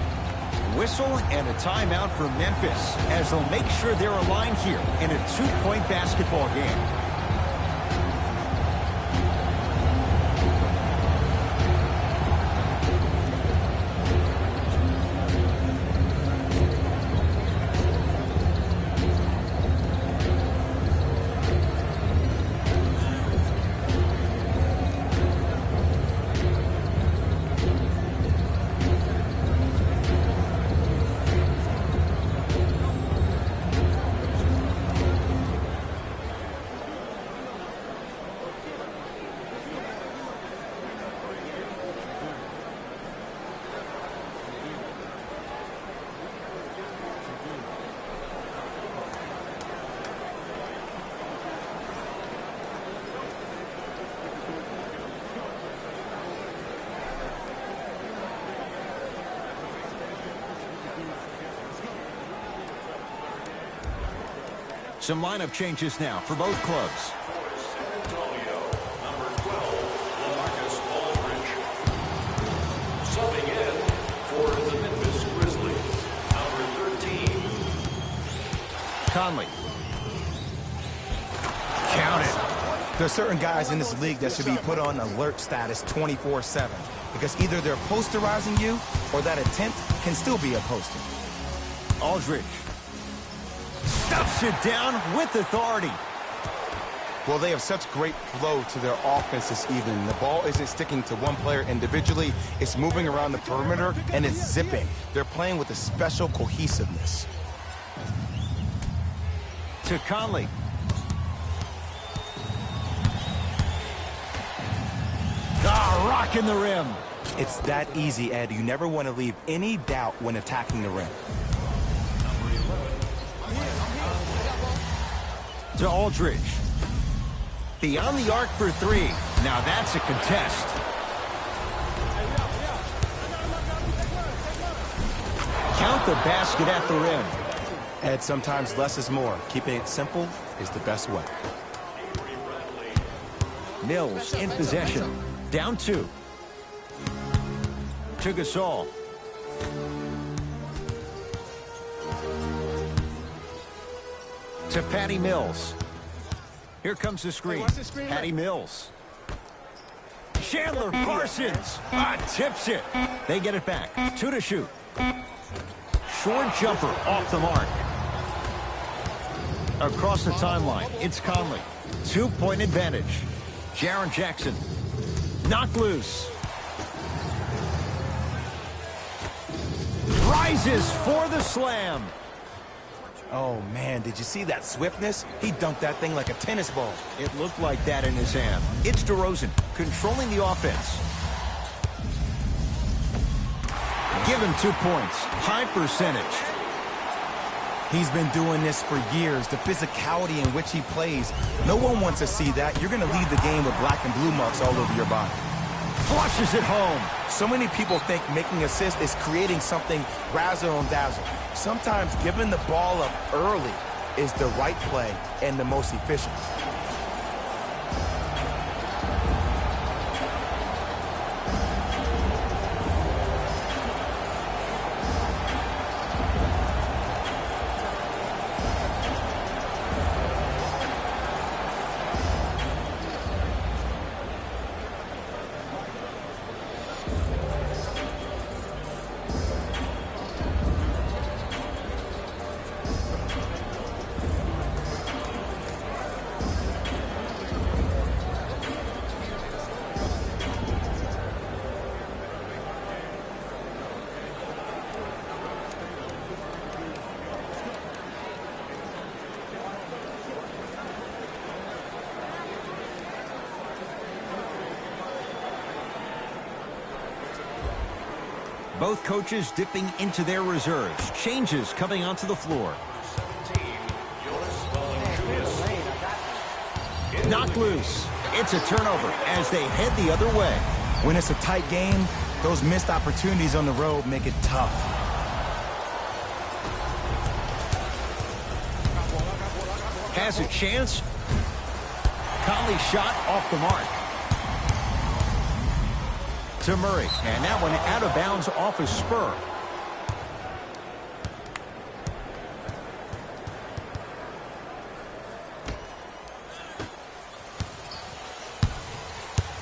Whistle and a timeout for Memphis as they'll make sure they're aligned here in a 2-point basketball game. Some lineup changes now for both clubs. Subbing in for the Memphis Grizzlies, number 13. Conley. Count it. There are certain guys in this league that should be put on alert status 24/7 because either they're posterizing you or that attempt can still be a poster. Aldridge. Stuffs it down with authority. Well, they have such great flow to their offense this evening. The ball isn't sticking to one player individually. It's moving around the perimeter, and it's zipping. They're playing with a special cohesiveness. To Conley. Rocking the rim. It's that easy, Ed. You never want to leave any doubt when attacking the rim. To Aldridge. Beyond the arc for 3. Now that's a contest. Count the basket at the rim. Ed, sometimes less is more. Keeping it simple is the best way. Mills in possession. Down 2. To Gasol. To Patty Mills. Here comes the screen. Patty Mills. Chandler Parsons. Tips it. They get it back. 2 to shoot. Short jumper off the mark. Across the timeline, it's Conley. 2-point advantage. Jaren Jackson. Knocked loose. Rises for the slam. Oh, man, did you see that swiftness? He dunked that thing like a tennis ball. It looked like that in his hand. It's DeRozan controlling the offense. Give him 2 points. High percentage. He's been doing this for years. The physicality in which he plays. No one wants to see that. You're going to leave the game with black and blue marks all over your body. Flushes it home. So many people think making assists is creating something razzle and dazzle. Sometimes giving the ball up early is the right play and the most efficient. Both coaches dipping into their reserves. Changes coming onto the floor. Knocked loose. It's a turnover as they head the other way. When it's a tight game, those missed opportunities on the road make it tough. Has a chance. Conley shot off the mark. To Murray, and that one out of bounds off his spur.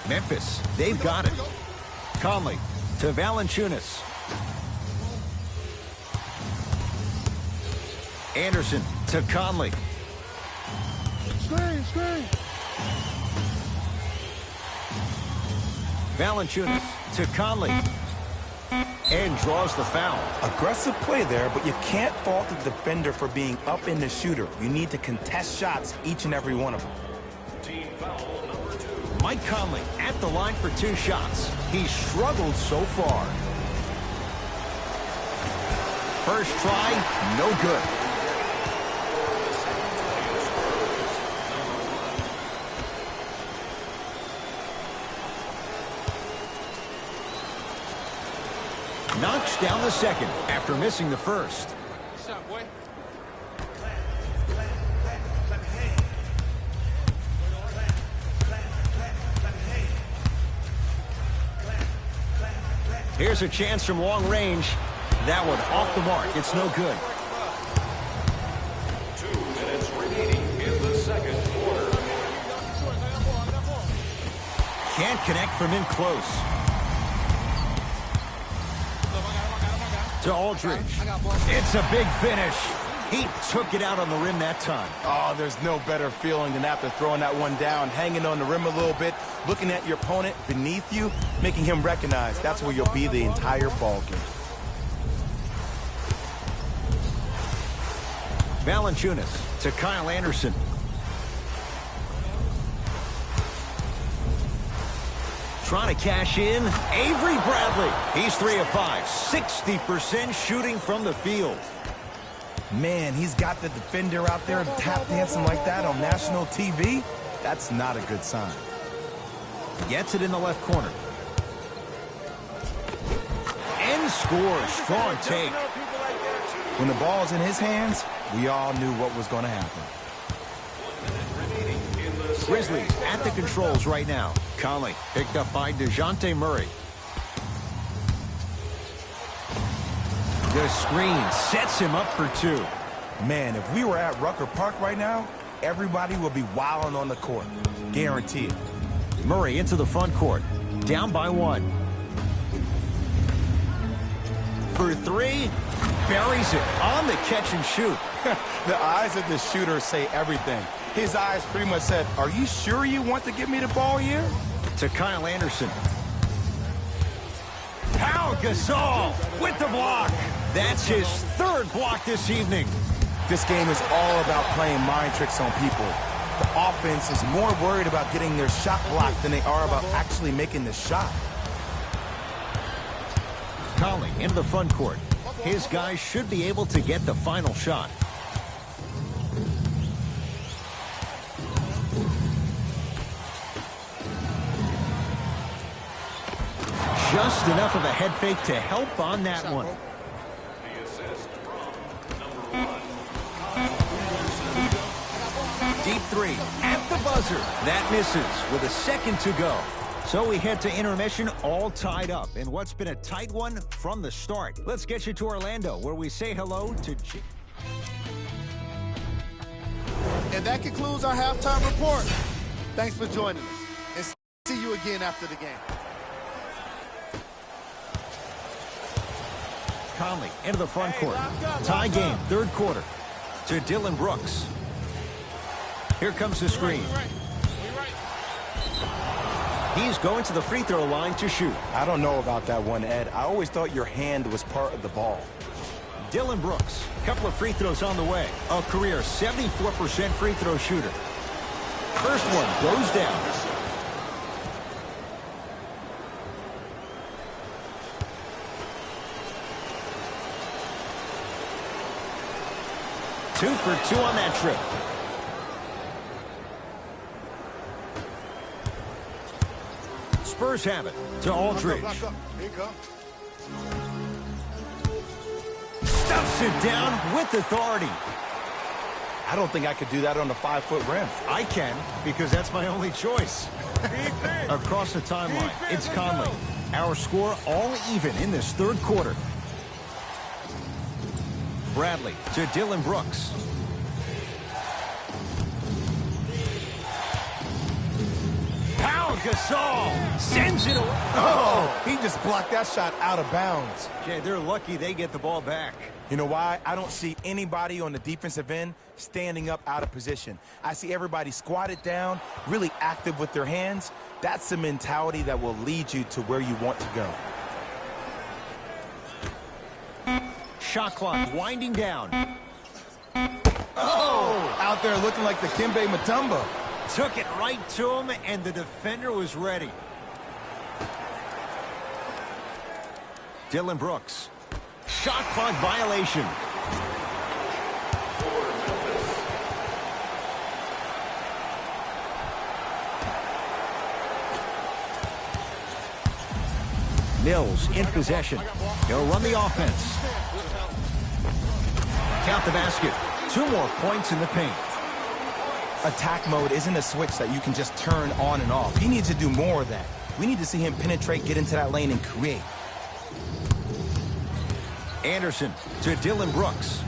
Memphis, they've got it. Conley to Valanciunas. Anderson to Conley. Screen. Valanciunas to Conley. And draws the foul. Aggressive play there, but you can't fault the defender for being up in the shooter. You need to contest shots, each and every one of them. Team foul number 2. Mike Conley at the line for 2 shots. He's struggled so far. First try, no good. Knocks down the second after missing the first. Here's a chance from long range. That one off the mark. It's no good. 2 minutes remaining in the second quarter. Can't connect from in close. To Aldridge. It's a big finish. He took it out on the rim that time. Oh, there's no better feeling than after throwing that one down, hanging on the rim a little bit, looking at your opponent beneath you, making him recognize that's where you'll be the entire ball game. Valanciunas to Kyle Anderson. Trying to cash in. Avery Bradley. He's 3 of 5. 60% shooting from the field. Man, he's got the defender out there tap dancing like that on national TV. That's not a good sign. Gets it in the left corner. And scores. Strong take. When the ball's in his hands, we all knew what was going to happen. Grizzlies at the controls right now. Conley picked up by DeJounte Murray. The screen sets him up for 2. Man, if we were at Rucker Park right now, everybody would be wilding on the court. Guarantee it. Murray into the front court. Down by 1. For 3. Buries it on the catch and shoot. The eyes of the shooter say everything. His eyes pretty much said, are you sure you want to give me the ball here? To Kyle Anderson. Pau Gasol with the block. That's his 3rd block this evening. This game is all about playing mind tricks on people. The offense is more worried about getting their shot blocked than they are about actually making the shot. Conley into the front court. His guys should be able to get the final shot. Just enough of a head fake to help on that one. Deep three at the buzzer. That misses with a second to go. So we head to intermission all tied up in what's been a tight one from the start. Let's get you to Orlando, where we say hello to And that concludes our halftime report. Thanks for joining us, and see you again after the game. Conley into the front court. Tie game, third quarter. To Dylan Brooks. Here comes the screen. He's going to the free throw line to shoot. I don't know about that one, Ed. I always thought your hand was part of the ball. Dylan Brooks, couple of free throws on the way. A career 74% free throw shooter. First one goes down. Two for two on that trip. Spurs have it to Aldridge. Stuffs it down with authority. I don't think I could do that on a 5-foot rim. I can, because that's my only choice. Across the timeline, it's Conley. Our score all even in this third quarter. Bradley to Dylan Brooks. Pau Gasol sends it away. Oh, he just blocked that shot out of bounds. Okay, they're lucky they get the ball back. You know why? I don't see anybody on the defensive end standing up out of position. I see everybody squatted down, really active with their hands. That's the mentality that will lead you to where you want to go. Shot clock winding down. Oh! Out there looking like the Kimbe Mutombo. Took it right to him, and the defender was ready. Dylan Brooks. Shot clock violation. Mills in possession. He'll run the offense. Count the basket. 2 more points in the paint. Attack mode isn't a switch that you can just turn on and off. He needs to do more of that. We need to see him penetrate, get into that lane, and create. Anderson to Dylan Brooks.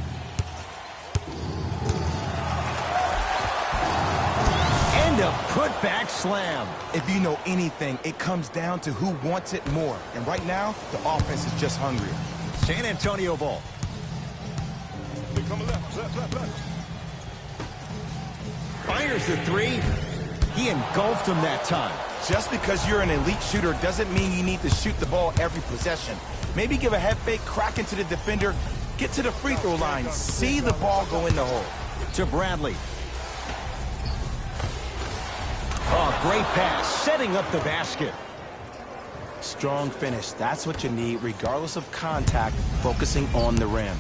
And a putback slam. If you know anything, it comes down to who wants it more. And right now, the offense is just hungrier. San Antonio ball. Fires the three. He engulfed him that time. Just because you're an elite shooter doesn't mean you need to shoot the ball every possession. Maybe give a head fake, crack into the defender, get to the free throw line, see the ball go in the hole. To Bradley. Oh, great pass, setting up the basket. Strong finish. That's what you need, regardless of contact, focusing on the rim.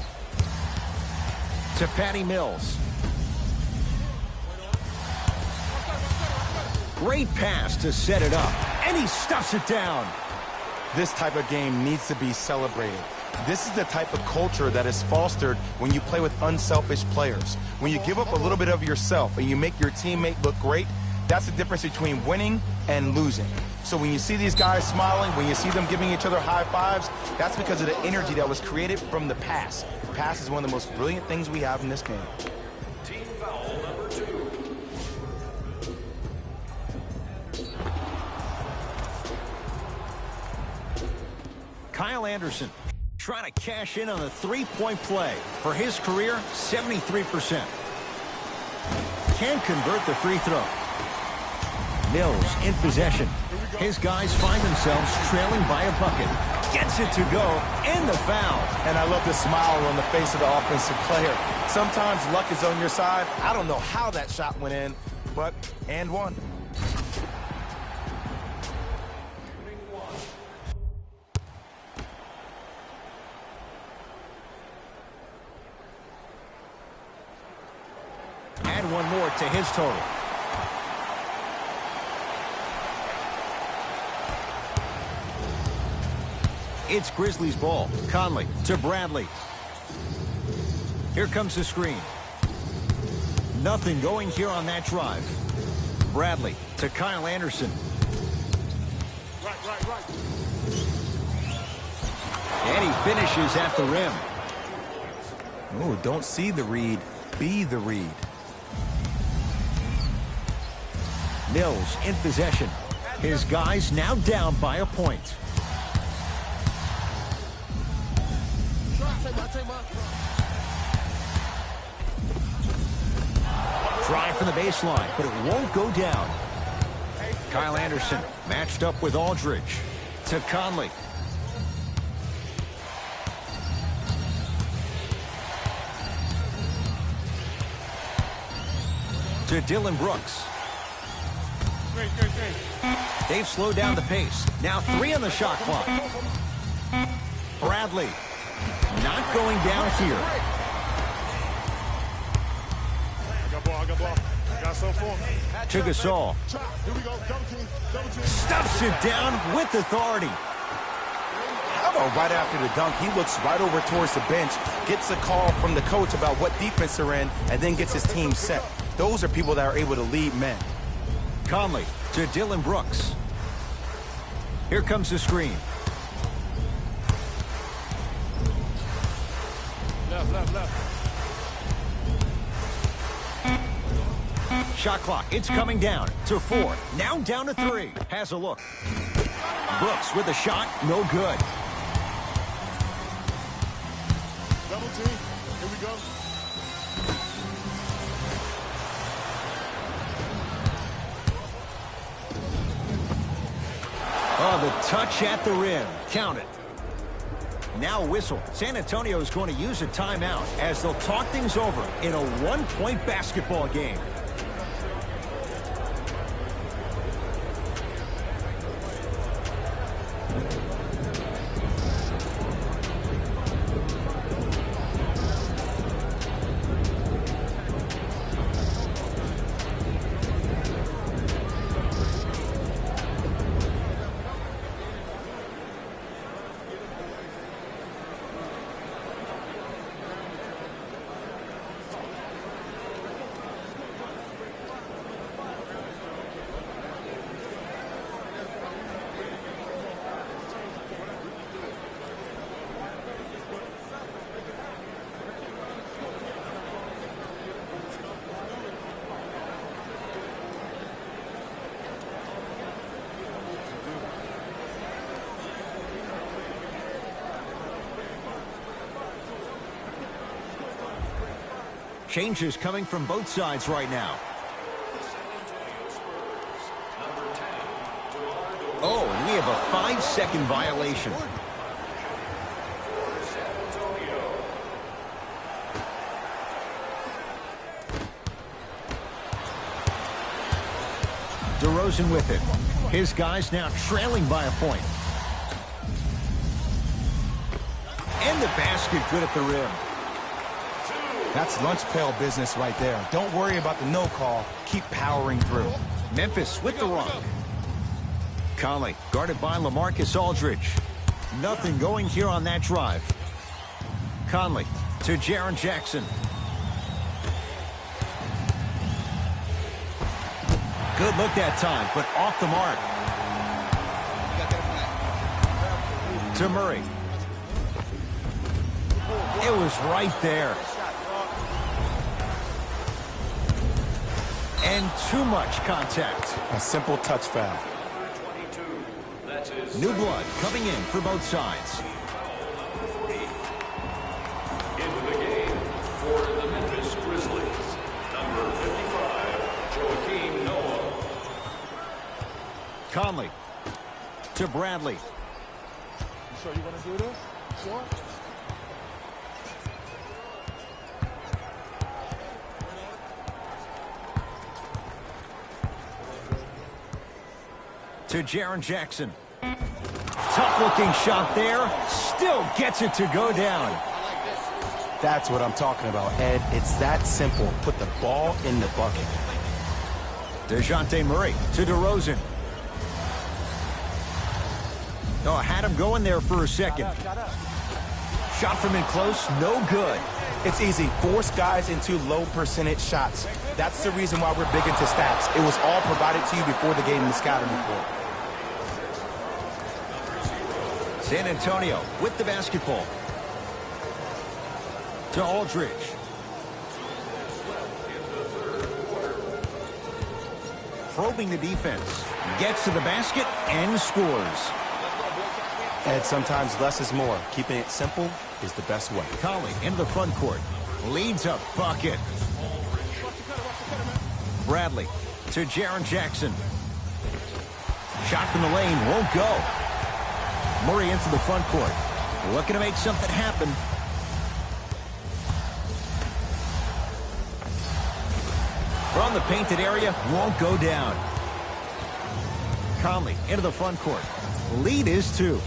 To Patty Mills. Great pass to set it up, and he stuffs it down. This type of game needs to be celebrated. This is the type of culture that is fostered when you play with unselfish players. When you give up a little bit of yourself and you make your teammate look great, that's the difference between winning and losing. So when you see these guys smiling, when you see them giving each other high fives, that's because of the energy that was created from the pass. The pass is one of the most brilliant things we have in this game. Team foul number 2. Kyle Anderson trying to cash in on a three-point play. For his career, 73%. Can't convert the free throw. Mills in possession. His guys find themselves trailing by a bucket. Gets it to go in the foul. And I love the smile on the face of the offensive player. Sometimes luck is on your side. I don't know how that shot went in, but and one. Add one more to his total. It's Grizzlies ball. Conley to Bradley. Here comes the screen. Nothing going here on that drive. Bradley to Kyle Anderson. Right. And he finishes at the rim. Oh, don't see the read. Be the read. Mills in possession. His guys now down by a point. Try from the baseline, but it won't go down. Kyle Anderson matched up with Aldridge. To Conley. To Dylan Brooks. They've slowed down the pace. Now 3 on the shot clock. Bradley. Not going down here. I got ball. Got some for him. To Gasol. Here we go. Double team. Stuffs it down with authority. How about right after the dunk, he looks right over towards the bench, gets a call from the coach about what defense they're in, and then gets his team set. Those are people that are able to lead men. Conley to Dylan Brooks. Here comes the screen. Left. Shot clock, it's coming down to 4. Now down to 3. Has a look. Brooks with a shot, no good. Double team. Here we go. Oh, the touch at the rim. Count it. Now a whistle. San Antonio is going to use a timeout as they'll talk things over in a one-point basketball game. Changes coming from both sides right now. Oh, and we have a 5-second violation. DeRozan with it. His guys now trailing by a point. And the basket good at the rim. That's lunch pail business right there. Don't worry about the no call. Keep powering through. Memphis with the rock. Conley guarded by LaMarcus Aldridge. Nothing going here on that drive. Conley to Jaren Jackson. Good look that time, but off the mark. To Murray. It was right there. And too much contact. A simple touch foul. New blood coming in for both sides. Into the game for the Memphis Grizzlies, number 55, Joakim Noah. Conley to Bradley. sure you want to do this? Sure? To Jaren Jackson. Tough-looking shot there. Still gets it to go down. That's what I'm talking about, Ed. It's that simple. Put the ball in the bucket. DeJounte Murray to DeRozan. Oh, had him going there for a second. Shot from in close, no good. It's easy. Force guys into low percentage shots. That's the reason why we're big into stats. It was all provided to you before the game in the scouting report. San Antonio with the basketball. To Aldridge. Probing the defense. Gets to the basket and scores. Ed, sometimes less is more. Keeping it simple is the best way. Conley into the front court. Leads a bucket. Bradley to Jaren Jackson. Shot from the lane won't go. Murray into the front court. Looking to make something happen. From the painted area, won't go down. Conley into the front court. Lead is 2.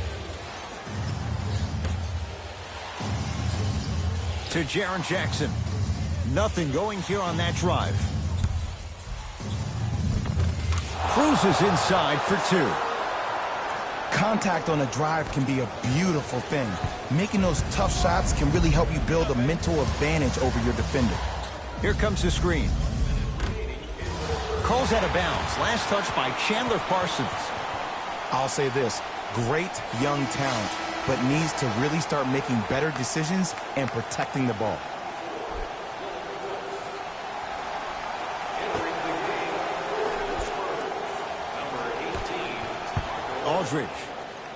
To Jaren Jackson. Nothing going here on that drive. Cruises inside for 2. Contact on a drive can be a beautiful thing. Making those tough shots can really help you build a mental advantage over your defender. Here comes the screen. Calls out of bounds. Last touch by Chandler Parsons. I'll say this. Great young talent, but needs to really start making better decisions and protecting the ball. Aldridge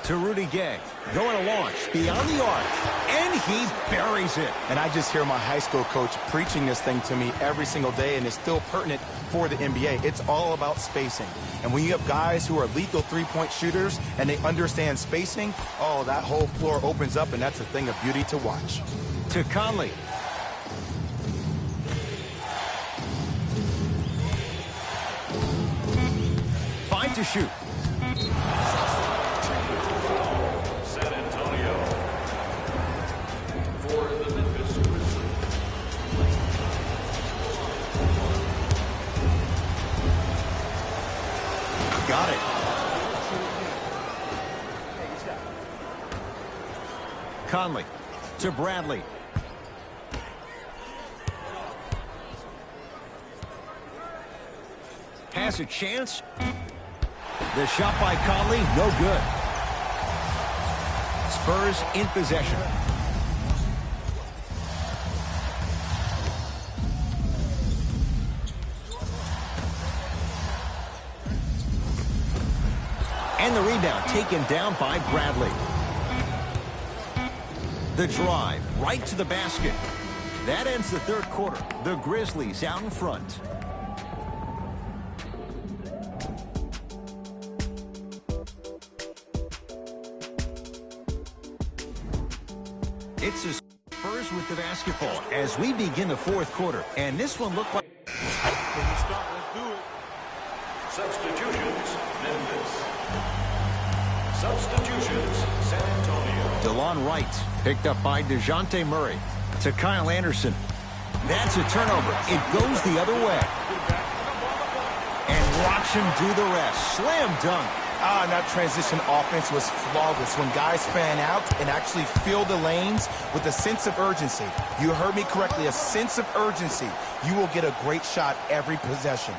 to Rudy Gay. Going to launch beyond the arc. And he buries it. And I just hear my high school coach preaching this thing to me every single day, and it's still pertinent for the NBA. It's all about spacing. And when you have guys who are lethal three-point shooters and they understand spacing, oh, that whole floor opens up, and that's a thing of beauty to watch. To Conley. Five to shoot. San Antonio for the Memphis Grizzlies. Got it. Conley to Bradley. Has a chance. The shot by Conley, no good. Spurs in possession. And the rebound taken down by Bradley. The drive right to the basket. That ends the third quarter. The Grizzlies out in front. It's the Spurs with the basketball as we begin the fourth quarter. And this one looked like... Let's do it. Substitutions, Memphis. Substitutions, San Antonio. DeLon Wright picked up by DeJounte Murray to Kyle Anderson. That's a turnover. It goes the other way. And watch him do the rest. Slam dunk. And that transition offense was flawless when guys fan out and actually fill the lanes with a sense of urgency. You heard me correctly, a sense of urgency. You will get a great shot every possession.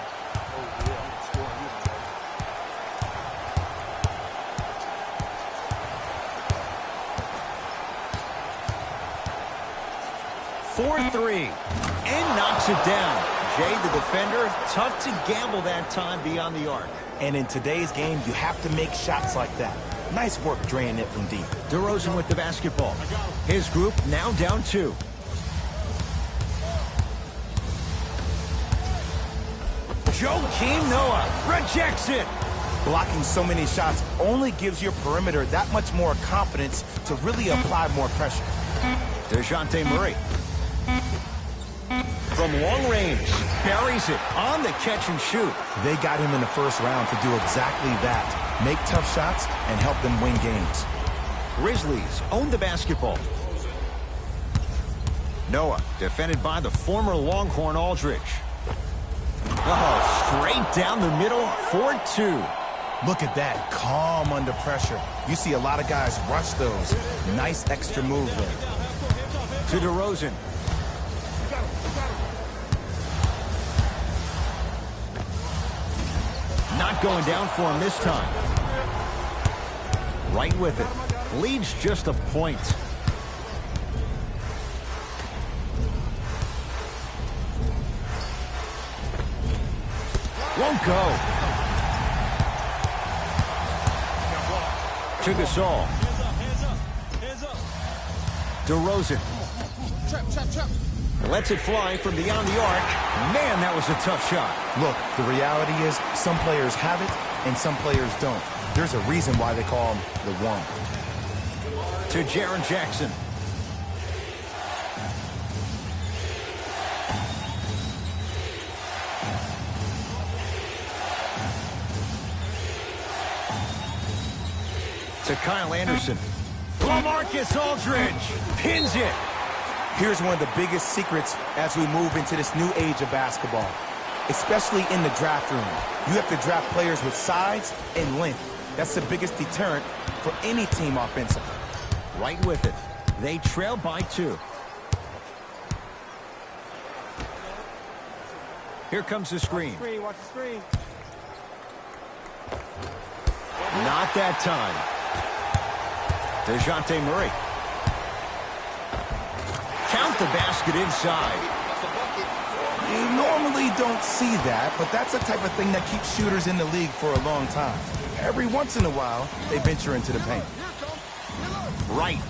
For 3 and knocks it down. Jay, the defender, tough to gamble that time beyond the arc. And in today's game, you have to make shots like that. Nice work draining it from deep. DeRozan with the basketball. His group now down 2. Joakim Noah rejects it. Blocking so many shots only gives your perimeter that much more confidence to really apply more pressure. DeJounte Murray. From long range, buries it on the catch and shoot. They got him in the first round to do exactly that. Make tough shots and help them win games. Grizzlies own the basketball. Noah, defended by the former Longhorn Aldridge. Oh, straight down the middle, 4-2. Look at that, calm under pressure. You see a lot of guys rush those. Nice extra move there. To DeRozan. Not going down for him this time. Right with it. Leads just a point. Won't go. To Gasol. DeRozan. Lets it fly from beyond the arc. Man, that was a tough shot. Look, the reality is some players have it and some players don't. There's a reason why they call him the one. To Jaren Jackson. To Kyle Anderson. LaMarcus Aldridge pins it. Here's one of the biggest secrets as we move into this new age of basketball, especially in the draft room. You have to draft players with size and length. That's the biggest deterrent for any team offensively. Right with it. They trail by 2. Here comes the screen. Watch the screen. Not that time. DeJounte Murray. Count the basket inside. You normally don't see that, but that's the type of thing that keeps shooters in the league for a long time. Every once in a while, they venture into the paint. Right.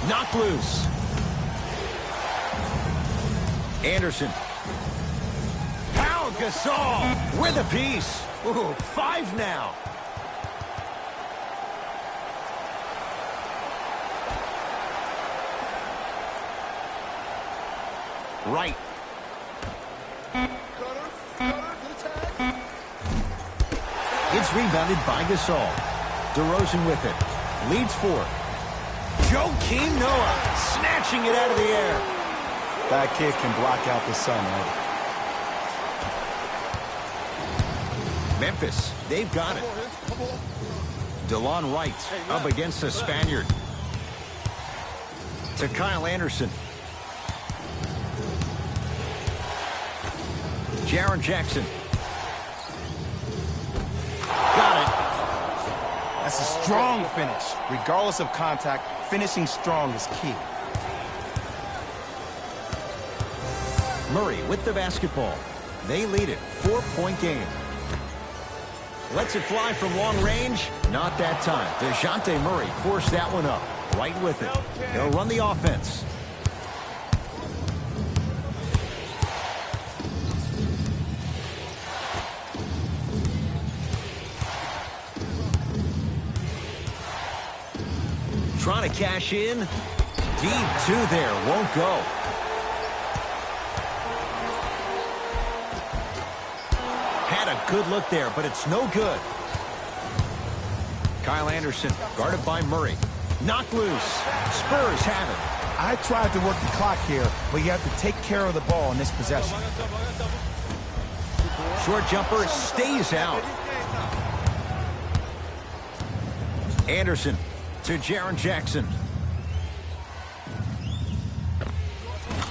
Knock loose. Anderson. Pau Gasol with a piece. Ooh, 5 now. Right. It's rebounded by Gasol. DeRozan with it. Leads 4. Joakim Noah snatching it out of the air. That kid can block out the sun, Ed. Memphis, they've got it. DeLon Wright up against the Spaniard. To Kyle Anderson. Jaren Jackson. Got it. That's a strong finish. Regardless of contact, finishing strong is key. Murray with the basketball. They lead it. 4-point game. Lets it fly from long range. Not that time. DeJounte Murray forced that one up. Right with it. They'll run the offense. Trying to cash in. Deep 2 there. Won't go. Had a good look there, but it's no good. Kyle Anderson guarded by Murray. Knocked loose. Spurs have it. I tried to work the clock here, but you have to take care of the ball in this possession. Short jumper stays out. Anderson to Jaren Jackson.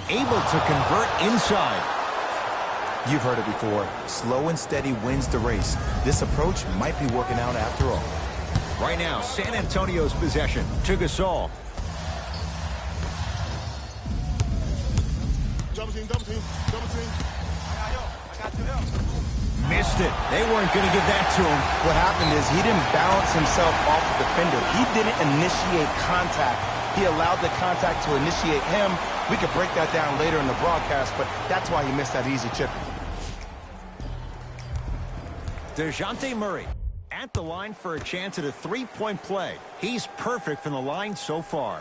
Able to convert inside. You've heard it before. Slow and steady wins the race. This approach might be working out after all. Right now, San Antonio's possession to Gasol. Double team, double team, double team. Missed it. They weren't going to give that to him. What happened is he didn't balance himself off the defender. He didn't initiate contact. He allowed the contact to initiate him. We could break that down later in the broadcast, but that's why he missed that easy chip. DeJounte Murray at the line for a chance at a three-point play. He's perfect from the line so far.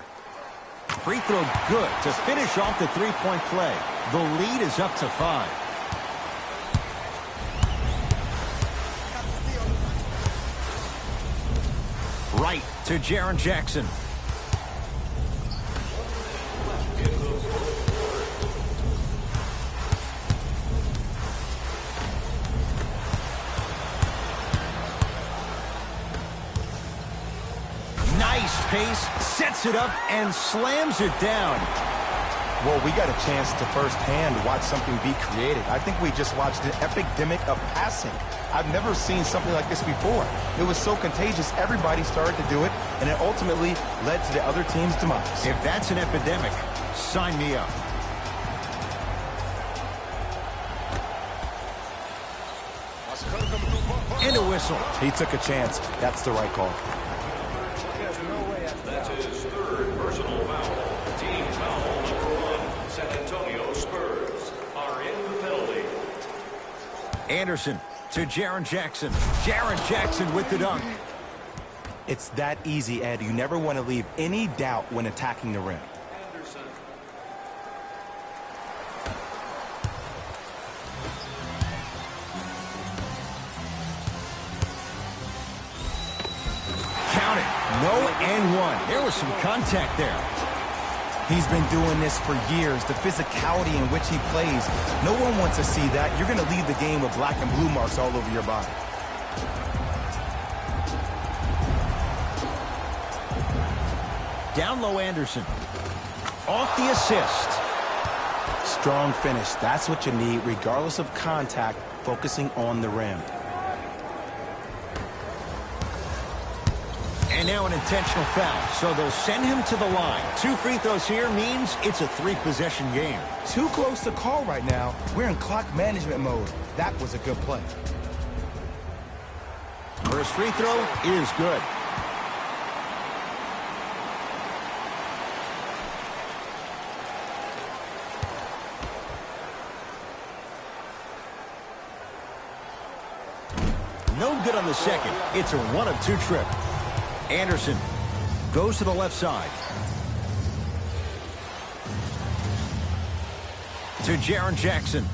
Free throw good to finish off the three-point play. The lead is up to 5. Right to Jaren Jackson. Nice pace, sets it up, and slams it down. Well, we got a chance to firsthand watch something be created. I think we just watched an epidemic of passing. I've never seen something like this before. It was so contagious, everybody started to do it, and it ultimately led to the other team's demise. If that's an epidemic, sign me up. And a whistle. He took a chance. That's the right call. That's his third personal foul. Team foul number 1. San Antonio Spurs are in the penalty. Anderson to Jaren Jackson. Jaren Jackson with the dunk. It's that easy, Ed. You never want to leave any doubt when attacking the rim. Count it. No and 1. There was some contact there. He's been doing this for years. The physicality in which he plays. No one wants to see that. You're going to leave the game with black and blue marks all over your body. Down low, Anderson. Off the assist. Strong finish. That's what you need, regardless of contact, focusing on the rim. And now an intentional foul, so they'll send him to the line. 2 free throws here means it's a 3-possession game. Too close to call right now. We're in clock management mode. That was a good play. First free throw is good. No good on the second. It's a 1 of 2 trip. Anderson goes to the left side. To Jaren Jackson.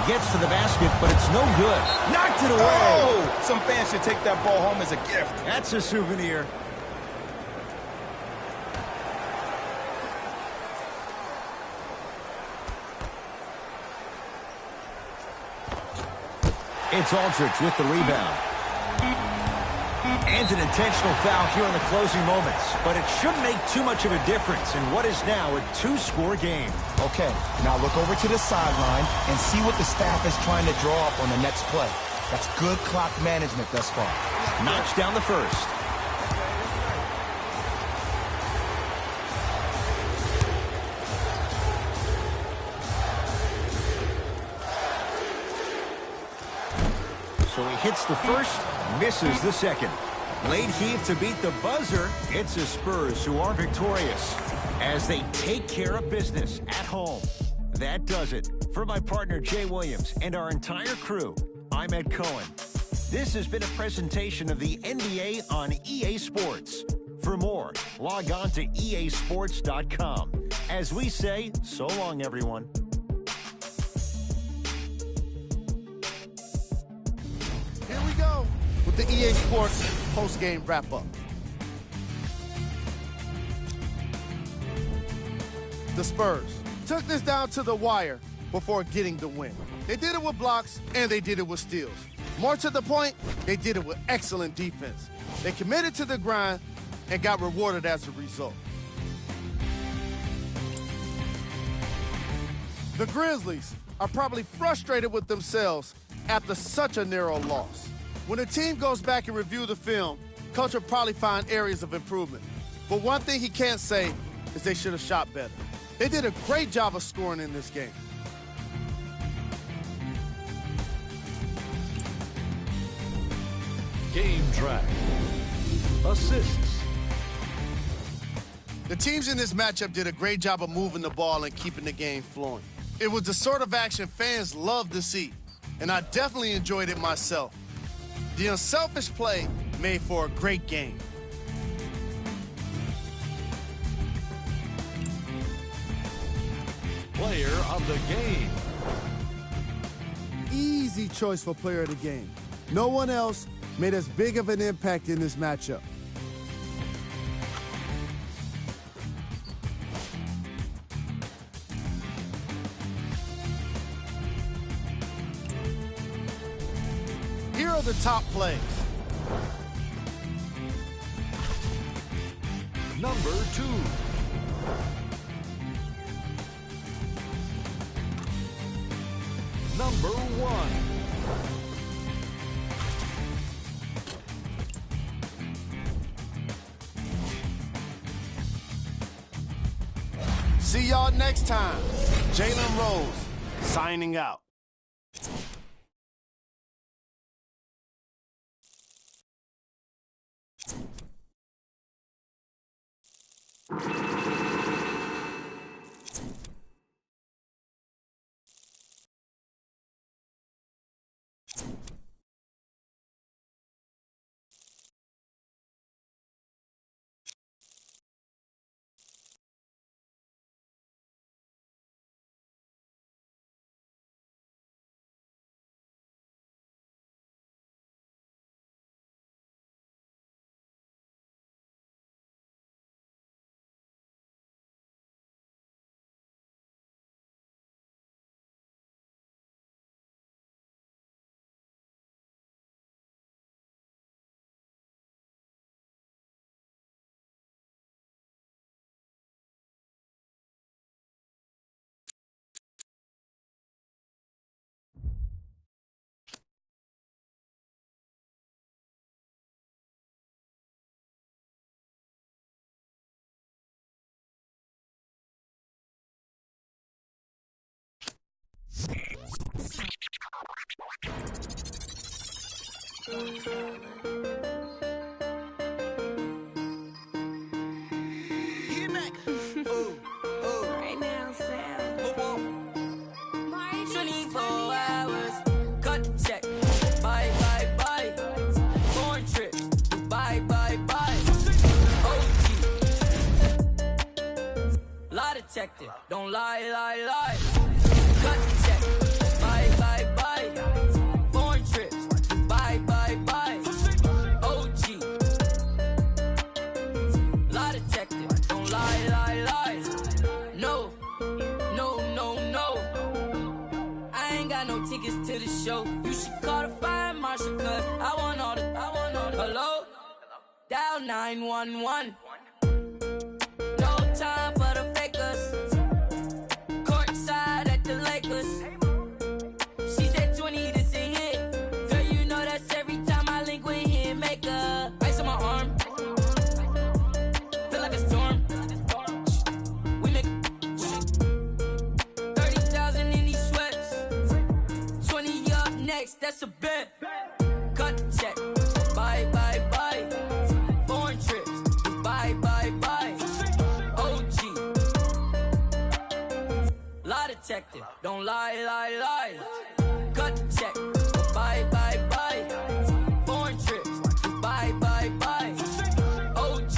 Gets to the basket, but it's no good. Knocked it away. Oh! Some fans should take that ball home as a gift. That's a souvenir. It's Aldridge with the rebound. And an intentional foul here in the closing moments. But it shouldn't make too much of a difference in what is now a 2-score game. Okay, now look over to the sideline and see what the staff is trying to draw up on the next play. That's good clock management thus far. Knocks down the first. So he hits the first, misses the second. Late heave to beat the buzzer. It's the Spurs who are victorious as they take care of business at home. That does it. For my partner Jay Williams and our entire crew, I'm Ed Cohen. This has been a presentation of the NBA on EA Sports. For more, log on to easports.com. As we say, so long, everyone. Here we go with the EA Sports post-game wrap-up. The Spurs took this down to the wire before getting the win. They did it with blocks, and they did it with steals. More to the point, they did it with excellent defense. They committed to the grind and got rewarded as a result. The Grizzlies are probably frustrated with themselves after such a narrow loss. When a team goes back and review the film, Coach will probably find areas of improvement. But one thing he can't say is they should have shot better. They did a great job of scoring in this game. Game track. Assists. The teams in this matchup did a great job of moving the ball and keeping the game flowing. It was the sort of action fans love to see, and I definitely enjoyed it myself. The unselfish play made for a great game. Player of the game. Easy choice for player of the game. No one else made as big of an impact in this matchup. Here are the top plays. Number 2. Number 1. See y'all next time. Jalen Rose, signing out. Right now, Sam. 24 hours. Cut the check. Bye, bye, bye. Foreign trip. Bye, bye, bye. OG. Lie detector. Don't lie, lie, lie. Cut the check. Bye, bye, bye. Foreign trips. Bye, bye, bye. OG. Lie detector. Don't lie, lie, lie. No, no, no, no. I ain't got no tickets to the show. You should call the fire marshal, cause I want all the. Hello? Dial 911. No time for the fakers. Courtside at the Lakers. She said 20 to see it. Girl, you know that's every time I link with him. Make a ice on my arm. Feel like a storm. We make 30,000 in these sweats. 20 up next, that's a bet. Cut the check. Bye, bye, bye. Foreign trips. Bye, bye, bye. OG. Lie detector. Don't lie, lie, lie. Cut the check. Bye, bye, bye. Foreign trips. Bye, bye, bye. OG.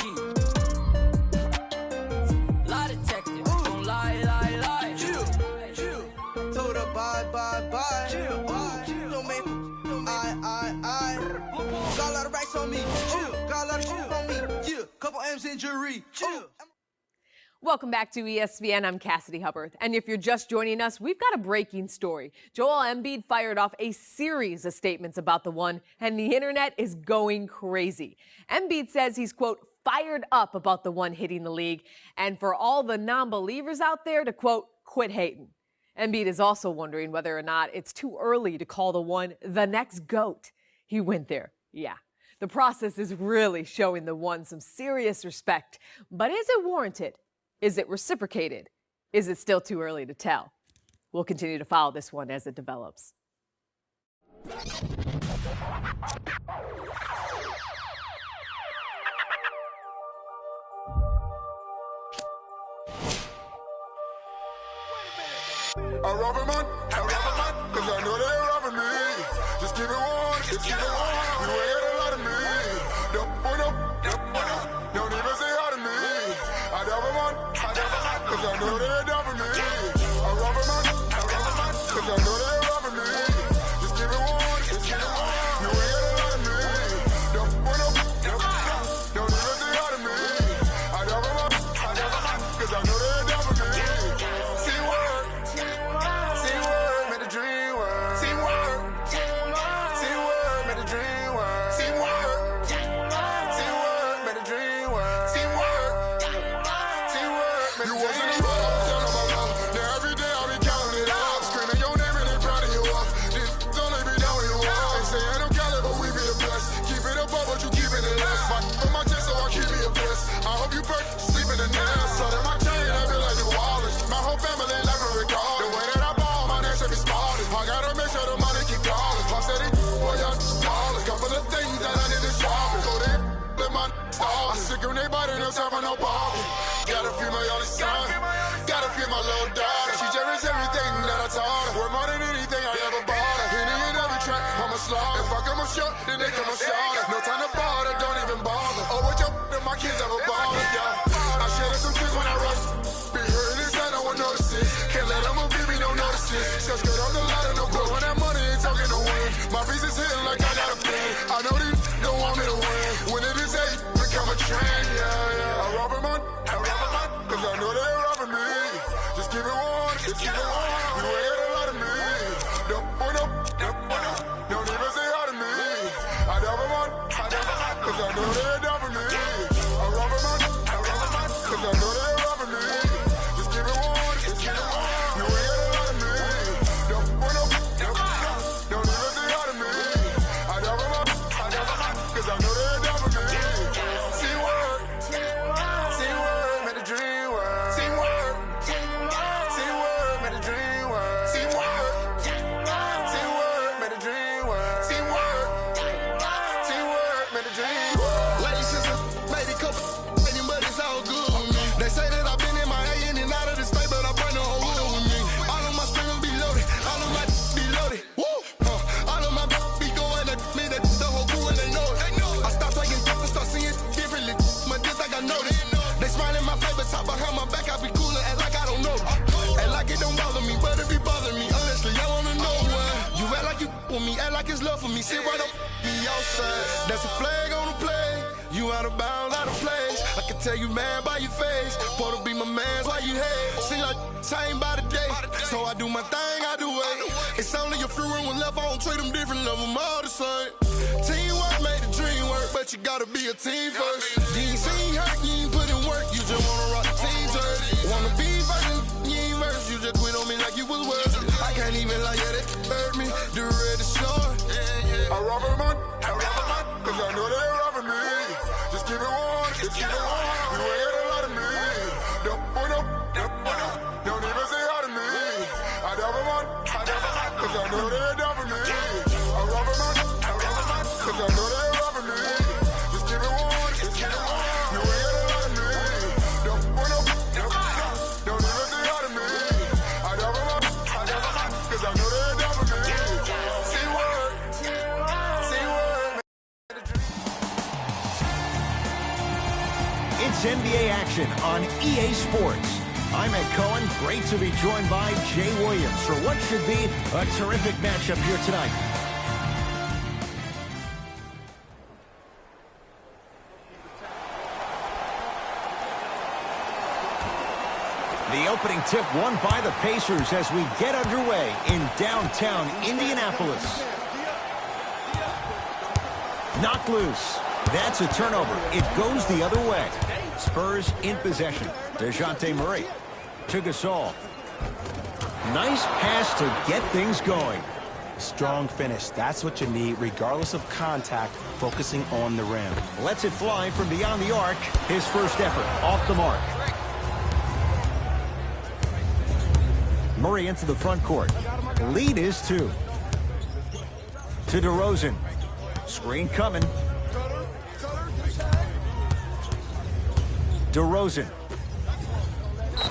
Lie detector. Don't lie, lie, lie. Told her bye, bye, bye. Don't make I. Got a lot of racks on me. Got a lot of shit on me. Yeah, couple M's injury. Welcome back to ESPN. I'm Cassidy Hubbard. And if you're just joining us, we've got a breaking story. Joel Embiid fired off a series of statements about the one, and the internet is going crazy. Embiid says he's, quote, fired up about the one hitting the league, and for all the non-believers out there to, quote, quit hating. Embiid is also wondering whether or not it's too early to call the one the next GOAT. He went there. Yeah. The process is really showing the one some serious respect. But is it warranted? Is it reciprocated? Is it still too early to tell? We'll continue to follow this one as it develops. I rob a man, cause I know they robbing me. Just keep it one, just keep it one. You ain't got a lot of me. Don't even say hi to me. I rob a man, cause I know they robbing me. I rob a man, cause I know they robbing me. Just keep it one, just keep it one. You ain't got a lot of me. Don't even say hi to me. I rob a man, cause I know they robbing me. See word, made a dream work. See word, made a dream work. See word, made a dream work. See word, made a dream work. You wasn't around, turn on my love. Now every day I'll be counting it up. Screaming your name and they prouding you up. This only be down when you walk. They say I don't count it, but we be the best. Keep it up, but you keep it in less. On my chest, so I keep me a bless. I hope you burn, sleep in the nest. So that my chain, I feel like New Orleans. My whole family like a record. The way that I ball, my name should be spotted. I gotta make sure the money keep calling. I said it, boy, y'all ballin'. Couple of things that I need to sharpen. So they let my stall. I sick of their body, no time for no ballin'. Gotta feel my only son. Gotta feel my little daughter. She cherishes everything that I taught her. Worth more than anything I ever bought her. Penny in every track, I'm a slaughter. If I come up short, then they come up shorter. No time to bother, don't even bother. Oh, what your and my kids ever bother, yeah. I shed some tears when I rush. Be hurting inside, no one notices. Can't let them move, me, no notices. Just skirt off the ladder, no good. When that money ain't talking to win. My piece is hitting like I got a pin. I know these don't want me to win. When it is hate, become a trend, yeah. I rob a man, cause I know they robbing me. Just keep it one, just keep it one. You ain't got a lot of me. Don't even say hi to me. I rob a man, cause I know they robbing me. I rob a man, cause I know they robbing me. Just keep it one, just keep it one. You ain't got a lot of me. Don't even say hi to me. I rob a man, cause I know they robbing me. See word, made a dream work. See word, made a dream work. See word, made a dream work. See word, made a dream work. Lady sister, made a couple, but it's all good with me. They say that I've been in my in and out of the state, but I bring the whole world with me. All of my screaming be loaded, all of my be loaded. Woo! All of my be going at me, that the whole crew and they know it. I stop taking and start seeing differently. My just like I noticed. They smile in my face, but talk behind my back, I be coolin', act like I don't know. Act like it don't bother me, but it be bothering me. Honestly, I wanna know why. You act like you with me, act like it's love for me. Sit right up me outside. That's a flag on the play. You out of bounds, out of place. I can tell you, man, by your face. Supposed to be my man, why you hate? Seem like same by the day. So I do my thing, I do it. It's only a few rooms left, I don't treat them different, love them all the same. Teamwork made the dream work, but you gotta be a team first. You ain't seen hurt, you ain't put in work, you just wanna rock the team jersey. Wanna be first, you ain't first, you just quit on me like you was worth it. I can't even lie, yeah, they hurt me, the red is short. I rob a man, cause I know they robbing me. Just keep it one, just keep it one. You ain't got a lot of me. Don't even say hi to me. I rob a man, cause I know they robbing me. I rob a man, cause I know they robbing me. Just keep it one, just keep it one. You ain't got a lot of me. Don't even say hi to me. I rob a man, cause I know they robbing me. See word. It's NBA action on EA Sports. I'm Ed Cohen. Great to be joined by Jay Williams for what should be a terrific matchup here tonight. The opening tip won by the Pacers as we get underway in downtown Indianapolis. Knocked loose. That's a turnover. It goes the other way. Spurs in possession. DeJounte Murray to Gasol. Nice pass to get things going. Strong finish. That's what you need, regardless of contact, focusing on the rim. Lets it fly from beyond the arc. His first effort off the mark. Murray into the front court. Lead is 2. To DeRozan. Screen coming. DeRozan.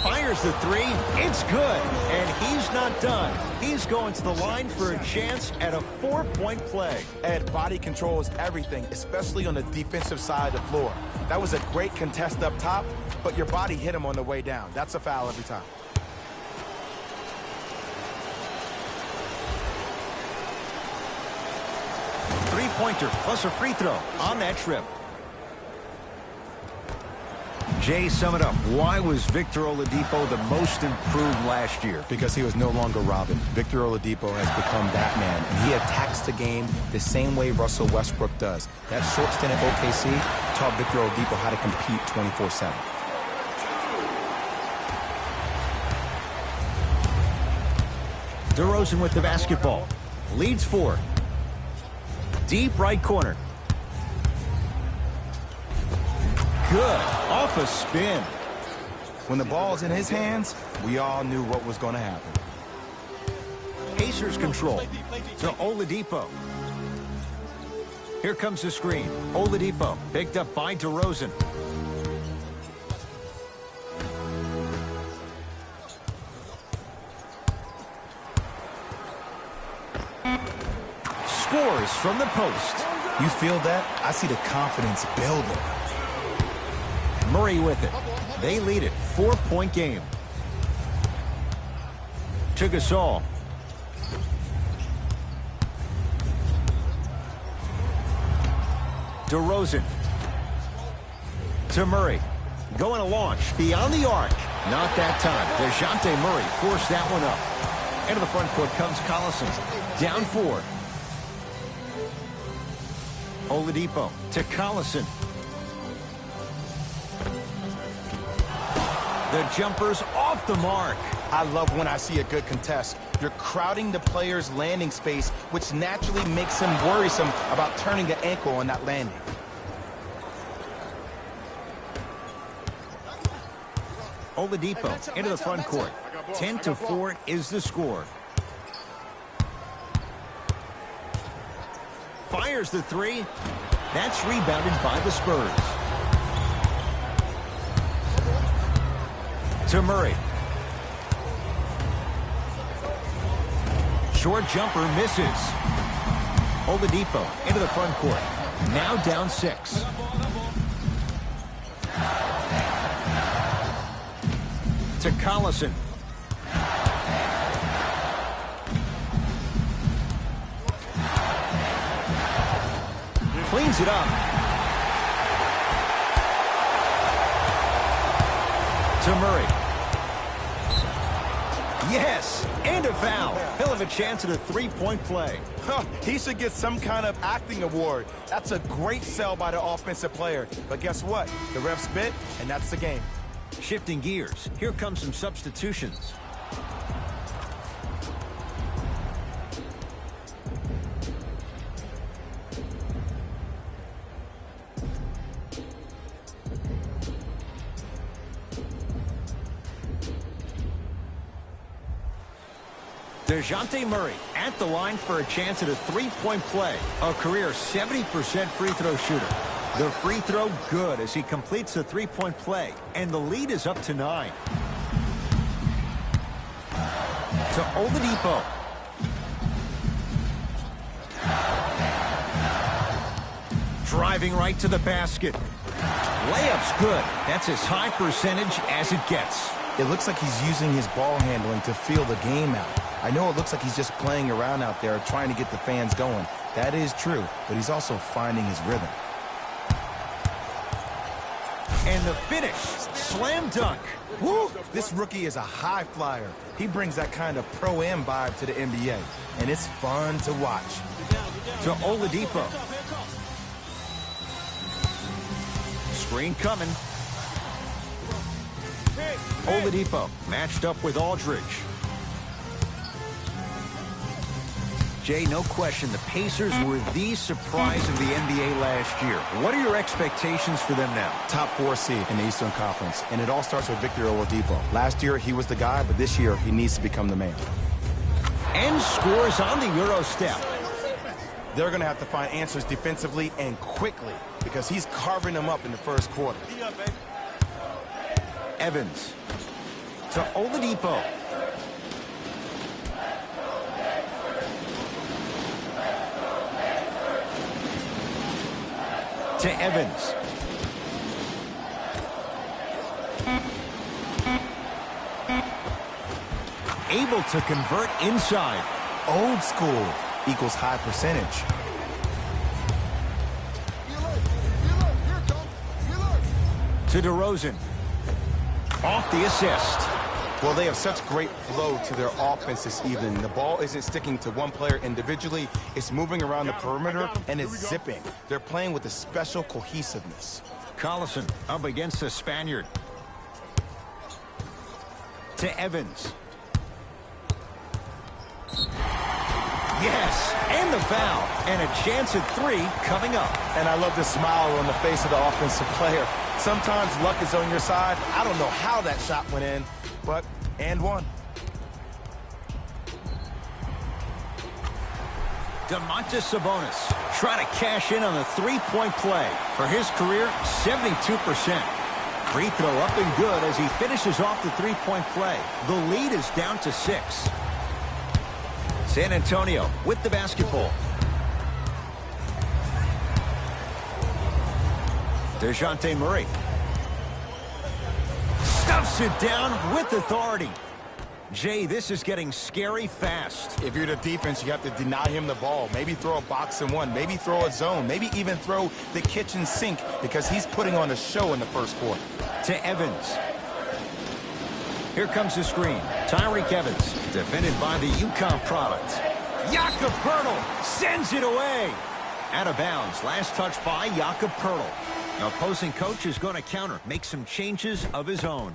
Fires the three. It's good. And he's not done. He's going to the line for a chance at a 4-point play. Ed, body control is everything, especially on the defensive side of the floor. That was a great contest up top, but your body hit him on the way down. That's a foul every time. Three-pointer plus a free throw on that trip. Jay, sum it up. Why was Victor Oladipo the most improved last year? Because he was no longer Robin. Victor Oladipo has become Batman, and he attacks the game the same way Russell Westbrook does. That short stint at OKC taught Victor Oladipo how to compete 24/7. DeRozan with the basketball. Leads 4. Deep right corner. Good. Off a spin. When the ball's in his hands, we all knew what was going to happen. Pacers control to Oladipo. Here comes the screen. Oladipo picked up by DeRozan. Scores from the post. You feel that? I see the confidence building. Murray with it. They lead it. 4-point game. To Gasol. DeRozan. To Murray. Going to launch beyond the arc. Not that time. DeJounte Murray forced that one up. Into the front court comes Collison. Down 4. Oladipo to Collison. The jumper's off the mark. I love when I see a good contest. You're crowding the player's landing space, which naturally makes him worrisome about turning the ankle on that landing. Oladipo into the front court. 10-4 is the score. Fires the three. That's rebounded by the Spurs. To Murray. Short jumper misses. Oladipo into the front court. Now down 6. To Collison. Cleans it up. To Murray. Yes, and a foul. He'll have a chance at a 3-point play. He should get some kind of acting award. That's a great sell by the offensive player. But guess what? The ref spit, and that's the game. Shifting gears, here comes some substitutions. DeJounte Murray at the line for a chance at a 3-point play. A career 70% free throw shooter. The free throw good as he completes the 3-point play. And the lead is up to 9. To Oladipo. Driving right to the basket. Layup's good. That's as high percentage as it gets. It looks like he's using his ball handling to feel the game out. I know it looks like he's just playing around out there trying to get the fans going. That is true, but he's also finding his rhythm. And the finish, slam dunk. Woo! This rookie is a high flyer. He brings that kind of pro-am vibe to the NBA, and it's fun to watch. To Oladipo. Screen coming. Oladipo matched up with Aldridge. Jay, no question, the Pacers were the surprise of the NBA last year. What are your expectations for them now? Top 4 seed in the Eastern Conference, and it all starts with Victor Oladipo. Last year, he was the guy, but this year, he needs to become the man. And scores on the Euro step. They're going to have to find answers defensively and quickly because he's carving them up in the first quarter. Evans. To Oladipo. To Evans. Able to convert inside. Old school equals high percentage. To DeRozan. Off the assist. Well, they have such great flow to their offense this evening. The ball isn't sticking to one player individually. It's moving around the perimeter, and it's zipping. They're playing with a special cohesiveness. Collison up against the Spaniard. To Evans. Yes, and the foul. And a chance at 3 coming up. And I love the smile on the face of the offensive player. Sometimes luck is on your side. I don't know how that shot went in, but and one. Domantas Sabonis trying to cash in on the three-point play. For his career, 72%. Free throw up and good as he finishes off the three-point play. The lead is down to 6. San Antonio with the basketball. DeJounte Murray. Stuffs it down with authority. Jay, this is getting scary fast. If you're the defense, you have to deny him the ball. Maybe throw a box and one. Maybe throw a zone. Maybe even throw the kitchen sink because he's putting on a show in the first quarter. To Evans. Here comes the screen. Tyreek Evans, defended by the UConn product. Jakob Poeltl sends it away. Out of bounds. Last touch by Jakob Poeltl. The opposing coach is going to counter, make some changes of his own.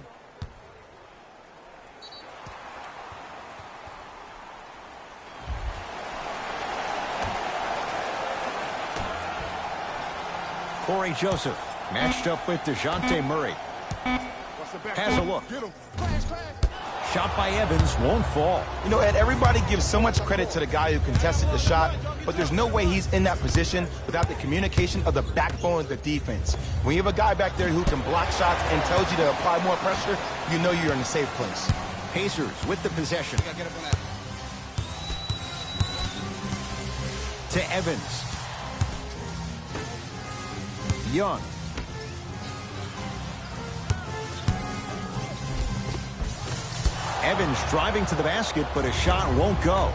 Corey Joseph matched up with DeJounte Murray. Has a look. Shot by Evans won't fall. You know, Ed, everybody gives so much credit to the guy who contested the shot, but there's no way he's in that position without the communication of the backbone of the defense. When you have a guy back there who can block shots and tells you to apply more pressure, you know you're in a safe place. Pacers with the possession. To Evans. Young. Evans driving to the basket, but his shot won't go.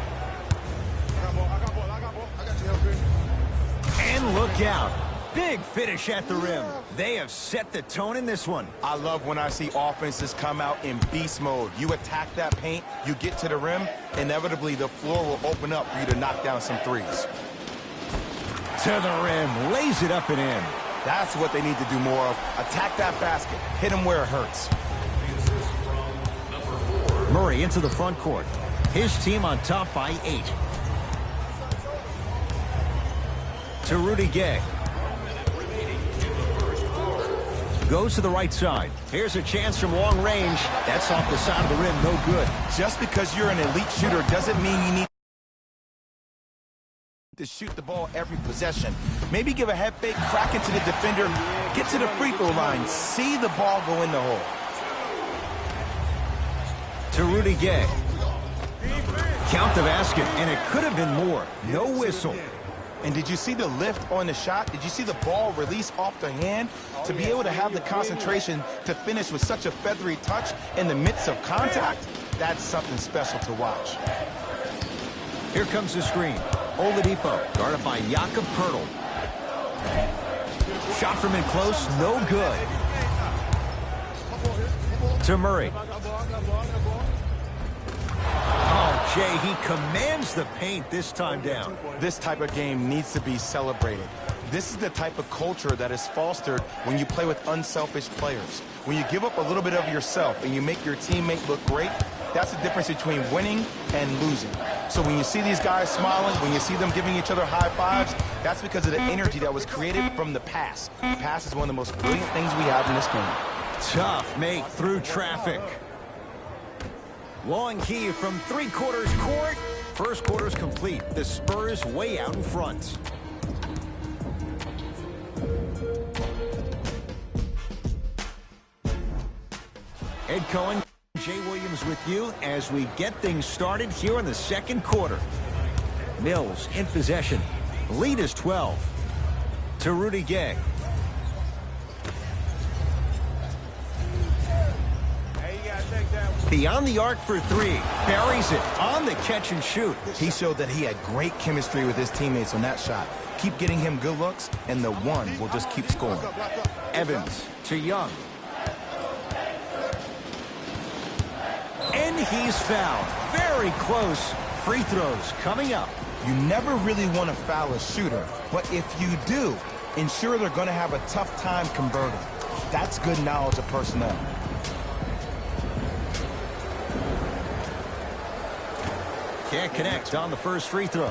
And look out. Big finish at the rim. They have set the tone in this one. I love when I see offenses come out in beast mode. You attack that paint, you get to the rim, inevitably the floor will open up for you to knock down some threes. To the rim, lays it up and in. That's what they need to do more of. Attack that basket. Hit them where it hurts. Murray into the front court. His team on top by 8. To Rudy Gay. Goes to the right side. Here's a chance from long range. That's off the side of the rim, no good. Just because you're an elite shooter doesn't mean you need to shoot the ball every possession. Maybe give a head fake, crack into the defender, get to the free throw line, see the ball go in the hole. To Rudy Gay. Count the basket, and it could have been more. No whistle. And did you see the lift on the shot? Did you see the ball release off the hand? To be able to have the concentration to finish with such a feathery touch in the midst of contact, that's something special to watch. Here comes the screen. Oladipo, guarded by Jakob Poeltl. Shot from in close, no good. To Murray. Oh, Jay, he commands the paint this time down. This type of game needs to be celebrated. This is the type of culture that is fostered when you play with unselfish players. When you give up a little bit of yourself and you make your teammate look great, that's the difference between winning and losing. So when you see these guys smiling, when you see them giving each other high fives, that's because of the energy that was created from the pass. The pass is one of the most brilliant things we have in this game. Tough make through traffic. Long key from three-quarters court. First quarter's complete. The Spurs way out in front. Ed Cohen Jay Williams with you as we get things started here in the second quarter. Mills in possession. Lead is 12 to Rudy Gay. Beyond the arc for three. Buries it on the catch and shoot. He showed that he had great chemistry with his teammates on that shot. Keep getting him good looks, and the one will just keep scoring. Evans to Young. And he's fouled. Very close. Free throws coming up. You never really want to foul a shooter, but if you do, ensure they're going to have a tough time converting. That's good knowledge of personnel. Can't connect on the first free throw.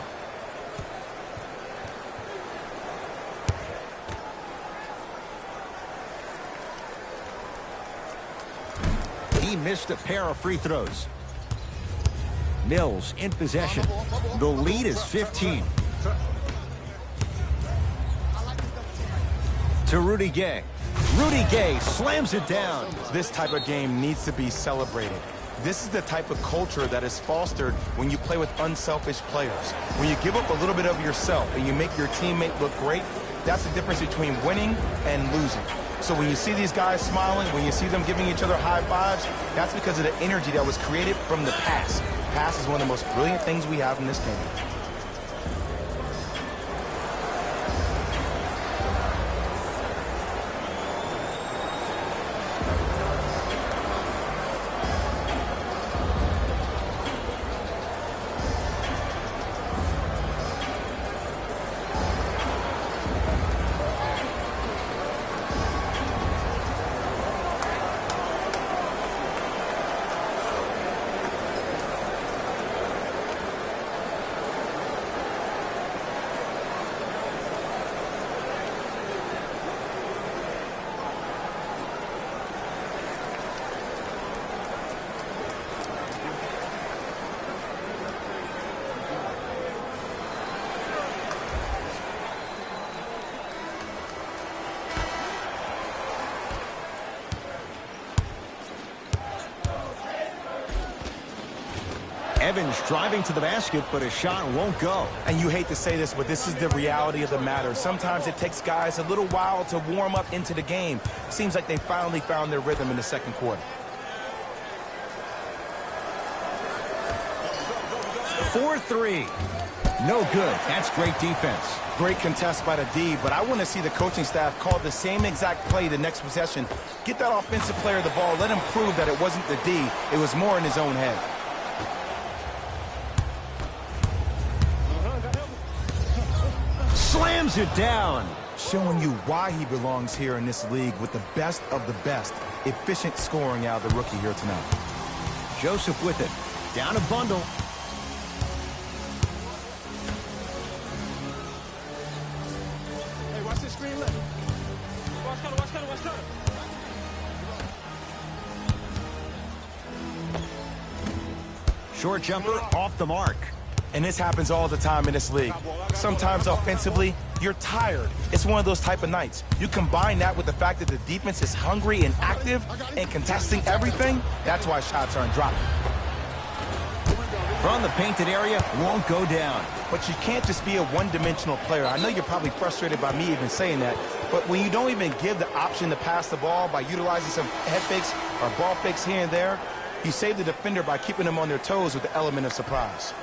He missed a pair of free throws. Mills in possession. The lead is 15. To Rudy Gay. Rudy Gay slams it down. This type of game needs to be celebrated. This is the type of culture that is fostered when you play with unselfish players. When you give up a little bit of yourself and you make your teammate look great, that's the difference between winning and losing. So when you see these guys smiling, when you see them giving each other high fives, that's because of the energy that was created from the pass. Pass is one of the most brilliant things we have in this game. Evans driving to the basket, but his shot won't go. And you hate to say this, but this is the reality of the matter. Sometimes it takes guys a little while to warm up into the game. Seems like they finally found their rhythm in the second quarter. 4-3. No good. That's great defense. Great contest by the D, but I want to see the coaching staff call the same exact play the next possession. Get that offensive player the ball. Let him prove that it wasn't the D. It was more in his own head. Slams it down. Showing you why he belongs here in this league with the best of the best. Efficient scoring out of the rookie here tonight. Joseph with it. Down a bundle. Hey, watch this screen left. Watch cutter, watch cutter, watch cutter. Short jumper off the mark. And this happens all the time in this league. Sometimes offensively, you're tired. It's one of those type of nights. You combine that with the fact that the defense is hungry and active and contesting everything, that's why shots aren't dropping. From the painted area, won't go down. But you can't just be a one-dimensional player. I know you're probably frustrated by me even saying that, but when you don't even give the option to pass the ball by utilizing some head fakes or ball fakes here and there, you save the defender by keeping them on their toes with the element of surprise.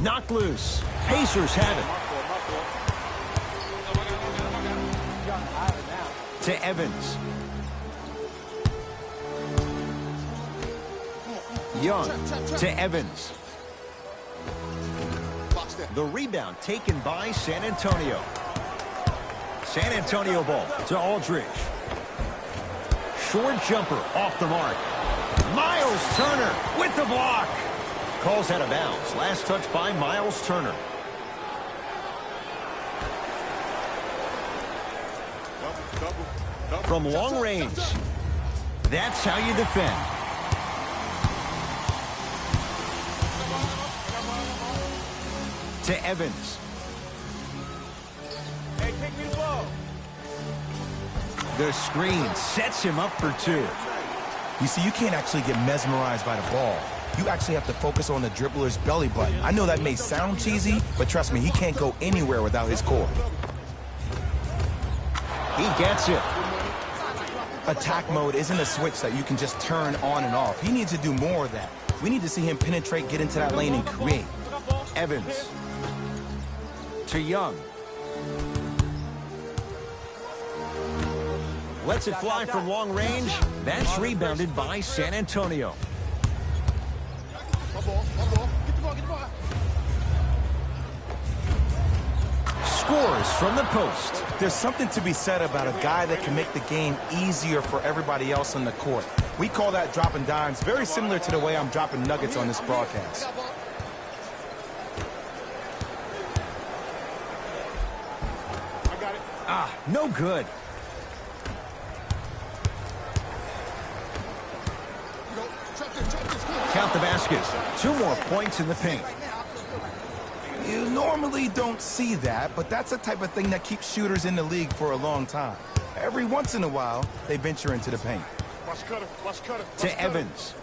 Knocked loose. Pacers have it. To Evans. Young to Evans. The rebound taken by San Antonio. San Antonio ball to Aldridge. Short jumper off the mark. Miles Turner with the block. Calls out of bounds. Last touch by Miles Turner. From long range. That's how you defend. To Evans. Hey, kick me the ball. The screen sets him up for two. You see, you can't actually get mesmerized by the ball. You actually have to focus on the dribbler's belly button. I know that may sound cheesy, but trust me, he can't go anywhere without his core. He gets it. Attack mode isn't a switch that you can just turn on and off. He needs to do more of that. We need to see him penetrate, get into that lane, and create. Evans. To Young. Lets it fly from long range. That's rebounded by San Antonio. Scores from the post. There's something to be said about a guy that can make the game easier for everybody else on the court. We call that dropping dimes, very similar to the way I'm dropping nuggets on this broadcast. Ah, no good. Count the basket. 2 more points in the paint. You normally don't see that, but that's the type of thing that keeps shooters in the league for a long time. Every once in a while, they venture into the paint. Watch cutter, watch cutter. To Evans.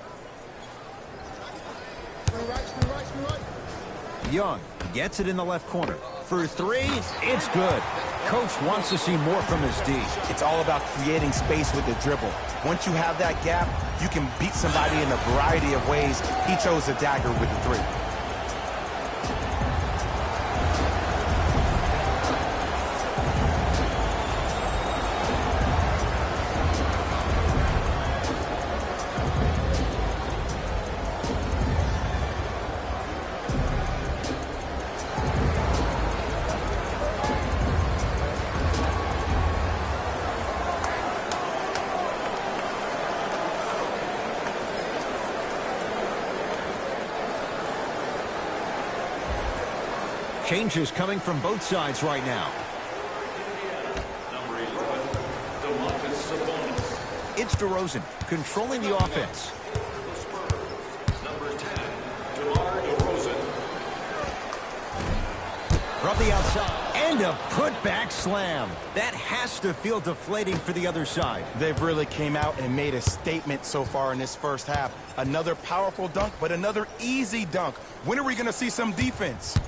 Screen right. Young gets it in the left corner. For 3, it's good. Coach wants to see more from his D. It's all about creating space with the dribble. Once you have that gap, you can beat somebody in a variety of ways. He chose the dagger with the 3. Changes coming from both sides right now. It's DeRozan controlling the offense. Number 10, DeMar DeRozan. From the outside, and a putback slam. That has to feel deflating for the other side. They've really came out and made a statement so far in this first half. Another powerful dunk, but another easy dunk. When are we going to see some defense?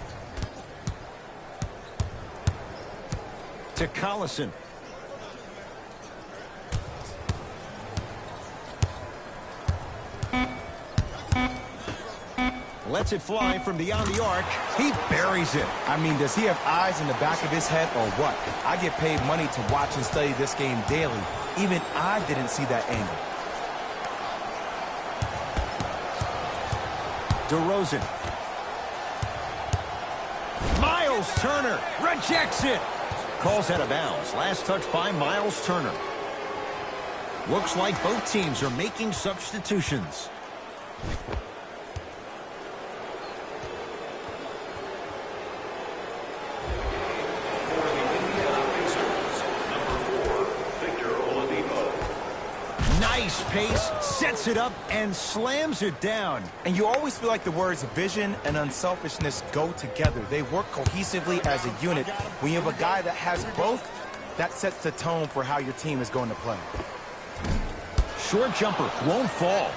To Collison. Lets it fly from beyond the arc. He buries it. I mean, does he have eyes in the back of his head or what? I get paid money to watch and study this game daily. Even I didn't see that angle. DeRozan. Miles Turner rejects it. Calls out of bounds. Last touch by Miles Turner. Looks like both teams are making substitutions. Nice pace, sets it up, and slams it down. And you always feel like the words vision and unselfishness go together. They work cohesively as a unit. When you have a guy that has both, that sets the tone for how your team is going to play. Short jumper won't fall.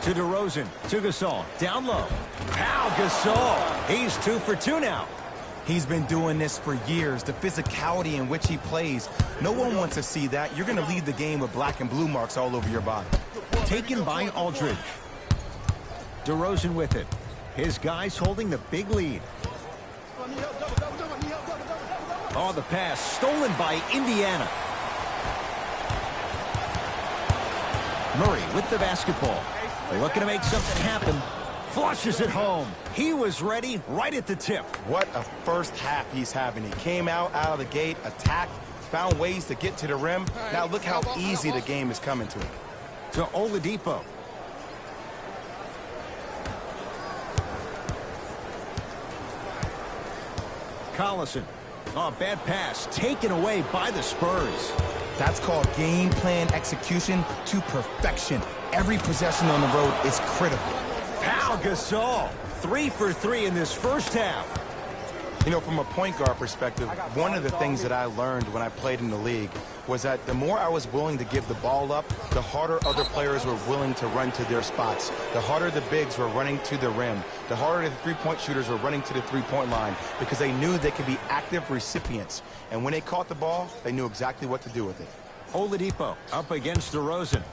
To DeRozan, to Gasol, down low. Pow, Gasol. He's 2 for 2 now. He's been doing this for years. The physicality in which he plays. No one wants to see that. You're going to leave the game with black and blue marks all over your body. Taken by Aldridge. DeRozan with it. His guys holding the big lead. Oh, the pass stolen by Indiana. Murray with the basketball. Looking to make something happen. Flushes it home. He was ready right at the tip. What a first half he's having. He came out of the gate, attacked, found ways to get to the rim. Now look how easy the game is coming to him. To Oladipo. Collison. Oh, bad pass. Taken away by the Spurs. That's called game plan execution to perfection. Every possession on the road is critical. Pau Gasol, 3 for 3 in this first half. You know, from a point guard perspective, one of the things that I learned when I played in the league was that the more I was willing to give the ball up, the harder other players were willing to run to their spots. The harder the bigs were running to the rim. The harder the three-point shooters were running to the three-point line because they knew they could be active recipients. And when they caught the ball, they knew exactly what to do with it. Oladipo up against DeRozan.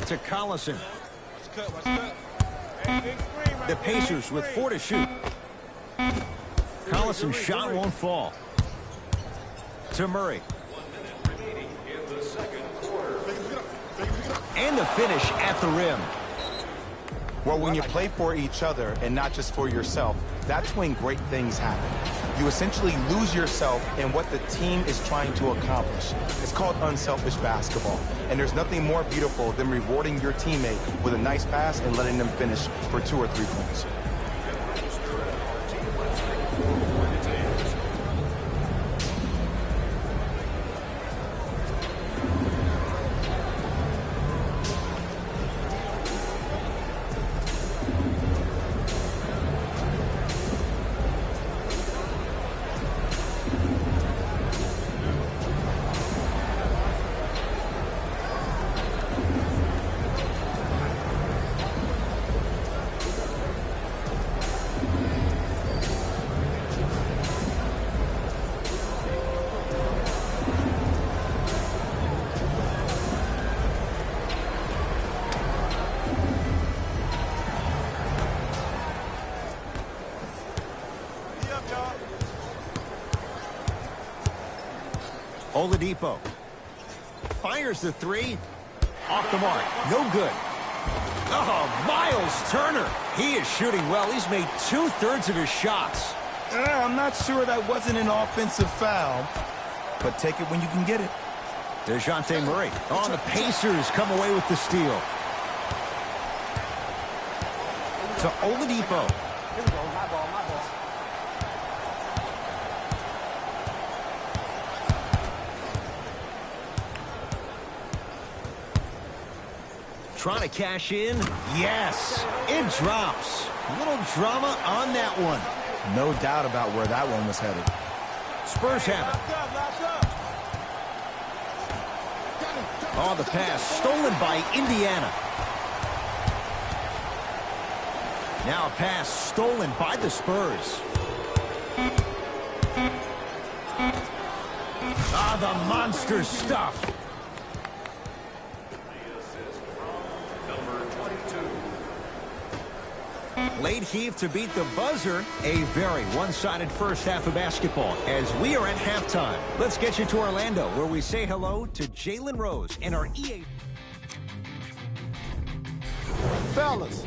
To Collison. The Pacers with 4 to shoot. Collison's shot won't fall. To Murray. And the finish at the rim. Well, when you play for each other and not just for yourself, that's when great things happen. You essentially lose yourself in what the team is trying to accomplish. It's called unselfish basketball. And there's nothing more beautiful than rewarding your teammate with a nice pass and letting them finish for 2 or 3 points. Oladipo fires the 3. Off the mark. No good. Oh, Miles Turner. He is shooting well. He's made 2/3 of his shots. I'm not sure that wasn't an offensive foul, but take it when you can get it. DeJounte Murray. Oh, the Pacers come away with the steal. To Oladipo. Here we go. My ball, my ball. Trying to cash in. Yes, it drops. A little drama on that one. No doubt about where that one was headed. Spurs have it. Oh, the pass stolen by Indiana. Now a pass stolen by the Spurs. Ah, the monster stuff. Late heave to beat the buzzer. A very one-sided first half of basketball as we are at halftime. Let's get you to Orlando, where we say hello to Jalen Rose and our EA. Fellas,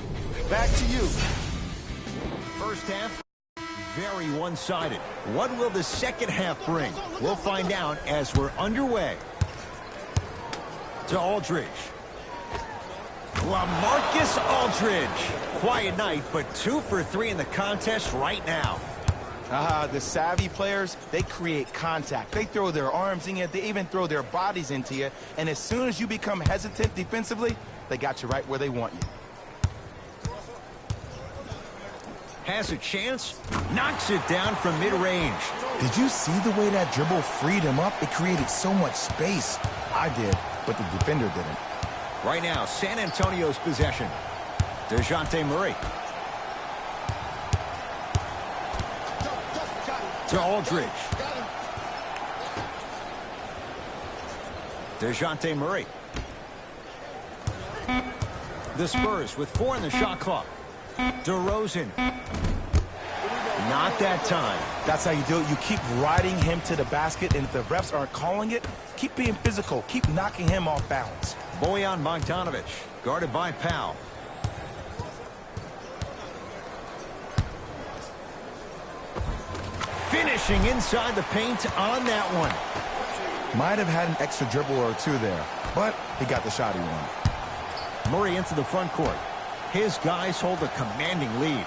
back to you. First half, very one-sided. What will the second half bring? We'll find out as we're underway. To Aldridge. LaMarcus Aldridge. Quiet night, but 2 for 3 in the contest right now. The savvy players, they create contact. They throw their arms in you. They even throw their bodies into you. And as soon as you become hesitant defensively, they got you right where they want you. Has a chance. Knocks it down from mid-range. Did you see the way that dribble freed him up? It created so much space. I did, but the defender didn't. Right now, San Antonio's possession. DeJounte Murray. To Aldridge. DeJounte Murray. The Spurs with 4 in the shot clock. DeRozan. Not that time. That's how you do it. You keep riding him to the basket, and if the refs aren't calling it, keep being physical. Keep knocking him off balance. Bojan Bogdanovic, guarded by Powell. Finishing inside the paint on that one. Might have had an extra dribble or two there, but he got the shot he wanted. Murray into the front court. His guys hold a commanding lead.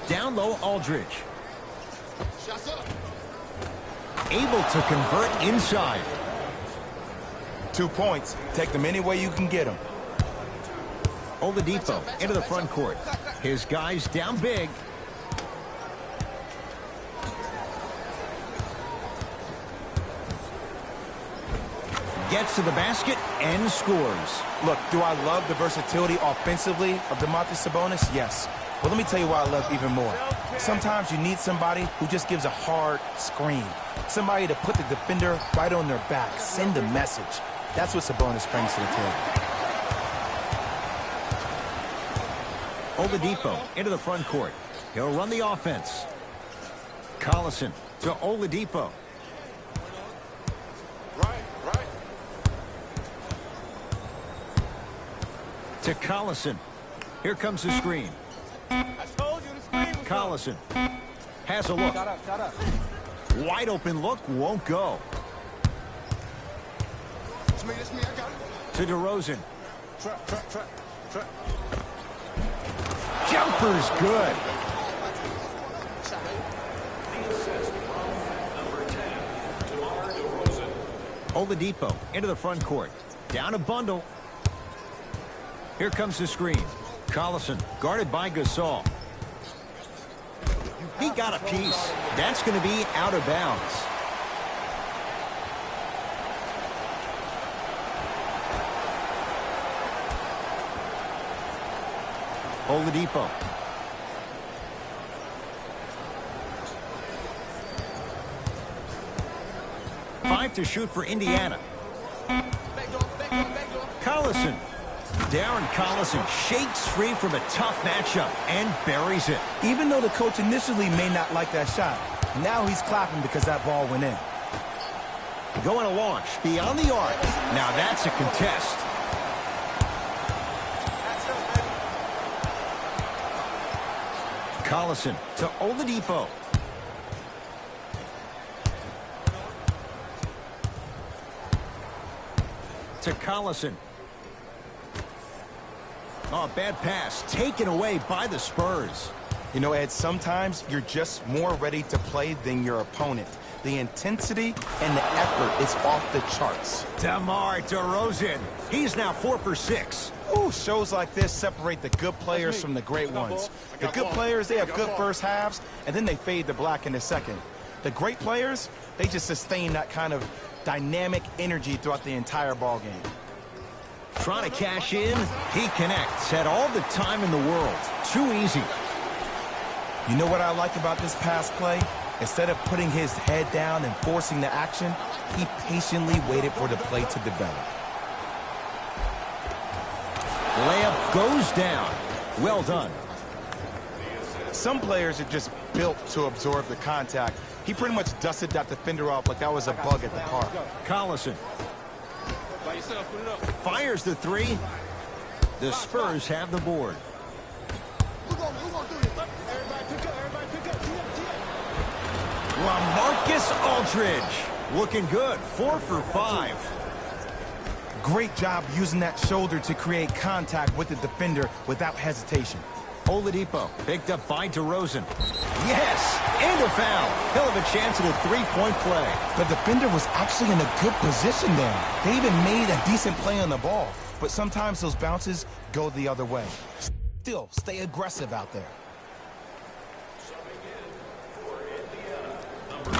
Down low, Aldridge. Able to convert inside. 2 points. Take them any way you can get them. Oladipo into the front court. His guys down big. Gets to the basket and scores. Look, do I love the versatility offensively of Domantas Sabonis? Yes. But let me tell you why I love even more. Sometimes you need somebody who just gives a hard screen. Somebody to put the defender right on their back. Send a message. That's what Sabonis brings to the table. Oladipo into the front court. He'll run the offense. Collison to Oladipo. To Collison. Here comes the screen. Collison has a look. Wide open look, won't go. To DeRozan. Jumper's good. Oladipo into the front court. Down a bundle. Here comes the screen. Collison guarded by Gasol. He got a piece. That's going to be out of bounds. Oladipo. Five to shoot for Indiana. Collison. Darren Collison shakes free from a tough matchup and buries it. Even though the coach initially may not like that shot, now he's clapping because that ball went in. Going to launch beyond the arc. Now that's a contest. Collison to Oladipo. To Collison. Oh, bad pass taken away by the Spurs. You know, Ed, sometimes you're just more ready to play than your opponent. The intensity and the effort is off the charts. DeMar DeRozan. He's now 4 for 6. Ooh, shows like this separate the good players from the great ones. The good players, they have good first halves, and then they fade to black in the second. The great players, they just sustain that kind of dynamic energy throughout the entire ball game. Trying to cash in, he connects. Had all the time in the world. Too easy. You know what I like about this pass play? Instead of putting his head down and forcing the action, he patiently waited for the play to develop. Layup goes down. Well done. Some players are just built to absorb the contact. He pretty much dusted that defender off like that was a bug at the park. Collison. Fires the three. The Spurs have the board. LaMarcus Aldridge. Looking good. 4 for 5. Great job using that shoulder to create contact with the defender without hesitation. Oladipo picked up by DeRozan. Yes, and a foul. Hell of a chance at a three-point play. The defender was actually in a good position there. They even made a decent play on the ball. But sometimes those bounces go the other way. Still, stay aggressive out there.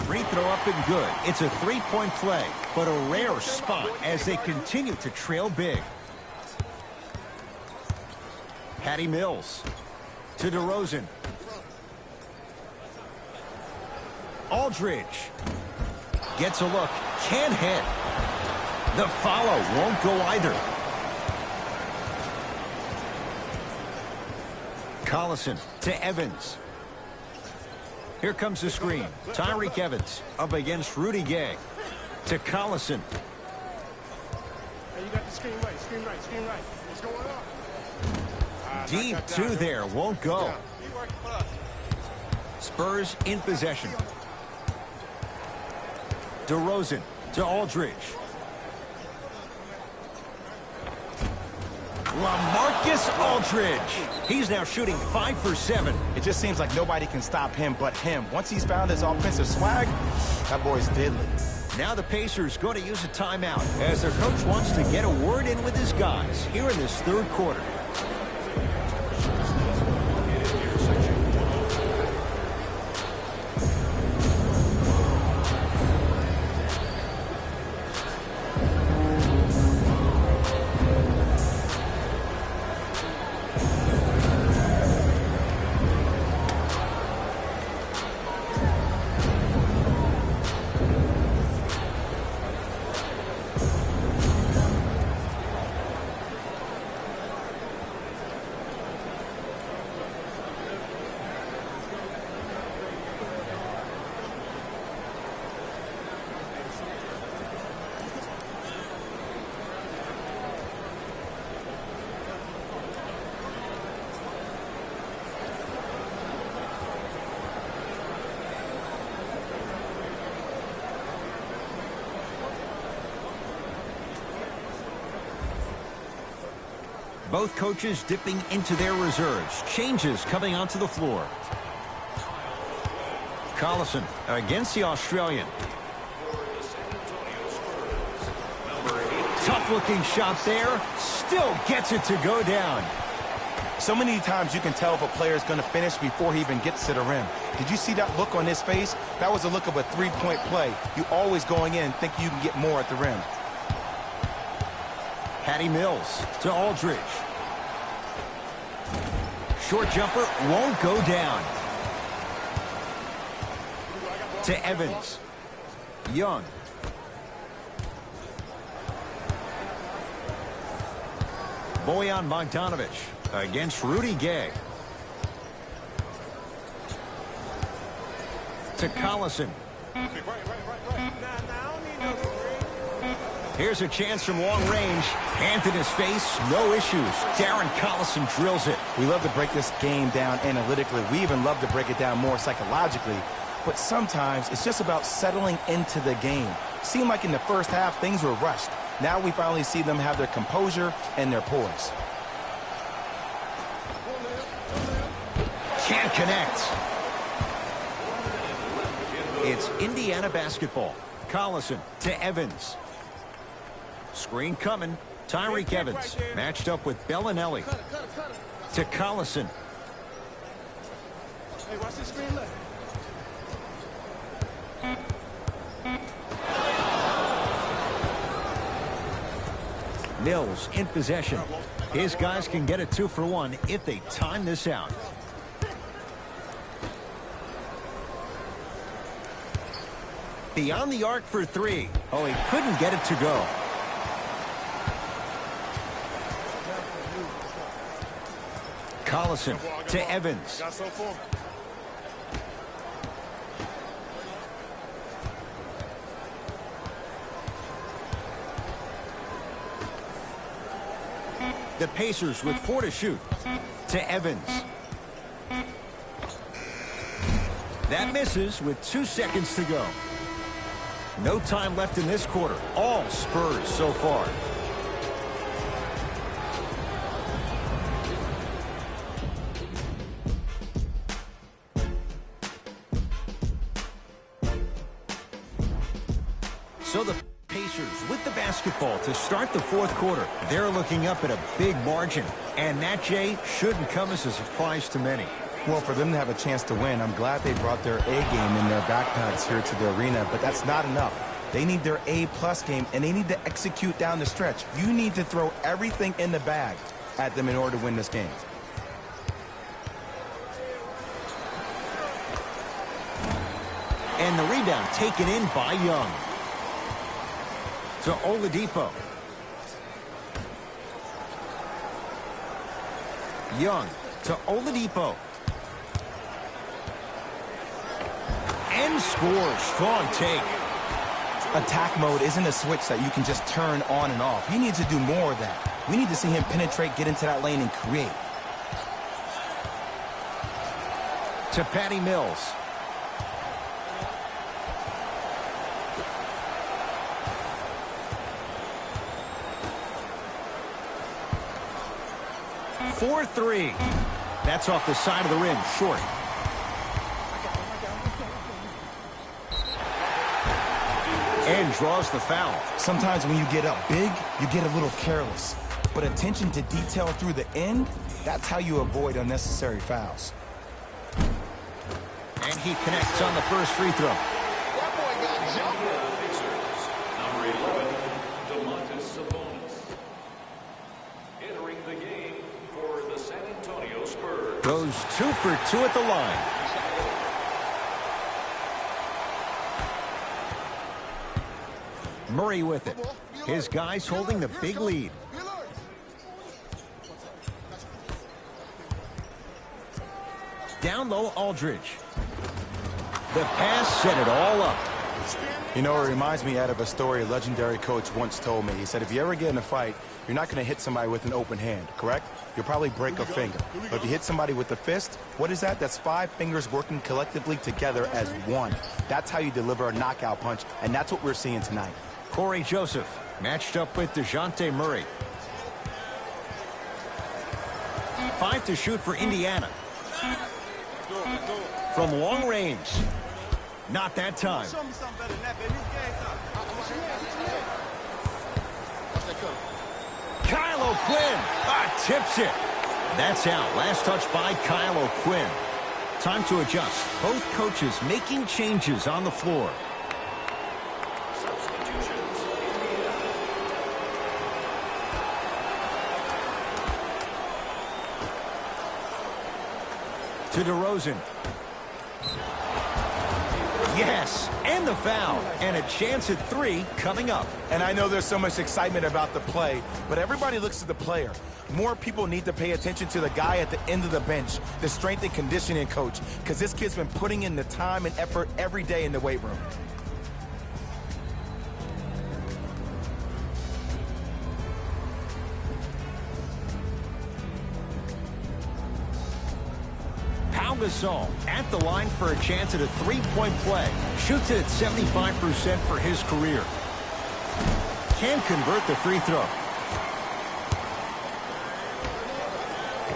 Free throw up and good. It's a three-point play, but a rare spot as they continue to trail big. Patty Mills to DeRozan. Aldridge gets a look, can't hit. The follow won't go either. Collison to Evans. Here comes the screen. Tyreek Evans up against Rudy Gay. To Collison. Hey, you got the screen right, screen right, screen right. What's going on? Deep two there, won't go. Spurs in possession. DeRozan to Aldridge. LaMarcus Aldridge. He's now shooting 5 for 7. It just seems like nobody can stop him but him. Once he's found his offensive swag, that boy's deadly. Now the Pacers going to use a timeout as their coach wants to get a word in with his guys here in this third quarter. Both coaches dipping into their reserves. Changes coming onto the floor. Collison against the Australian. Tough-looking shot there. Still gets it to go down. So many times you can tell if a player is going to finish before he even gets to the rim. Did you see that look on his face? That was a look of a three-point play. You always going in thinking you can get more at the rim. Patty Mills to Aldridge. Short jumper won't go down. To Evans. Young. Bojan Bogdanovic against Rudy Gay. To Collison. Here's a chance from long range. Hand in his face, no issues. Darren Collison drills it. We love to break this game down analytically. We even love to break it down more psychologically. But sometimes it's just about settling into the game. Seemed like in the first half, things were rushed. Now we finally see them have their composure and their poise. Can't connect. It's Indiana basketball. Collison to Evans. Screen coming. Tyreek Evans matched up with Bellinelli. To Collison. Hey, watch this screen left. Mills in possession. His guys can get a 2-for-1 if they time this out. Beyond the arc for 3. Oh, he couldn't get it to go. Collison to Evans. The Pacers with 4 to shoot. To Evans. That misses with 2 seconds to go. No time left in this quarter. All Spurs so far. So the Pacers with the basketball to start the fourth quarter. They're looking up at a big margin. And that, Jay, shouldn't come as a surprise to many. Well, for them to have a chance to win, I'm glad they brought their A game in their backpacks here to the arena, but that's not enough. They need their A-plus game, and they need to execute down the stretch. You need to throw everything in the bag at them in order to win this game. And the rebound taken in by Young. to Oladipo. Young to Oladipo. And scores. Strong take. Attack mode isn't a switch that you can just turn on and off. He needs to do more of that. We need to see him penetrate, get into that lane, and create. To Patty Mills. For 3. That's off the side of the rim, short. And draws the foul. Sometimes when you get up big, you get a little careless. But attention to detail through the end, that's how you avoid unnecessary fouls. And he connects on the first free throw. That boy got jumped. Number 11, DeMontis Sabonis. Entering the game for the San Antonio Spurs. Goes 2 for 2 at the line. Murray with it. His guys holding the big lead. Down low, Aldridge. The pass set it all up. You know, it reminds me out of a story a legendary coach once told me. He said, if you ever get in a fight, you're not going to hit somebody with an open hand, correct? You'll probably break a finger. But if you hit somebody with a fist, what is that? That's 5 fingers working collectively together as one. That's how you deliver a knockout punch, and that's what we're seeing tonight. Corey Joseph matched up with DeJounte Murray. 5 to shoot for Indiana. From long range. Not that time. Kyle O'Quinn tips it. That's out. Last touch by Kyle O'Quinn. Time to adjust. Both coaches making changes on the floor. To DeRozan. Yes, and the foul, and a chance at 3 coming up. And I know there's so much excitement about the play, but everybody looks at the player. More people need to pay attention to the guy at the end of the bench, the strength and conditioning coach, because this kid's been putting in the time and effort every day in the weight room. Gasol at the line for a chance at a 3-point play. Shoots it at 75% for his career. Can convert the free throw.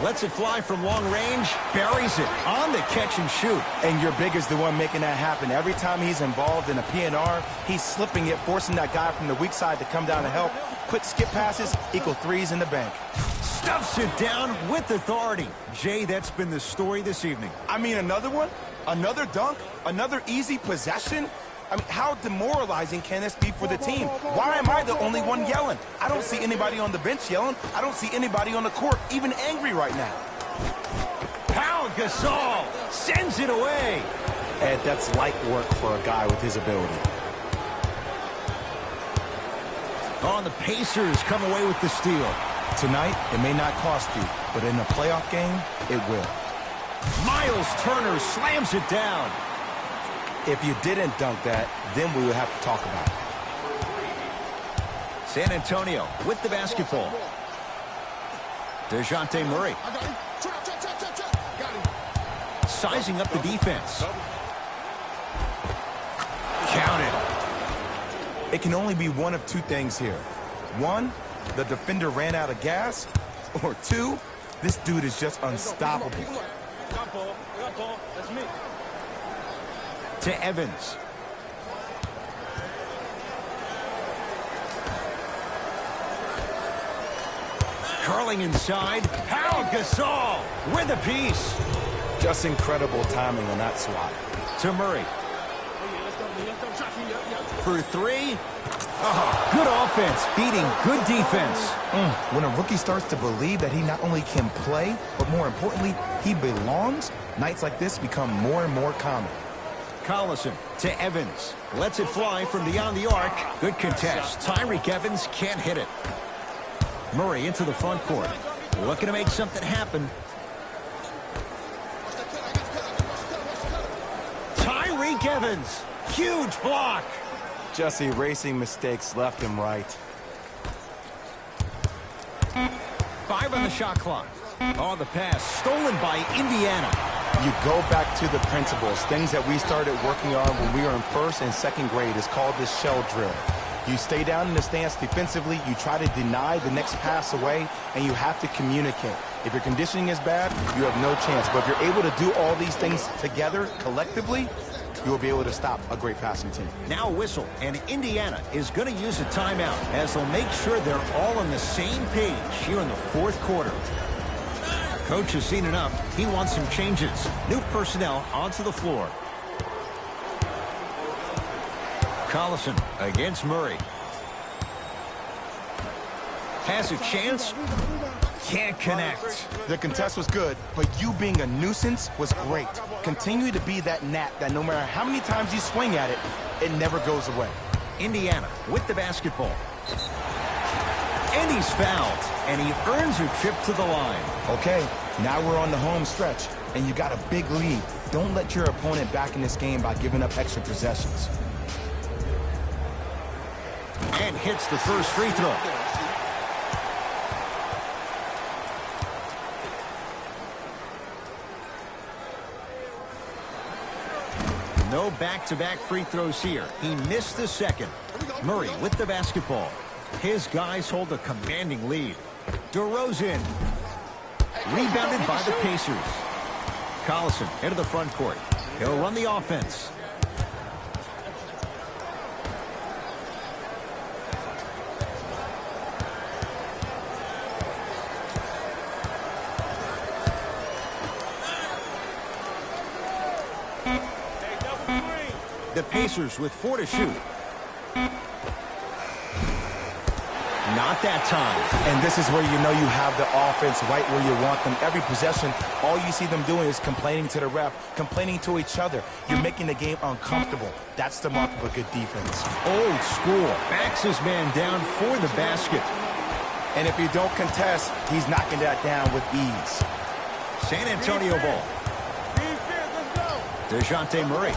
Lets it fly from long range. Buries it on the catch and shoot. And your big is the one making that happen. Every time he's involved in a PNR, he's slipping it, forcing that guy from the weak side to come down to help. Quick skip passes equal 3s in the bank. Stuffs it down with authority. Jay, that's been the story this evening. I mean, another one? Another dunk? Another easy possession? I mean, how demoralizing can this be for the team? Why am I the only one yelling? I don't see anybody on the bench yelling. I don't see anybody on the court even angry right now. Pau Gasol sends it away. Ed, that's light work for a guy with his ability. Oh, and the Pacers come away with the steal. Tonight, it may not cost you, but in a playoff game, it will. Miles Turner slams it down. If you didn't dunk that, then we would have to talk about it. San Antonio with the basketball. DeJounte Murray. Sizing up the defense. Count it. It can only be one of 2 things here. 1, the defender ran out of gas, or 2, this dude is just unstoppable. That's me. To Evans. Curling inside. Pau Gasol with a piece. Just incredible timing on that swat. To Murray. For 3. Oh, good offense, beating good defense. When a rookie starts to believe that he not only can play, but more importantly, he belongs, nights like this become more and more common. Collison to Evans. Lets it fly from beyond the arc. Good contest. Tyreek Evans can't hit it. Murray into the front court. Looking to make something happen. Tyreek Evans. Huge block. Just erasing mistakes left and right. 5 on the shot clock. Oh, the pass stolen by Indiana. You go back to the principles, things that we started working on when we were in first and second grade. Is called the shell drill. You stay down in the stance defensively, you try to deny the next pass away, and you have to communicate. If your conditioning is bad, you have no chance. But if you're able to do all these things together, collectively, you will be able to stop a great passing team. Now a whistle, and Indiana is going to use a timeout as they'll make sure they're all on the same page here in the fourth quarter. Coach has seen enough. He wants some changes. New personnel onto the floor. Collison against Murray. Has a chance. Can't connect. The contest was good, but you being a nuisance was great. Continue to be that gnat that no matter how many times you swing at it, it never goes away. Indiana with the basketball. And he's fouled, and he earns a trip to the line. Okay, now we're on the home stretch, and you got a big lead. Don't let your opponent back in this game by giving up extra possessions. And hits the first free throw. No back-to-back free throws here. He missed the second. Murray with the basketball. His guys hold a commanding lead. DeRozan. Rebounded by the Pacers. Collison into the front court. He'll run the offense. The Pacers with 4 to shoot. Not that time. And this is where you know you have the offense right where you want them. Every possession, all you see them doing is complaining to the ref, complaining to each other. You're making the game uncomfortable. That's the mark of a good defense. Old school. Backs his man down for the basket. And if you don't contest, he's knocking that down with ease. San Antonio ball. DeJounte Murray.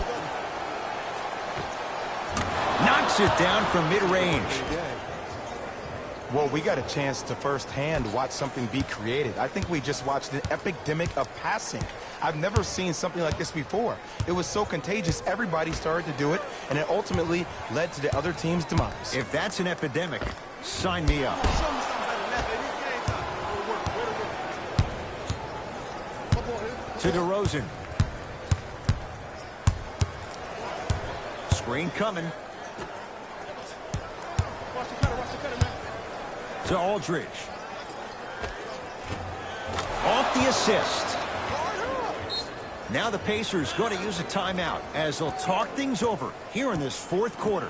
Knocks it down from mid-range. Well, we got a chance to firsthand watch something be created. I think we just watched an epidemic of passing. I've never seen something like this before. It was so contagious, everybody started to do it, and it ultimately led to the other team's demise. If that's an epidemic, sign me up. To DeRozan. Screen coming. To Aldridge. Off the assist. Now the Pacers going to use a timeout as they'll talk things over here in this fourth quarter.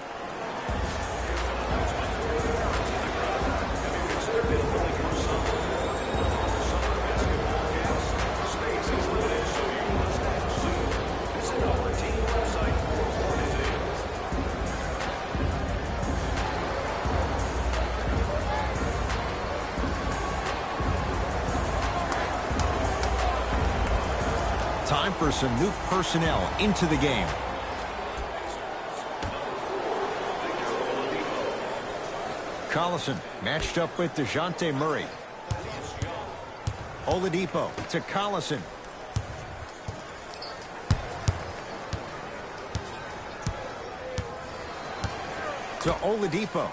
Time for some new personnel into the game. Collison matched up with DeJounte Murray. Oladipo to Collison. To Oladipo.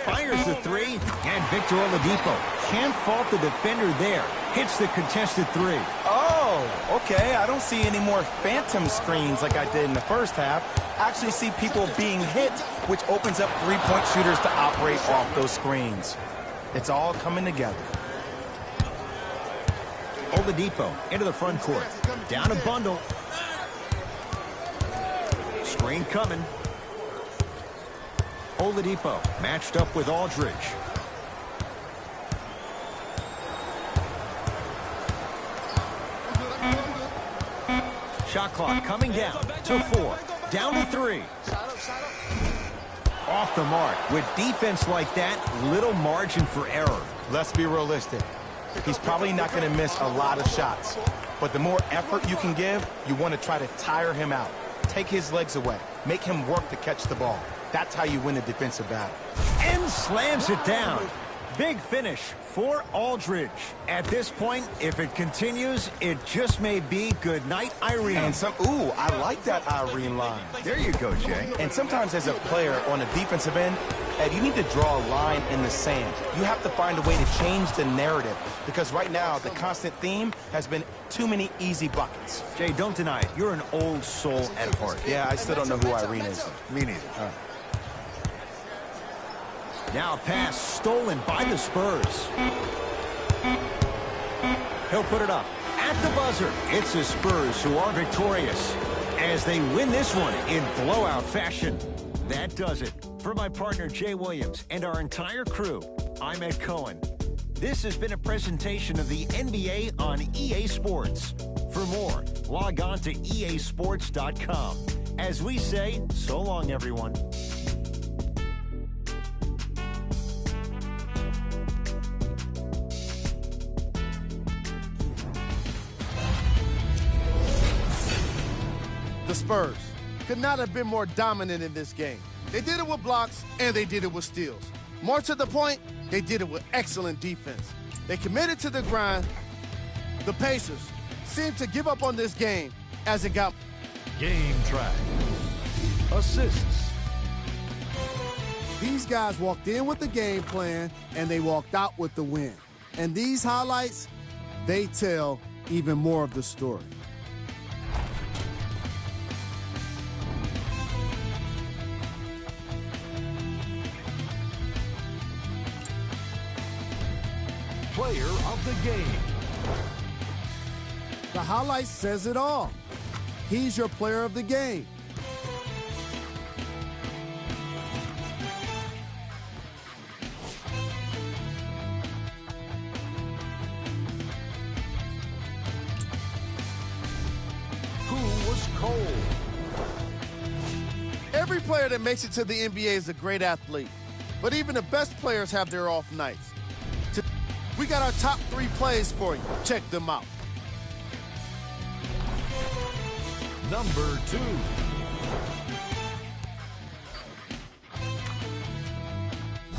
Fires the three, and Victor Oladipo can't fault the defender there. Hits the contested three. Oh, okay. I don't see any more phantom screens like I did in the first half. I actually see people being hit, which opens up three-point shooters to operate off those screens. It's all coming together. Oladipo into the front court. Down a bundle. Screen coming. Oladipo matched up with Aldridge. Shot clock coming down to 4. Down to 3. Off the mark. With defense like that, little margin for error. Let's be realistic. He's probably not going to miss a lot of shots. But the more effort you can give, you want to try to tire him out. Take his legs away. Make him work to catch the ball. That's how you win a defensive battle. And slams it down. Big finish for Aldridge. At this point, if it continues, it just may be good night, Irene. And ooh, I like that Irene line. There you go, Jay. And sometimes as a player on a defensive end, Ed, you need to draw a line in the sand. You have to find a way to change the narrative, because right now the constant theme has been too many easy buckets. Jay, don't deny it. You're an old soul at heart. Yeah, I still don't know who Irene is. Me neither. Now a pass stolen by the Spurs. He'll put it up at the buzzer. It's the Spurs who are victorious as they win this one in blowout fashion. That does it. For my partner Jay Williams and our entire crew, I'm Ed Cohen. This has been a presentation of the NBA on EA Sports. For more, log on to easports.com. As we say, so long, everyone. The Spurs could not have been more dominant in this game. They did it with blocks, and they did it with steals. More to the point, they did it with excellent defense. They committed to the grind. The Pacers seemed to give up on this game as it got... Game track. Assists. These guys walked in with the game plan, and they walked out with the win. And these highlights, they tell even more of the story. Player of the game. The highlight says it all. He's your player of the game. Who was cold? Every player that makes it to the NBA is a great athlete, but even the best players have their off nights. We got our top 3 plays for you. Check them out. Number 2.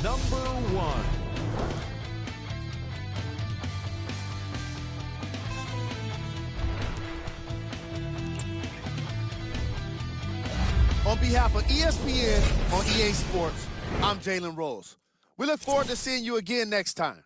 Number 1. On behalf of ESPN on EA Sports, I'm Jalen Rose. We look forward to seeing you again next time.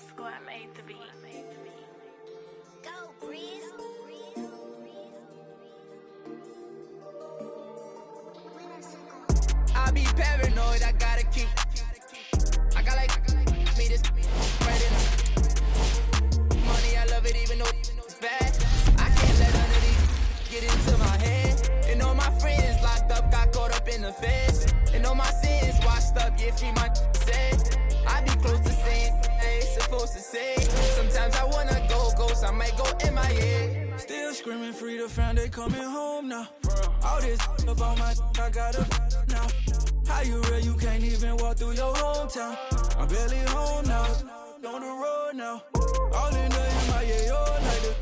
Squad made the beat. Go, Breeze. I be paranoid, I gotta keep. I got like me this right in the money, I love it even though it's bad. I can't let none of these get into my head. And all my friends locked up, got caught up in the feds. And all my sins washed up, yeah, free my said. I be close to saying they supposed to say. Sometimes I wanna go ghost, I might go MIA. Still screaming free to find they coming home now. All this up on my I gotta now. How you real, you can't even walk through your hometown. I'm barely home now, on the road now. All in the MIA all night.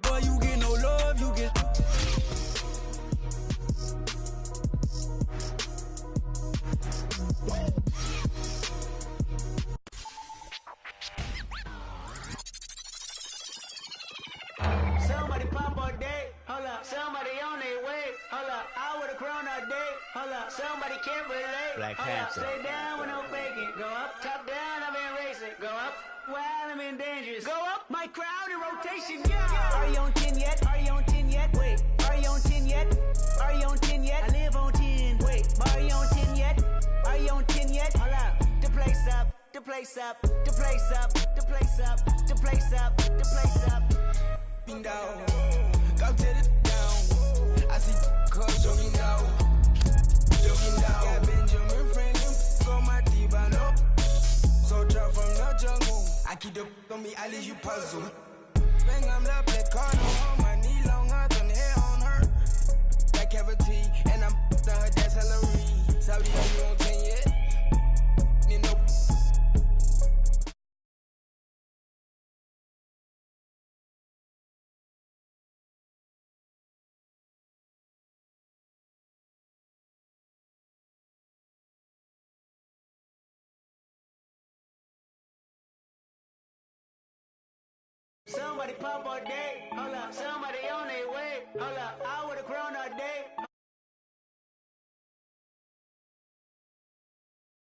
Boy, you get no love, you get somebody can't relate. Black Hold up, Panther. stay down with no faking. Go up, top down, I've been racing. Go up, while I'm in dangerous. Go up, my crowd in rotation, yeah. Are you on 10 yet? Are you on 10 yet? Wait, are you on 10 yet? Are you on 10 yet? I live on 10. Wait, are you on 10 yet? Are you on 10 yet? Hold up, the place up, the place up, the place up, the place up, the place up, the place up. Down, go to the down. I see cuz jogging down, jogging down. Got Benjamin Franklin on my T-Bano. Soldier from the jungle. I keep the on me, I leave you puzzle. Bang, I'm the black card on my knee, long arms on the hair on her. That cavity, and I'm to her, that's Hillary. Saudi, you on 10 yet? You know. Somebody pop all day, hold up. Somebody on their way, hold up. I would've grown all day.